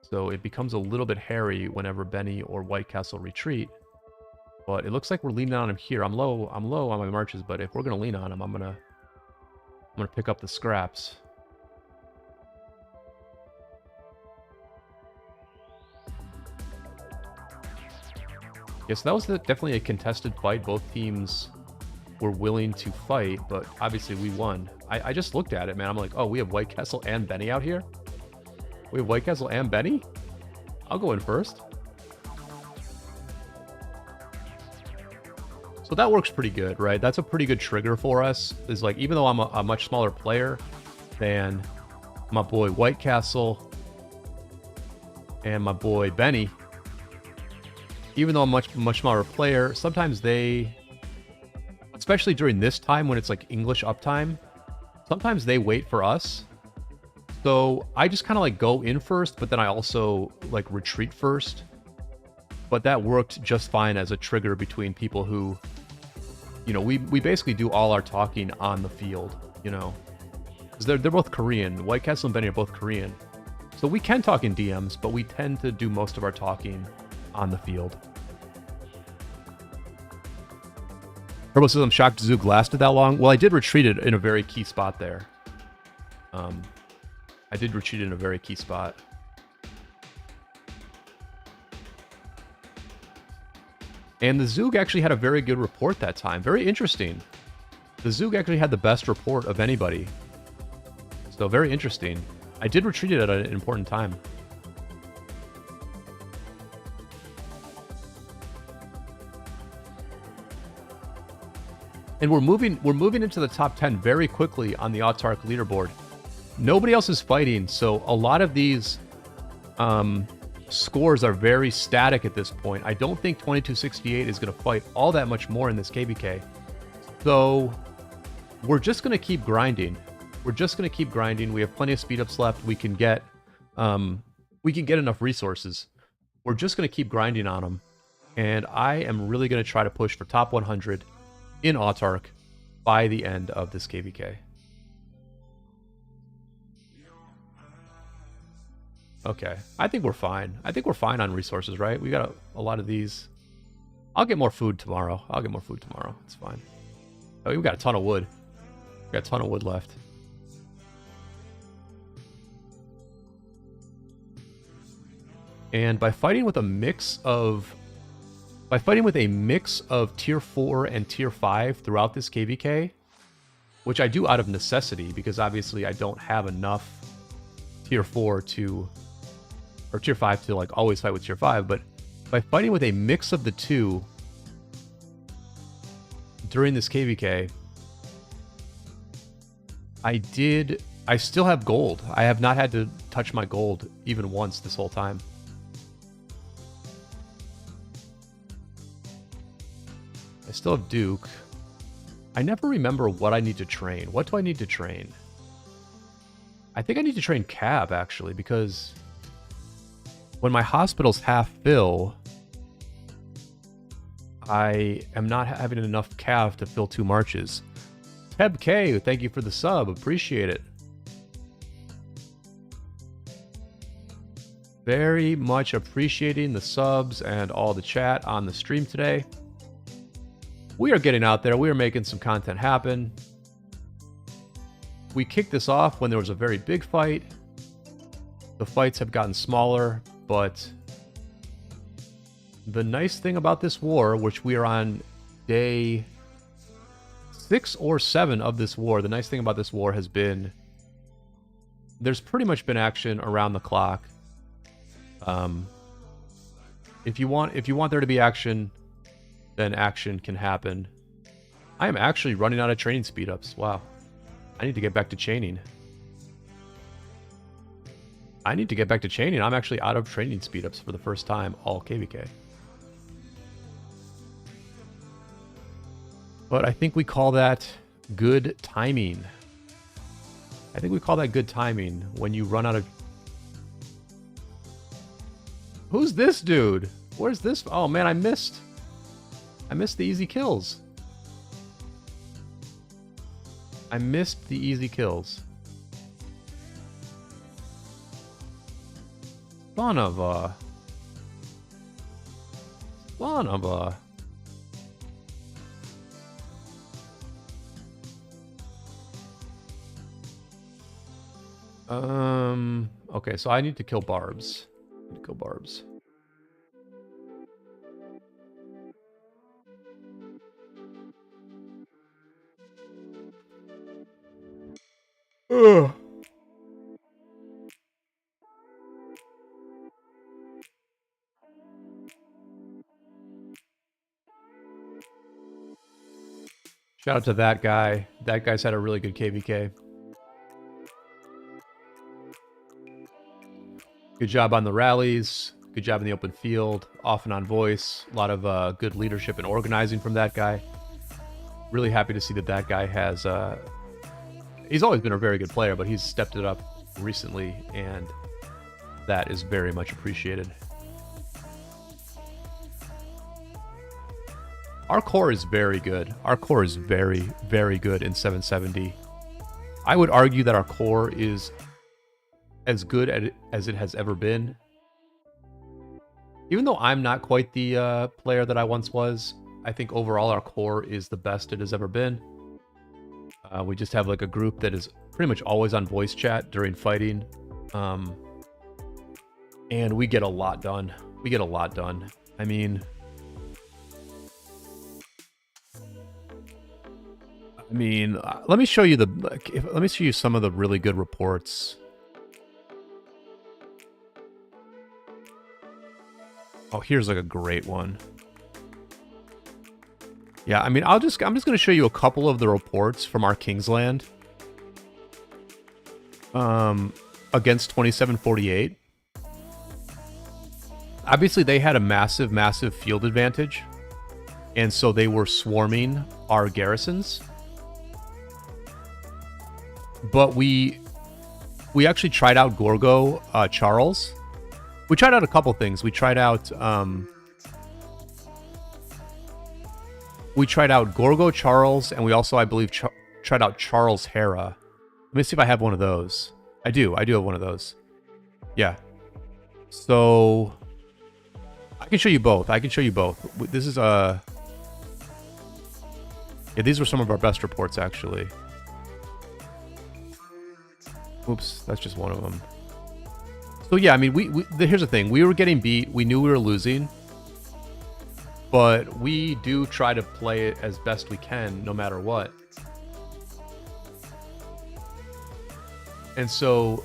So it becomes a little bit hairy whenever Benny or White Castle retreat. But it looks like we're leaning on him here. I'm low on my marches, but if we're gonna lean on him, I'm gonna pick up the scraps. Yes, that was definitely a contested fight. Both teams were willing to fight, but obviously we won. I just looked at it, man. I'm like, oh, we have White Castle and Benny out here? We have White Castle and Benny? I'll go in first. So that works pretty good, right? That's a pretty good trigger for us. Is like, even though I'm a much smaller player than my boy White Castle and my boy Benny, even though I'm much smaller player, sometimes they, especially during this time when it's like English uptime, sometimes they wait for us. So I just kind of like go in first, but then I also like retreat first. But that worked just fine as a trigger between people who, you know, we basically do all our talking on the field, you know. 'Cause they're both Korean. White Castle and Benny are both Korean. So we can talk in DMs, but we tend to do most of our talking on the field. Turbo says, I'm shocked Zoog lasted that long. Well, I did retreat it in a very key spot there. I did retreat in a very key spot. And the Zoog actually had a very good report that time. Very interesting. The Zoog actually had the best report of anybody. So very interesting. I did retreat it at an important time. And we're moving into the top 10 very quickly on the Autark leaderboard. Nobody else is fighting, so a lot of these scores are very static at this point. I don't think 2268 is going to fight all that much more in this KvK. So we're just going to keep grinding. We're just going to keep grinding. We have plenty of speed ups left. We can get enough resources. We're just going to keep grinding on them. And I am really going to try to push for top 100 in Autark by the end of this KvK. Okay, I think we're fine. I think we're fine on resources, right? We got a lot of these. I'll get more food tomorrow. It's fine. Oh, we got a ton of wood. We got a ton of wood left. And by fighting with a mix of tier 4 and tier 5 throughout this KvK, which I do out of necessity because obviously I don't have enough tier 4 to, or tier 5 to like always fight with tier 5, but by fighting with a mix of the two during this KvK, I still have gold. I have not had to touch my gold even once this whole time. I still have Duke. I never remember what I need to train. What do I need to train? I think I need to train Cab, actually, because when my hospitals half fill, I am not having enough Cav to fill 2 marches. KvK, thank you for the sub. Appreciate it. Very much appreciating the subs and all the chat on the stream today. We are getting out there. We are making some content happen. We kicked this off when there was a very big fight. The fights have gotten smaller, but the nice thing about this war, which we are on day 6 or 7 of this war, the nice thing about this war has been there's pretty much been action around the clock. If you want there to be action, then action can happen. I am actually running out of training speed ups. Wow. I need to get back to chaining. I need to get back to chaining. I'm actually out of training speed-ups for the first time, all KvK. But I think we call that good timing. I think we call that good timing when you run out of... Who's this dude? Where's this? Oh man, I missed the easy kills. I missed the easy kills. Son of a... Okay, so I need to kill Barbs. I need to kill Barbs. Ugh. Shout out to that guy. That guy's had a really good KvK. Good job on the rallies. Good job in the open field. Off and on voice. A lot of good leadership and organizing from that guy. Really happy to see that that guy has... he's always been a very good player, but he's stepped it up recently, and that is very much appreciated. Our core is very good. Our core is very, very good in 770. I would argue that our core is as good as it has ever been. Even though I'm not quite the player that I once was, I think overall our core is the best it has ever been. We just have like a group that is pretty much always on voice chat during fighting. And we get a lot done. We get a lot done. I mean, let me show you some of the really good reports. Oh, here's like a great one. Yeah, I mean, I'm just going to show you a couple of the reports from our Kingsland against 2748. Obviously, they had a massive, massive field advantage, and so they were swarming our garrisons. But we actually tried out Gorgo Charles. We tried out a couple things. We tried out Gorgo Charles, and we also, I believe, tried out Charles Hera. Let me see if I have one of those. I do have one of those. Yeah. So I can show you both. This is yeah, these were some of our best reports, actually. Oops, that's just one of them. So yeah, I mean, here's the thing. We were getting beat. We knew we were losing. But we do try to play it as best we can, no matter what. And so,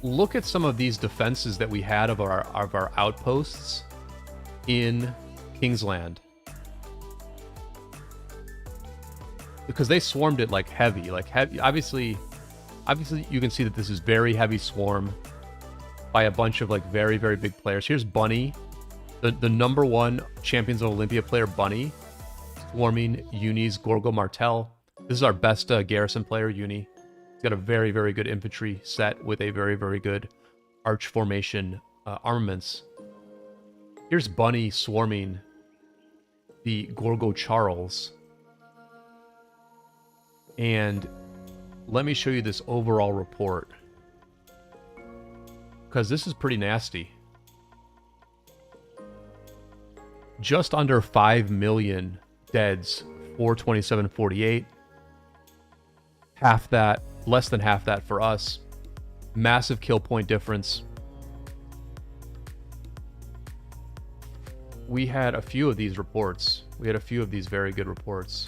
look at some of these defenses that we had of our outposts in Kingsland. Because they swarmed it like heavy. Obviously, you can see that this is very heavy swarm by a bunch of like very, very big players. Here's Bunny, the #1 Champions of Olympia player, Bunny, swarming Uni's Gorgo Martel. This is our best Garrison player, Uni. He's got a very, very good infantry set with a very, very good arch formation armaments. Here's Bunny swarming the Gorgo Charles. And let me show you this overall report, because this is pretty nasty. Just under 5 million deads for 2748. Half that, less than half that for us. Massive kill point difference. We had a few of these reports. We had a few of these very good reports.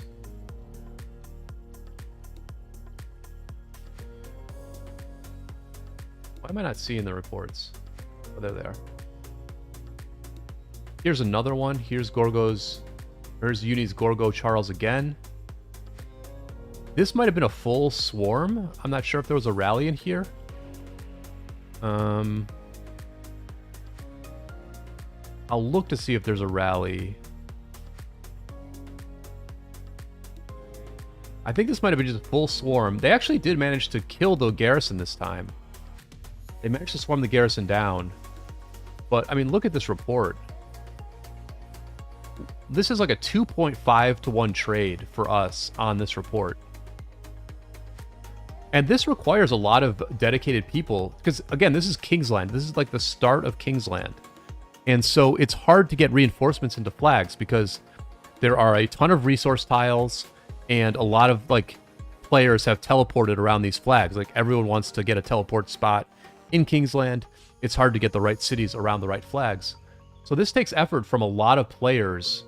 Why am I not seeing the reports? Oh, there they are. Here's another one. Here's Uni's Gorgo Charles again. This might have been a full swarm. I'm not sure if there was a rally in here. I'll look to see if there's a rally. I think this might have been just a full swarm. They actually did manage to kill the garrison this time. They managed to swarm the garrison down. But, I mean, look at this report. This is like a 2.5 to 1 trade for us on this report. And this requires a lot of dedicated people. Because, again, this is Kingsland. This is like the start of Kingsland. And so it's hard to get reinforcements into flags because there are a ton of resource tiles and a lot of like players have teleported around these flags. Like everyone wants to get a teleport spot in Kingsland. It's hard to get the right cities around the right flags. So this takes effort from a lot of players,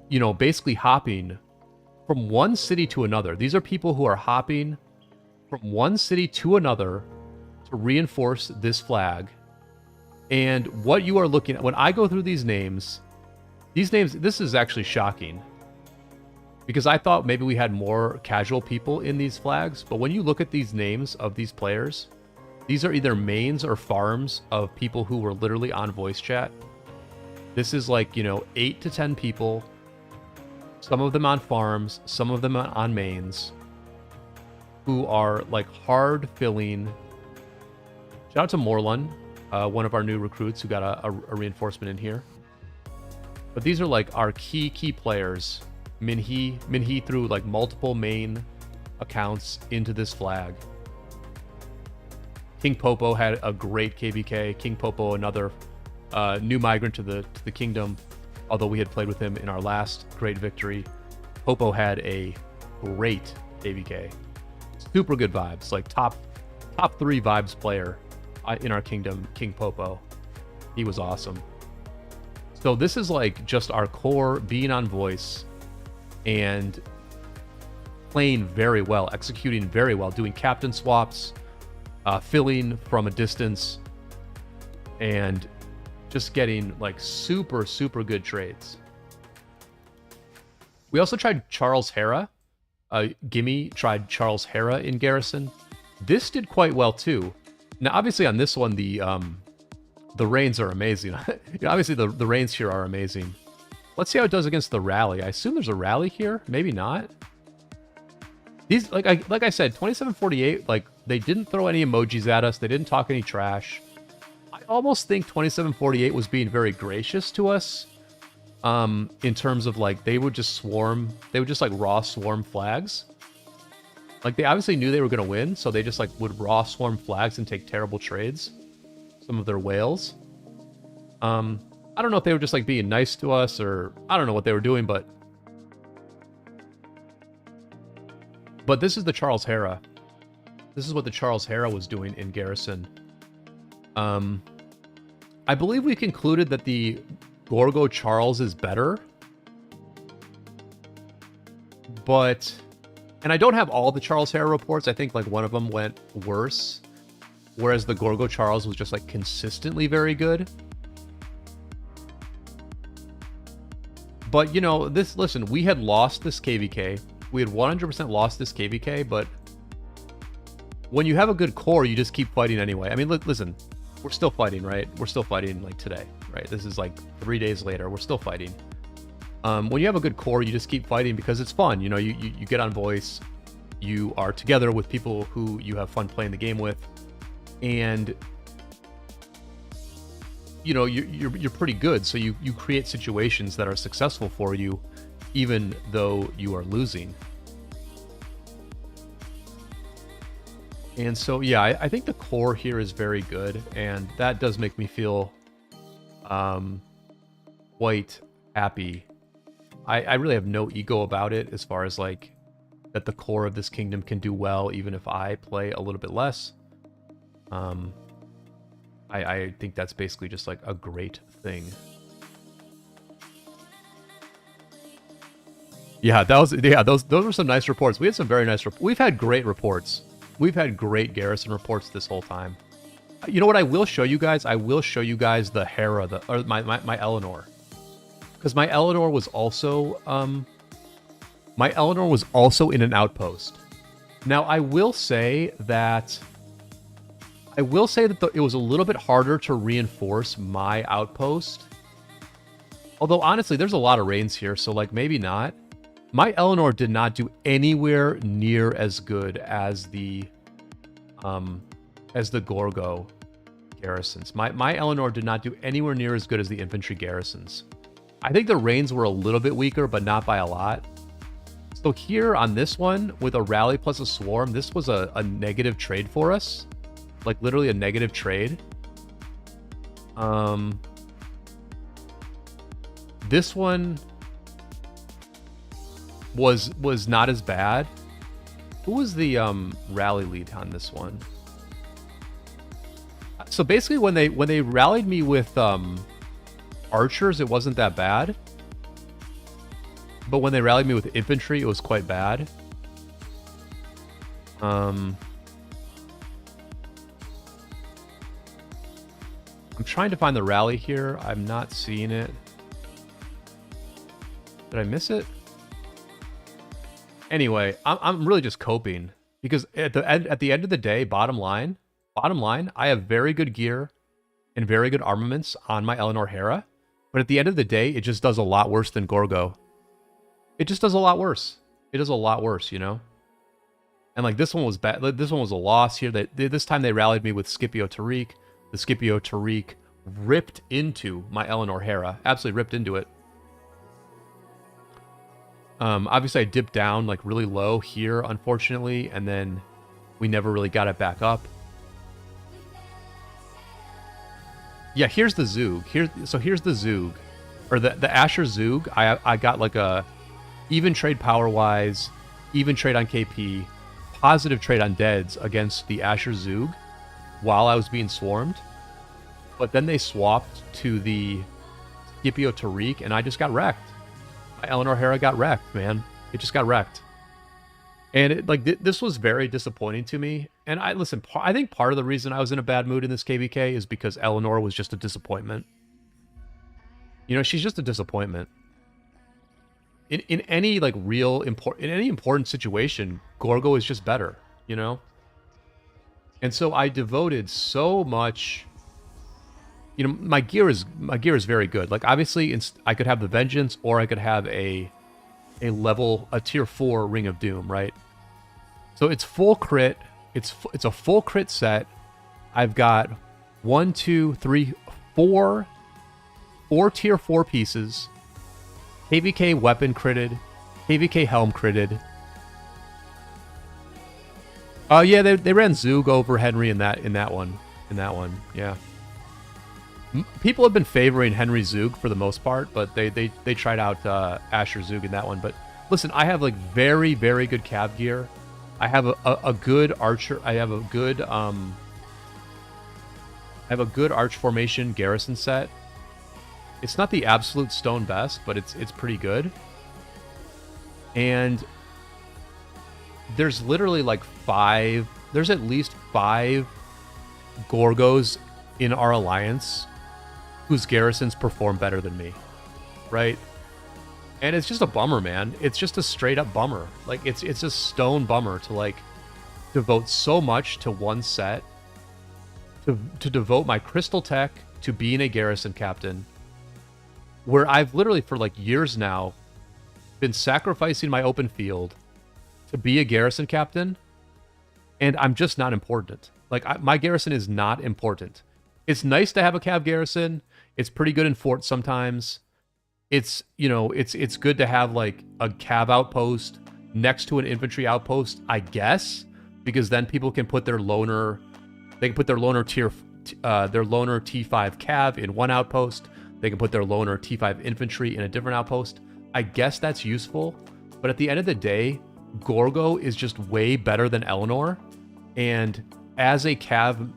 you know, basically hopping from one city to another. These are people who are hopping from one city to another to reinforce this flag. And what you are looking at, when I go through these names, this is actually shocking. Because I thought maybe we had more casual people in these flags. But when you look at these names of these players, these are either mains or farms of people who were literally on voice chat. This is like, you know, 8 to 10 people. Some of them on farms, some of them on mains. Who are like hard filling. Shout out to Morlun, one of our new recruits who got a reinforcement in here. But these are like our key players. Minhee threw like multiple main accounts into this flag. King Popo had a great KvK. King Popo, another new migrant to the kingdom, although we had played with him in our last great victory. Popo had a great KvK. Super good vibes, like top 3 vibes player in our kingdom, King Popo. He was awesome. So this is like just our core being on voice and playing very well, executing very well, doing captain swaps, filling from a distance, and just getting like super good trades. We also tried Charles Hera. Gimme tried Charles Hera in Garrison. This did quite well too. Now, obviously on this one, the reigns are amazing. You know, obviously the reigns here are amazing. Let's see how it does against the rally. I assume there's a rally here. Maybe not. These, like I said, 2748, like, they didn't throw any emojis at us. They didn't talk any trash. I almost think 2748 was being very gracious to us. In terms of, like, they would just swarm. They would just, like, raw swarm flags. Like, they obviously knew they were going to win, so they just, like, would raw swarm flags and take terrible trades. Some of their whales. I don't know if they were just like being nice to us or I don't know what they were doing, but this is the Charles Hera. This is what the Charles Hera was doing in Garrison. I believe we concluded that the Gorgo Charles is better. But, and I don't have all the Charles Hera reports. I think like one of them went worse. Whereas the Gorgo Charles was just like consistently very good. But, you know, listen, we had lost this KvK. We had 100% lost this KvK, but when you have a good core, you just keep fighting anyway. I mean, listen, we're still fighting, right? We're still fighting, like, today, right? This is, like, 3 days later. We're still fighting. When you have a good core, you just keep fighting because it's fun. You know, you get on voice. You are together with people who you have fun playing the game with. And you know, you're pretty good, so you create situations that are successful for you, even though you are losing. And so, yeah, I think the core here is very good, and that does make me feel quite happy. I really have no ego about it as far as, like, that the core of this kingdom can do well, even if I play a little bit less. I think that's basically just like a great thing. Yeah, those were some nice reports. We had some very nice reports. We've had great reports. We've had great Garrison reports this whole time. You know what I will show you guys? I will show you guys the Hera, or my Eleanor. Because my Eleanor was also in an outpost. Now I will say that I will say that it was a little bit harder to reinforce my outpost. Although, honestly, there's a lot of rains here, so, like, maybe not. My Eleanor did not do anywhere near as good as the Gorgo garrisons. My Eleanor did not do anywhere near as good as the infantry garrisons. I think the rains were a little bit weaker, but not by a lot. So here on this one, with a rally plus a swarm, this was a negative trade for us. Like, literally a negative trade. This one was not as bad. Who was the rally lead on this one? So basically, when they rallied me with archers, it wasn't that bad. But when they rallied me with infantry, it was quite bad. I'm trying to find the rally here. I'm not seeing it. Did I miss it? Anyway, I'm really just coping because at the end of the day, bottom line, I have very good gear and very good armaments on my Eleanor Hera, but at the end of the day, it just does a lot worse than Gorgo. It just does a lot worse. It does a lot worse, you know? And like this one was bad. This one was a loss here. This time they rallied me with Scipio Tariq. The Scipio Tariq ripped into my Eleanor Hera. Absolutely ripped into it. Obviously I dipped down like really low here, unfortunately, and then we never really got it back up. Yeah, here's the Zug. Here's the Zug. Or the Asher Zug. I got like a even trade power-wise, even trade on KP, positive trade on deads against the Asher Zug while I was being swarmed. But then they swapped to the Scipio Tariq, and I just got wrecked. My Eleanor Hera got wrecked, man. It just got wrecked. And this was very disappointing to me. And I think part of the reason I was in a bad mood in this KvK is because Eleanor was just a disappointment. You know, she's just a disappointment. In any like real in any important situation, Gorgo is just better, you know? And so I devoted so much. You know, my gear is very good. Like obviously I could have the Vengeance or I could have a tier 4 Ring of Doom, right? So it's full crit. It's a full crit set. I've got 1, 2, 3, 4 tier 4 pieces. KvK weapon critted. KvK helm critted. Oh yeah, they ran Zug over Henry in that one. Yeah. People have been favoring Henry Zug for the most part, but they tried out Asher Zug in that one. But listen, I have like very, very good cav gear. I have a good archer. I have a good arch formation garrison set. It's not the absolute stone best, but it's pretty good. And there's literally like there's at least 5 Gorgos in our alliance whose garrisons perform better than me, right? And it's just a bummer, man. It's just a straight up bummer. Like it's a stone bummer to like devote so much to one set, to devote my crystal tech to being a garrison captain, where I've literally for like years now been sacrificing my open field to be a garrison captain, and I'm just not important. Like my garrison is not important. It's nice to have a cav garrison. It's pretty good in fort sometimes. It's, you know, it's good to have like a cav outpost next to an infantry outpost, I guess, because then people can put their loner, T5 cav in one outpost. They can put their loner T5 infantry in a different outpost. I guess that's useful, but at the end of the day, Gorgo is just way better than Eleanor, and as a cav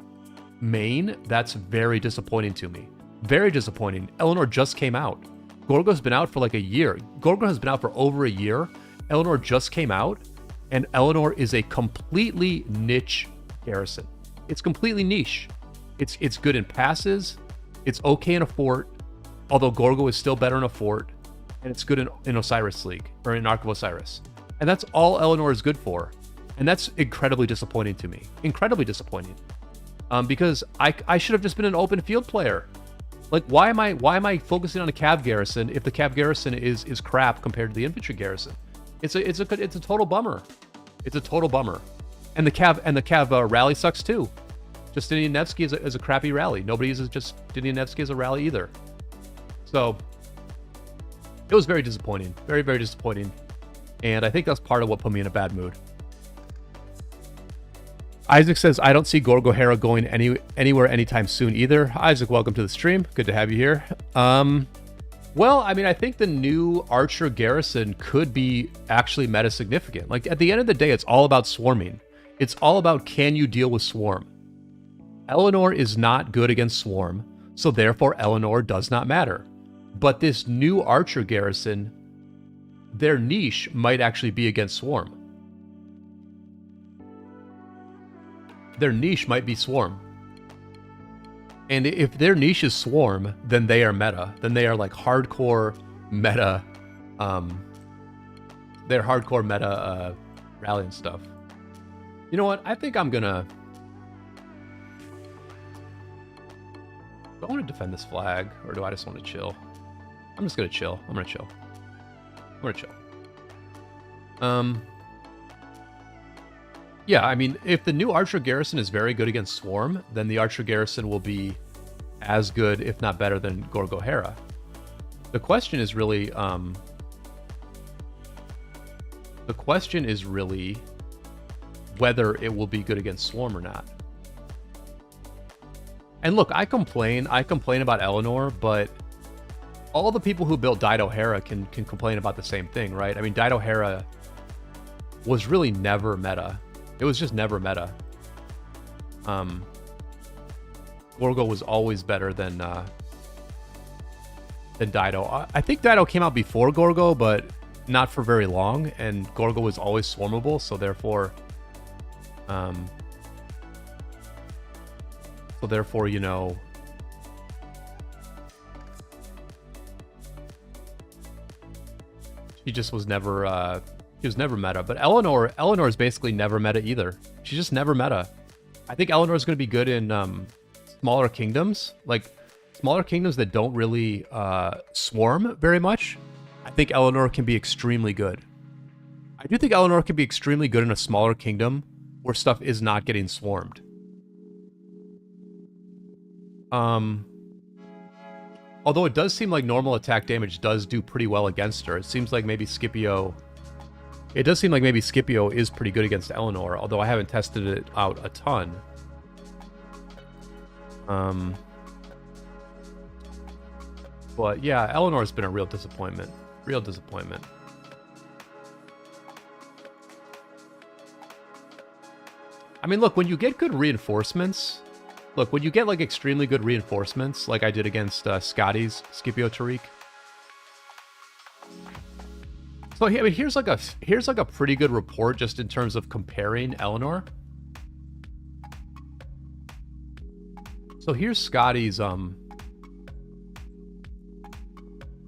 main, that's very disappointing to me. Very disappointing. Eleanor just came out. Gorgo's been out for like a year. Gorgo has been out for over a year. Eleanor just came out, and Eleanor is a completely niche garrison. It's completely niche. It's good in passes. It's okay in a fort, although Gorgo is still better in a fort, and it's good in Osiris League, or in Ark of Osiris. And that's all Eleanor is good for. And that's incredibly disappointing to me. Incredibly disappointing. because I should have just been an open field player. Like, why am I focusing on a cav garrison if the cav garrison is crap compared to the infantry garrison? It's a total bummer. It's a total bummer. And the cav rally sucks too. Justinian Nevsky is a crappy rally. Nobody uses Justinian Nevsky as a rally either. So it was very disappointing. Very, very disappointing. And I think that's part of what put me in a bad mood. Isaac says, I don't see Gorgohera going anywhere anytime soon either. Isaac, welcome to the stream. Good to have you here. Well, I mean, I think the new Archer Garrison could be actually meta significant. Like, at the end of the day, it's all about swarming. It's all about, can you deal with swarm? Eleanor is not good against swarm, so therefore Eleanor does not matter. But this new Archer Garrison, their niche might actually be against swarm. Their niche might be swarm. And if their niche is swarm, then they are meta. Then they are like hardcore meta. They're hardcore meta rally and stuff. You know what? I think I'm gonna... Do I want to defend this flag, or do I just want to chill? I'm just gonna chill. I'm gonna chill. Yeah, I mean, if the new Archer Garrison is very good against Swarm, then the Archer Garrison will be as good, if not better, than Gorgohera. The question is really, whether it will be good against Swarm or not. And look, I complain about Eleanor, but all the people who built Dido Hera can complain about the same thing, right? I mean, Dido Hera was really never meta. It was just never meta. Gorgo was always better than Dido. I think Dido came out before Gorgo, but not for very long, and Gorgo was always swarmable, so therefore, you know, he just was never he was never meta. But Eleanor is basically never meta either. She's just never meta. I think Eleanor is going to be good in smaller kingdoms, like smaller kingdoms that don't really swarm very much. I think Eleanor can be extremely good. I do think Eleanor can be extremely good in a smaller kingdom where stuff is not getting swarmed. Although it does seem like normal attack damage does do pretty well against her. It seems like maybe Scipio... It does seem like maybe Scipio is pretty good against Eleanor, although I haven't tested it out a ton. But yeah, Eleanor's been a real disappointment. Real disappointment. I mean, look, when you get good reinforcements... Look, when you get like extremely good reinforcements, like I did against Scotty's Scipio Tariq. So I mean, here's like a pretty good report just in terms of comparing Eleanor. So here's Scotty's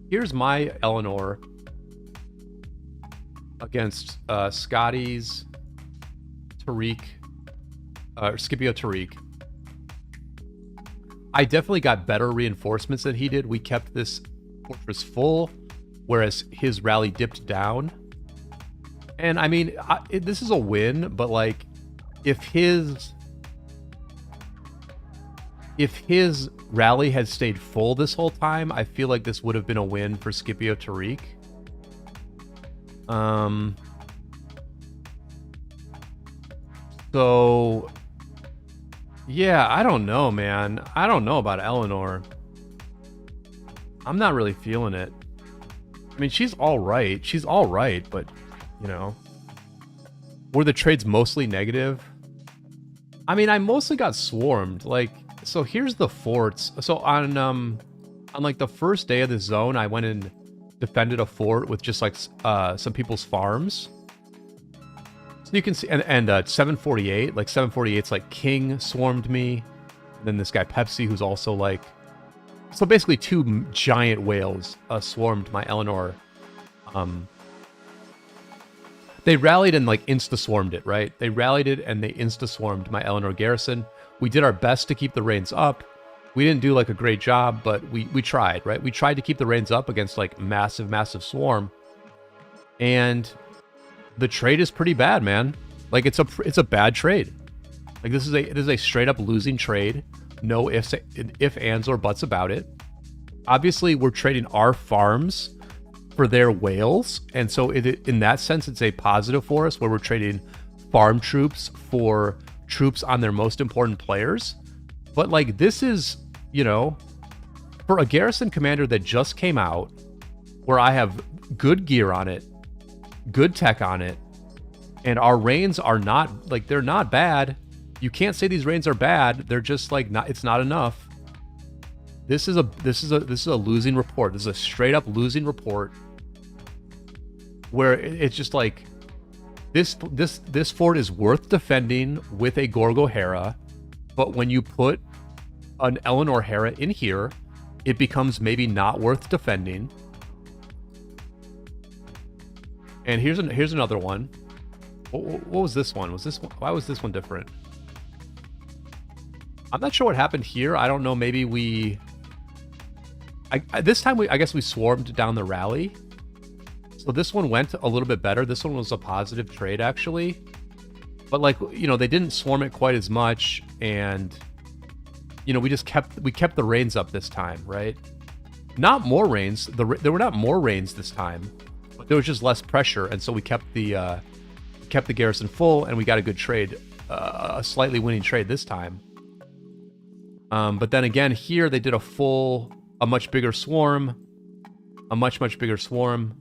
here's my Eleanor against Scotty's Tariq, Scipio Tariq. I definitely got better reinforcements than he did. We kept this fortress full, whereas his rally dipped down. And I mean, this is a win, but like, if his rally had stayed full this whole time, I feel like this would have been a win for Scipio Tariq. So yeah, I don't know, man. I don't know about Eleanor. I'm not really feeling it. I mean, she's all right. She's all right, but, you know. Were the trades mostly negative? I mean, I mostly got swarmed. Like, so here's the forts. So on like the first day of the zone, I went and defended a fort with just like some people's farms. So you can see, and 748, like 748's like King swarmed me. And then this guy Pepsi, who's also like, so basically two giant whales swarmed my Eleanor. They rallied and like insta-swarmed it, right? They rallied it and they insta-swarmed my Eleanor Garrison, We did our best to keep the reins up. We didn't do like a great job, but we tried, right? We tried to keep the reins up against like massive swarm. And the trade is pretty bad, man. Like it's a bad trade. Like this is a straight up losing trade. No ifs, ands, or buts about it. Obviously, we're trading our farms for their whales, and so in that sense, it's a positive for us, where we're trading farm troops for troops on their most important players. But like this is, you know, for a Garrison commander that just came out, where I have good gear on it, good tech on it, and our reigns are not like, they're not bad. You can't say these reigns are bad. They're just like not. It's not enough. This is a losing report. This is a straight up losing report, where it's just like this fort is worth defending with a Gorgo Hera, but when you put an Eleanor Hera in here, it becomes maybe not worth defending. And here's another one. What was this one? Why was this one different? I'm not sure what happened here. I don't know. Maybe this time I guess we swarmed down the rally. So this one went a little bit better. This one was a positive trade actually. But like, you know, they didn't swarm it quite as much, and you know, we kept the reins up this time, right? Not more reins. There were not more reins this time, but there was just less pressure, and so we kept the Garrison full, and we got a good trade, a slightly winning trade this time. But then again, here they did a much bigger swarm, a much bigger swarm,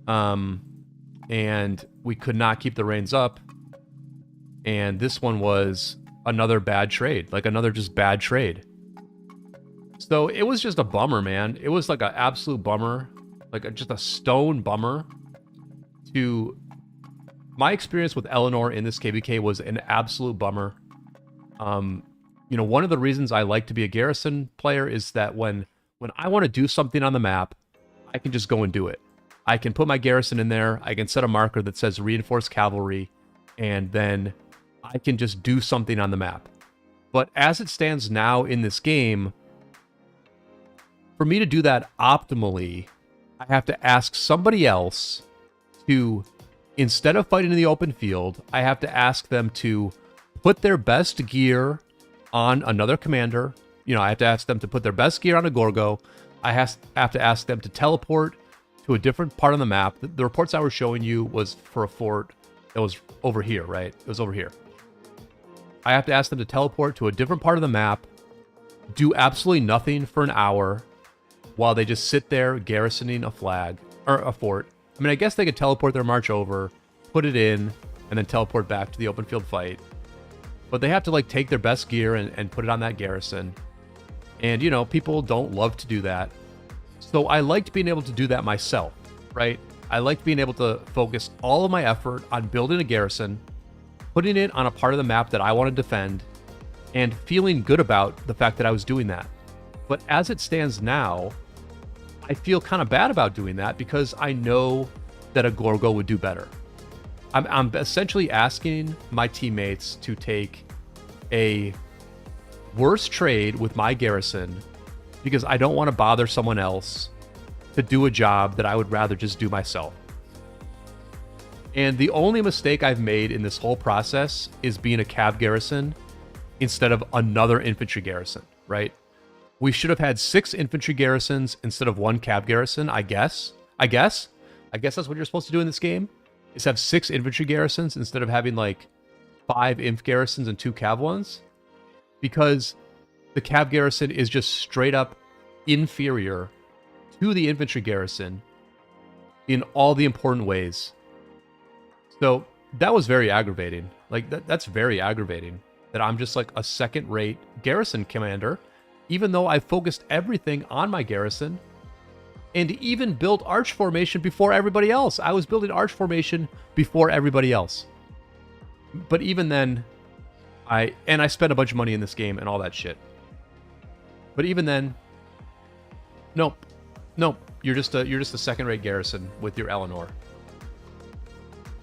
and we could not keep the reins up. And this one was another bad trade, like another just bad trade. So it was just a bummer, man. It was like an absolute bummer, like just a stone bummer. My experience with Eleanor in this KvK was an absolute bummer. You know, one of the reasons I like to be a Garrison player is that when I want to do something on the map, I can just go and do it. I can put my Garrison in there, I can set a marker that says reinforced cavalry, and then I can just do something on the map. But as it stands now in this game, for me to do that optimally, I have to ask somebody else to, instead of fighting in the open field, I have to ask them to put their best gear on another commander. You know, I have to ask them to put their best gear on a Gorgo. I have to ask them to teleport to a different part of the map. The reports I was showing you was for a fort that was over here, right? It was over here. I have to ask them to teleport to a different part of the map, do absolutely nothing for an hour while they just sit there garrisoning a flag or a fort. I mean, I guess they could teleport their march over, put it in, and then teleport back to the open field fight. But they have to like take their best gear and put it on that garrison. And, you know, people don't love to do that. So I liked being able to do that myself, right? I liked being able to focus all of my effort on building a garrison, putting it on a part of the map that I want to defend, and feeling good about the fact that I was doing that. But as it stands now, I feel kind of bad about doing that because I know that a Gorgo would do better. I'm essentially asking my teammates to take a worse trade with my garrison because I don't want to bother someone else to do a job that I would rather just do myself. And the only mistake I've made in this whole process is being a cav garrison instead of another infantry garrison, right? We should have had 6 infantry garrisons instead of 1 cav garrison, I guess. I guess that's what you're supposed to do in this game, is have 6 infantry garrisons instead of having like 5 inf garrisons and 2 cav ones. Because the cav garrison is just straight up inferior to the infantry garrison in all the important ways. So that was very aggravating. Like that's very aggravating that I'm just like a second-rate garrison commander, even though I focused everything on my garrison and even built arch formation before everybody else. I was building arch formation before everybody else. But even then, I spent a bunch of money in this game and all that shit. But even then, nope. You're just a second-rate garrison with your Eleanor.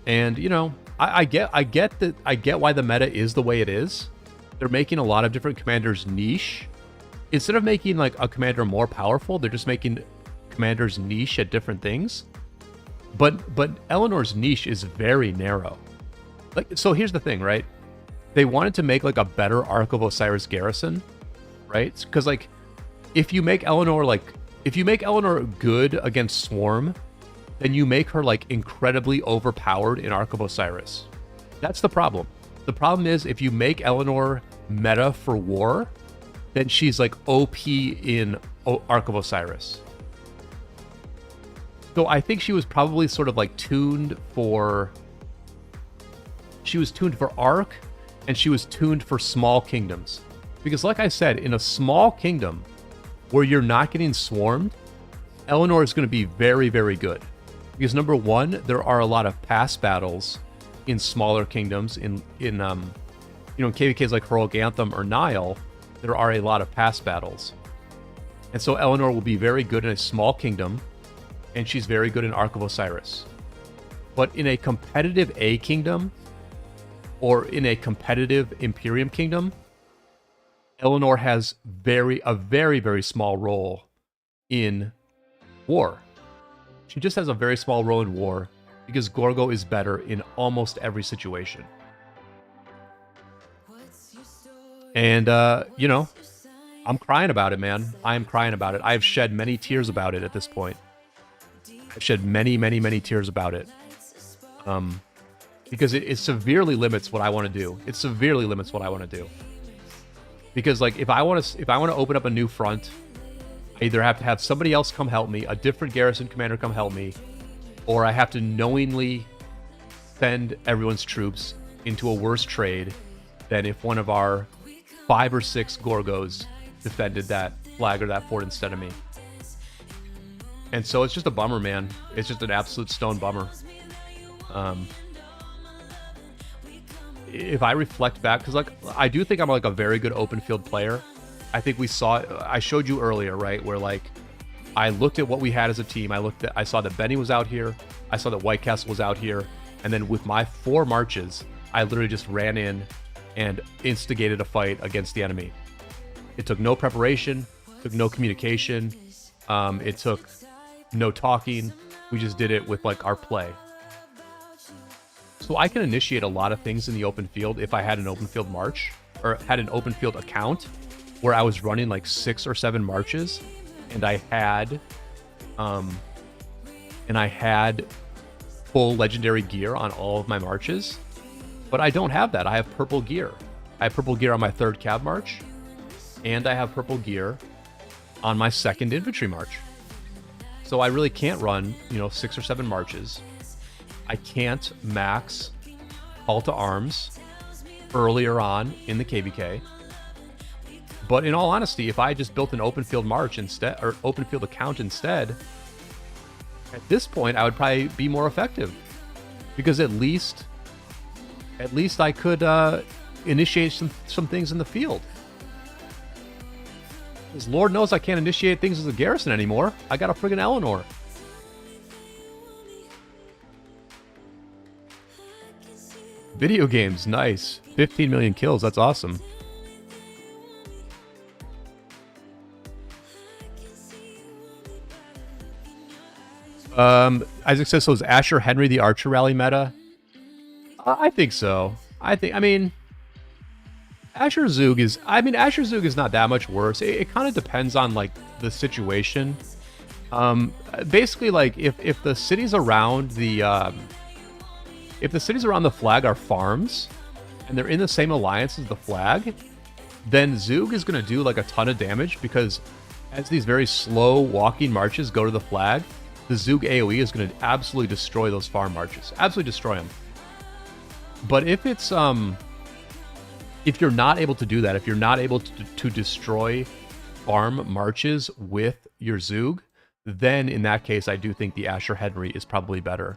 And you know, I get why the meta is the way it is. they're making a lot of different commanders niche. Instead of making like a commander more powerful, they're just making commanders niche at different things. But Eleanor's niche is very narrow. Like, so here's the thing, right? They wanted to make like a better Ark of Osiris Garrison, right? Because like, if you make Eleanor good against Swarm, then you make her like incredibly overpowered in Ark of Osiris. That's the problem. The problem is if you make Eleanor meta for war, then she's like OP in Ark of Osiris. So I think she was probably sort of like tuned for... She was tuned for Ark, and she was tuned for small kingdoms. Because like I said, in a small kingdom where you're not getting swarmed, Eleanor is going to be very, very good. Because number one, there are a lot of pass battles in smaller kingdoms. In KvKs like Heroic Anthem or Nile, there are a lot of pass battles. And so Eleanor will be very good in a small kingdom, and she's very good in Ark of Osiris. But in a competitive A kingdom, or in a competitive Imperium kingdom, Eleanor has a very, very small role in war. She just has a very small role in war because Gorgo is better in almost every situation. And, I'm crying about it, man. I am crying about it. I have shed many tears about it at this point. I've shed many, many, many tears about it. Because it severely limits what I want to do. It severely limits what I want to do. Because like if I want to open up a new front, I either have to have somebody else come help me, a different Garrison commander come help me, or I have to knowingly send everyone's troops into a worse trade than if one of our 5 or 6 Gorgos defended that flag or that fort instead of me. And so it's just a bummer, man. It's just an absolute stone bummer. If I reflect back, because like I do think I'm like a very good open field player. I think I showed you earlier, right, where like I looked at what we had as a team. I saw that Benny was out here. I saw that White Castle was out here. And then with my 4 marches, I literally just ran in and instigated a fight against the enemy. It took no preparation, took no communication, it took no talking. We just did it with like our play. So I can initiate a lot of things in the open field if I had an open field march, or had an open field account where I was running like 6 or 7 marches, and I had full legendary gear on all of my marches. But I don't have that. I have purple gear. I have purple gear on my 3rd cav march, and I have purple gear on my 2nd infantry march. So I really can't run, 6 or 7 marches. I can't max call to arms earlier on in the KvK. But in all honesty, if I just built an open field march instead, or open field account instead, at this point I would probably be more effective, because at least I could initiate some things in the field. Because Lord knows I can't initiate things as a Garrison anymore. I got a friggin' Eleanor. Video games, nice. 15 million kills, that's awesome. Isaac says, so is Asher Henry the Archer Rally meta? I think so. Asher Zug is not that much worse. It kind of depends on like the situation. Basically, like if the cities around the flag are farms and they're in the same alliance as the flag, then Zug is going to do like a ton of damage, because as these very slow walking marches go to the flag, the Zug AoE is going to absolutely destroy those farm marches. Absolutely destroy them. But if it's if you're not able to do that, if you're not able to destroy farm marches with your Zug, then in that case I do think the Asher Henry is probably better.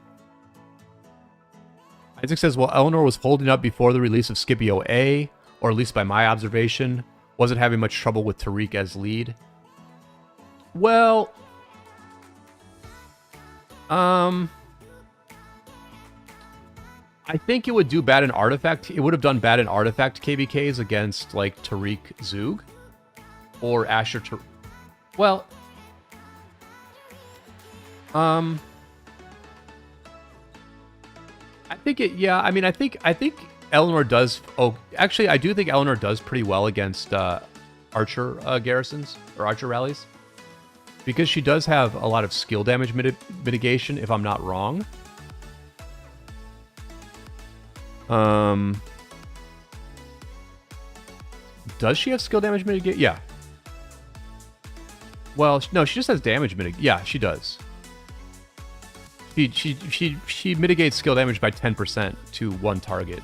Isaac says, well, Eleanor was holding up before the release of Scipio A, or at least by my observation. Wasn't having much trouble with Tariq as lead. Well, I I think it would do bad in Artifact. It would have done bad in Artifact KvKs against, like, Tariq Zug. Or Asher Well... I think it... Yeah, I mean, I think Eleanor does... Oh, actually, I do think Eleanor does pretty well against Archer garrisons, or Archer rallies. Because she does have a lot of skill damage mitigation, if I'm not wrong. Does she have skill damage mitigation? Yeah. Well, no, she just has damage mitigation. Yeah, she does. She mitigates skill damage by 10% to one target.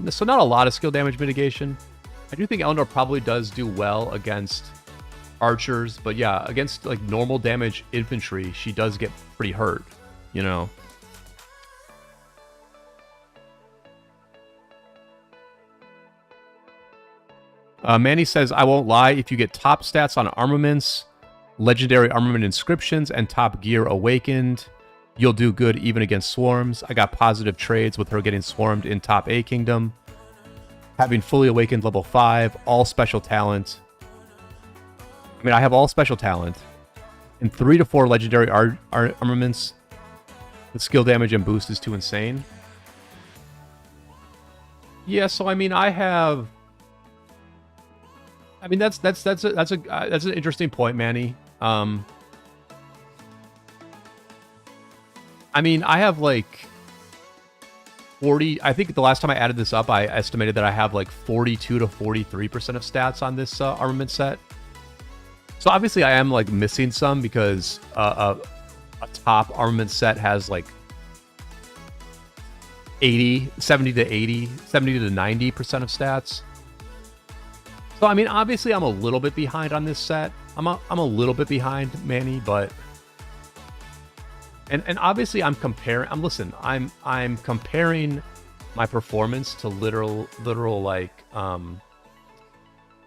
So not a lot of skill damage mitigation. I do think Eleanor probably does do well against archers, but yeah, against like normal damage infantry, she does get pretty hurt, you know. Manny says, I won't lie, if you get top stats on armaments, legendary armament inscriptions, and top gear awakened, you'll do good even against swarms. I got positive trades with her getting swarmed in top A kingdom. Having fully awakened level 5, all special talent. I mean, I have all special talent. And 3 to 4 legendary armaments. The skill damage and boost is too insane. Yeah, so I mean, I have... I mean, that's an interesting point, Manny. I mean, I have like 40. I think the last time I added this up, I estimated that I have like 42 to 43% of stats on this armament set. So obviously, I am like missing some because a top armament set has like 70 to 90% of stats. So, I mean, obviously, I'm a little bit behind on this set. I'm a little bit behind, Manny, but... And obviously, I'm comparing... I'm comparing my performance to literal like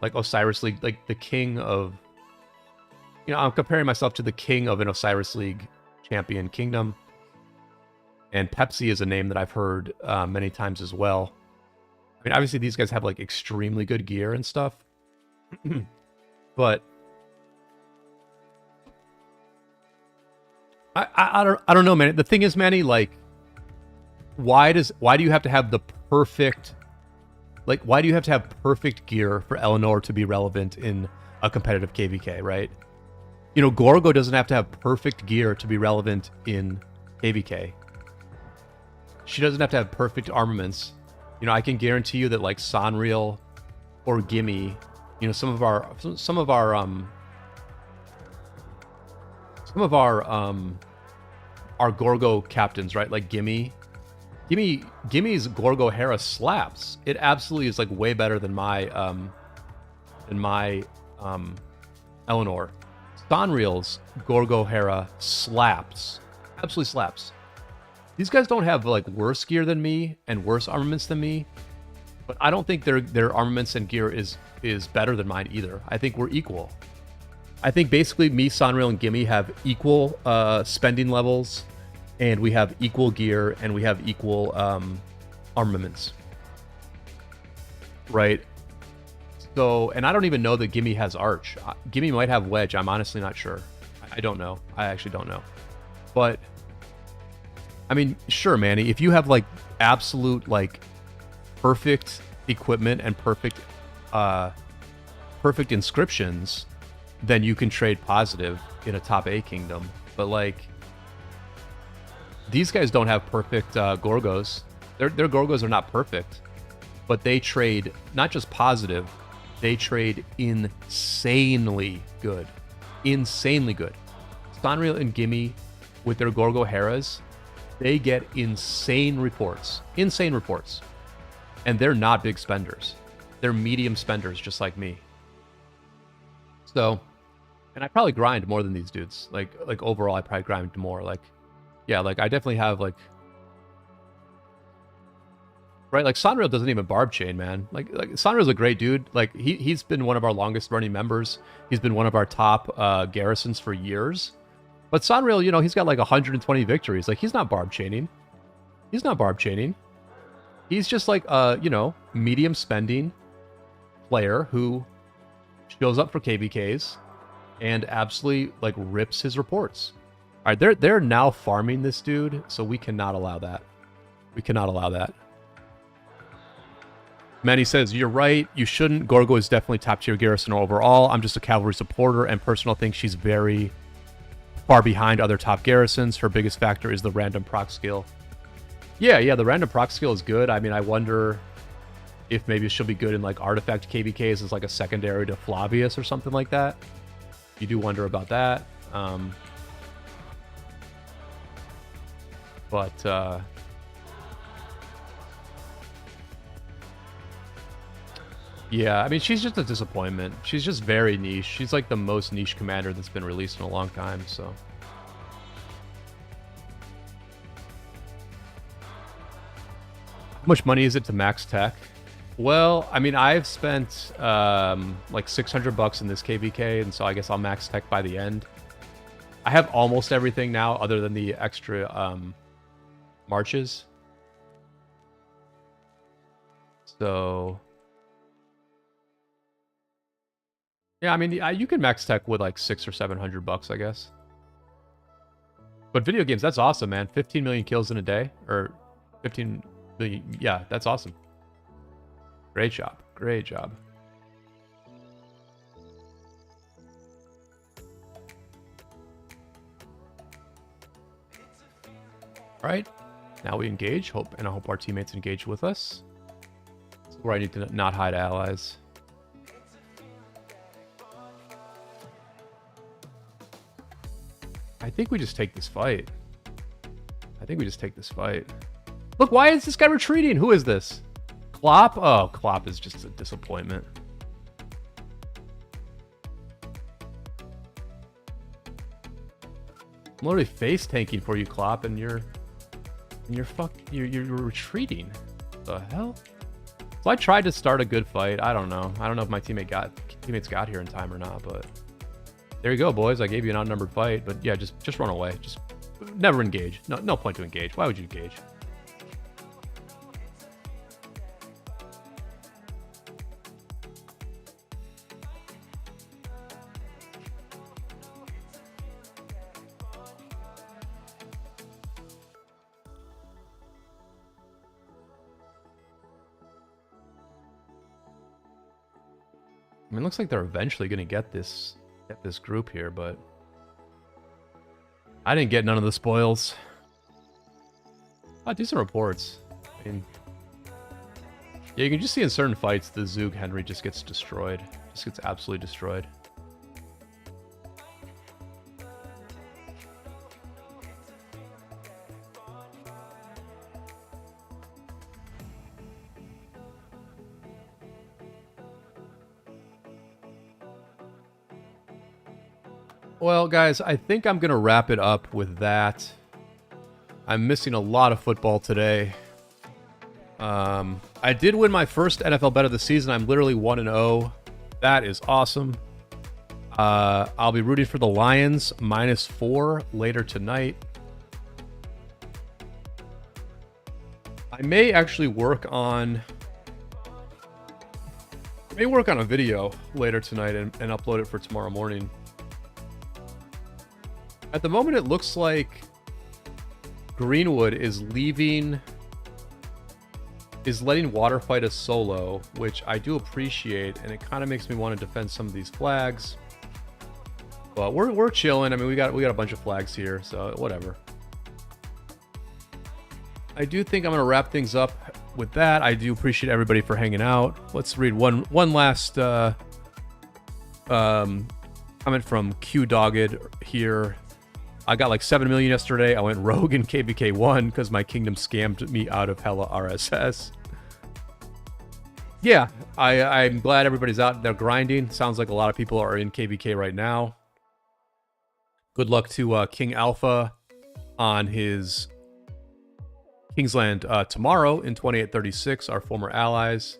Osiris League, like the king of... You know, I'm comparing myself to the king of an Osiris League champion kingdom. And Pepsi is a name that I've heard many times as well. I mean, obviously, these guys have, like, extremely good gear and stuff. But... I don't know, man. The thing is, Manny, like... Why do you have to have the perfect... Like, why do you have to have perfect gear for Eleanor to be relevant in a competitive KvK, right? You know, Gorgo doesn't have to have perfect gear to be relevant in KvK. She doesn't have to have perfect armaments. You know, I can guarantee you that like Sanriel or Gimme, you know, some of our Gorgo captains, right? Like Gimmy's Gorgo Hera slaps. It absolutely is like way better than my Eleanor. Sanriel's Gorgo Hera slaps. Absolutely slaps. These guys don't have like worse gear than me and worse armaments than me, but I don't think their armaments and gear is better than mine either. I think we're equal. I think basically me, Sanriel, and Gimme have equal spending levels, and we have equal gear, and we have equal armaments. Right? So, and I don't even know that Gimme has Arch. Gimme might have Wedge. I'm honestly not sure. I don't know. I actually don't know. But... I mean, sure, Manny, if you have, like, absolute, like, perfect equipment and perfect inscriptions, then you can trade positive in a top A kingdom. But, like, these guys don't have perfect Gorgos. Their Gorgos are not perfect, but they trade not just positive, they trade insanely good. Insanely good. Sanriel and Gimme, with their Gorgo Heras, they get insane reports. Insane reports. And they're not big spenders. They're medium spenders, just like me. So, and I probably grind more than these dudes. Like overall, I probably grind more. Like, yeah, like I definitely have like... Right, like Sanriel doesn't even barb chain, man. Like Sanriel's a great dude. Like he's been one of our longest running members. He's been one of our top garrisons for years. But Sanriel, you know, he's got like 120 victories. Like, he's not barb chaining. He's not barb chaining. He's just like a, you know, medium spending player who shows up for KvKs and absolutely like rips his reports. All right, they're now farming this dude, so we cannot allow that. We cannot allow that. Manny says, you're right. You shouldn't. Gorgo is definitely top tier Garrison overall. I'm just a cavalry supporter, and personal think she's very far behind other top Garrisons. Her biggest factor is the random proc skill. Yeah, the random proc skill is good. I mean, I wonder if maybe she'll be good in like artifact KvKs as like a secondary to Flavius or something like that. You do wonder about that. Yeah, I mean, she's just a disappointment. She's just very niche. She's like the most niche commander that's been released in a long time, so. How much money is it to max tech? Well, I mean, I've spent like $600 in this KvK, and so I guess I'll max tech by the end. I have almost everything now other than the extra marches. So... yeah, I mean, you can max tech with like $600 or $700, I guess. But video games, that's awesome, man. 15 million kills in a day, or 15 million. Yeah, that's awesome. Great job. Great job. All right, now we engage. And I hope our teammates engage with us. This is where I need to not hide allies. I think we just take this fight. Look, why is this guy retreating? Who is this? Klopp? Oh, Klopp is just a disappointment. I'm literally face tanking for you, Klopp, and you're retreating. The hell? So I tried to start a good fight. I don't know. I don't know if my teammates got here in time or not, but there you go, boys. I gave you an outnumbered fight, but yeah, just run away. Just never engage. No point to engage. Why would you engage? I mean, it looks like they're eventually going to get this group here, but I didn't get none of the spoils. Oh, decent reports. I mean, yeah, you can just see in certain fights the Zug Henry just gets destroyed. Just gets absolutely destroyed. Well, guys, I think I'm going to wrap it up with that. I'm missing a lot of football today. I did win my first NFL bet of the season. I'm literally 1-0. That is awesome. I'll be rooting for the Lions -4 later tonight. I may actually work on a video later tonight and upload it for tomorrow morning. At the moment, it looks like Greenwood is letting Water fight us solo, which I do appreciate, and it kind of makes me want to defend some of these flags. But we're chilling. I mean, we got a bunch of flags here, so whatever. I do think I'm gonna wrap things up with that. I do appreciate everybody for hanging out. Let's read one last comment from Q Dogged here. I got like 7 million yesterday. I went rogue in KvK 1 because my kingdom scammed me out of hella RSS. Yeah, I'm glad everybody's out there grinding. Sounds like a lot of people are in KvK right now. Good luck to King Alpha on his Kingsland tomorrow in 2836, our former allies.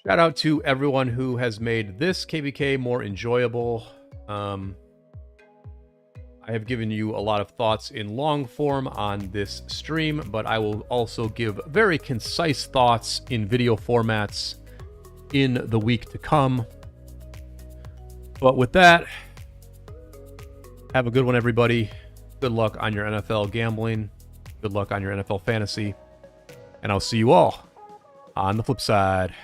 Shout out to everyone who has made this KvK more enjoyable. I have given you a lot of thoughts in long form on this stream, but I will also give very concise thoughts in video formats in the week to come. But with that, have a good one, everybody. Good luck on your NFL gambling. Good luck on your NFL fantasy. And I'll see you all on the flip side.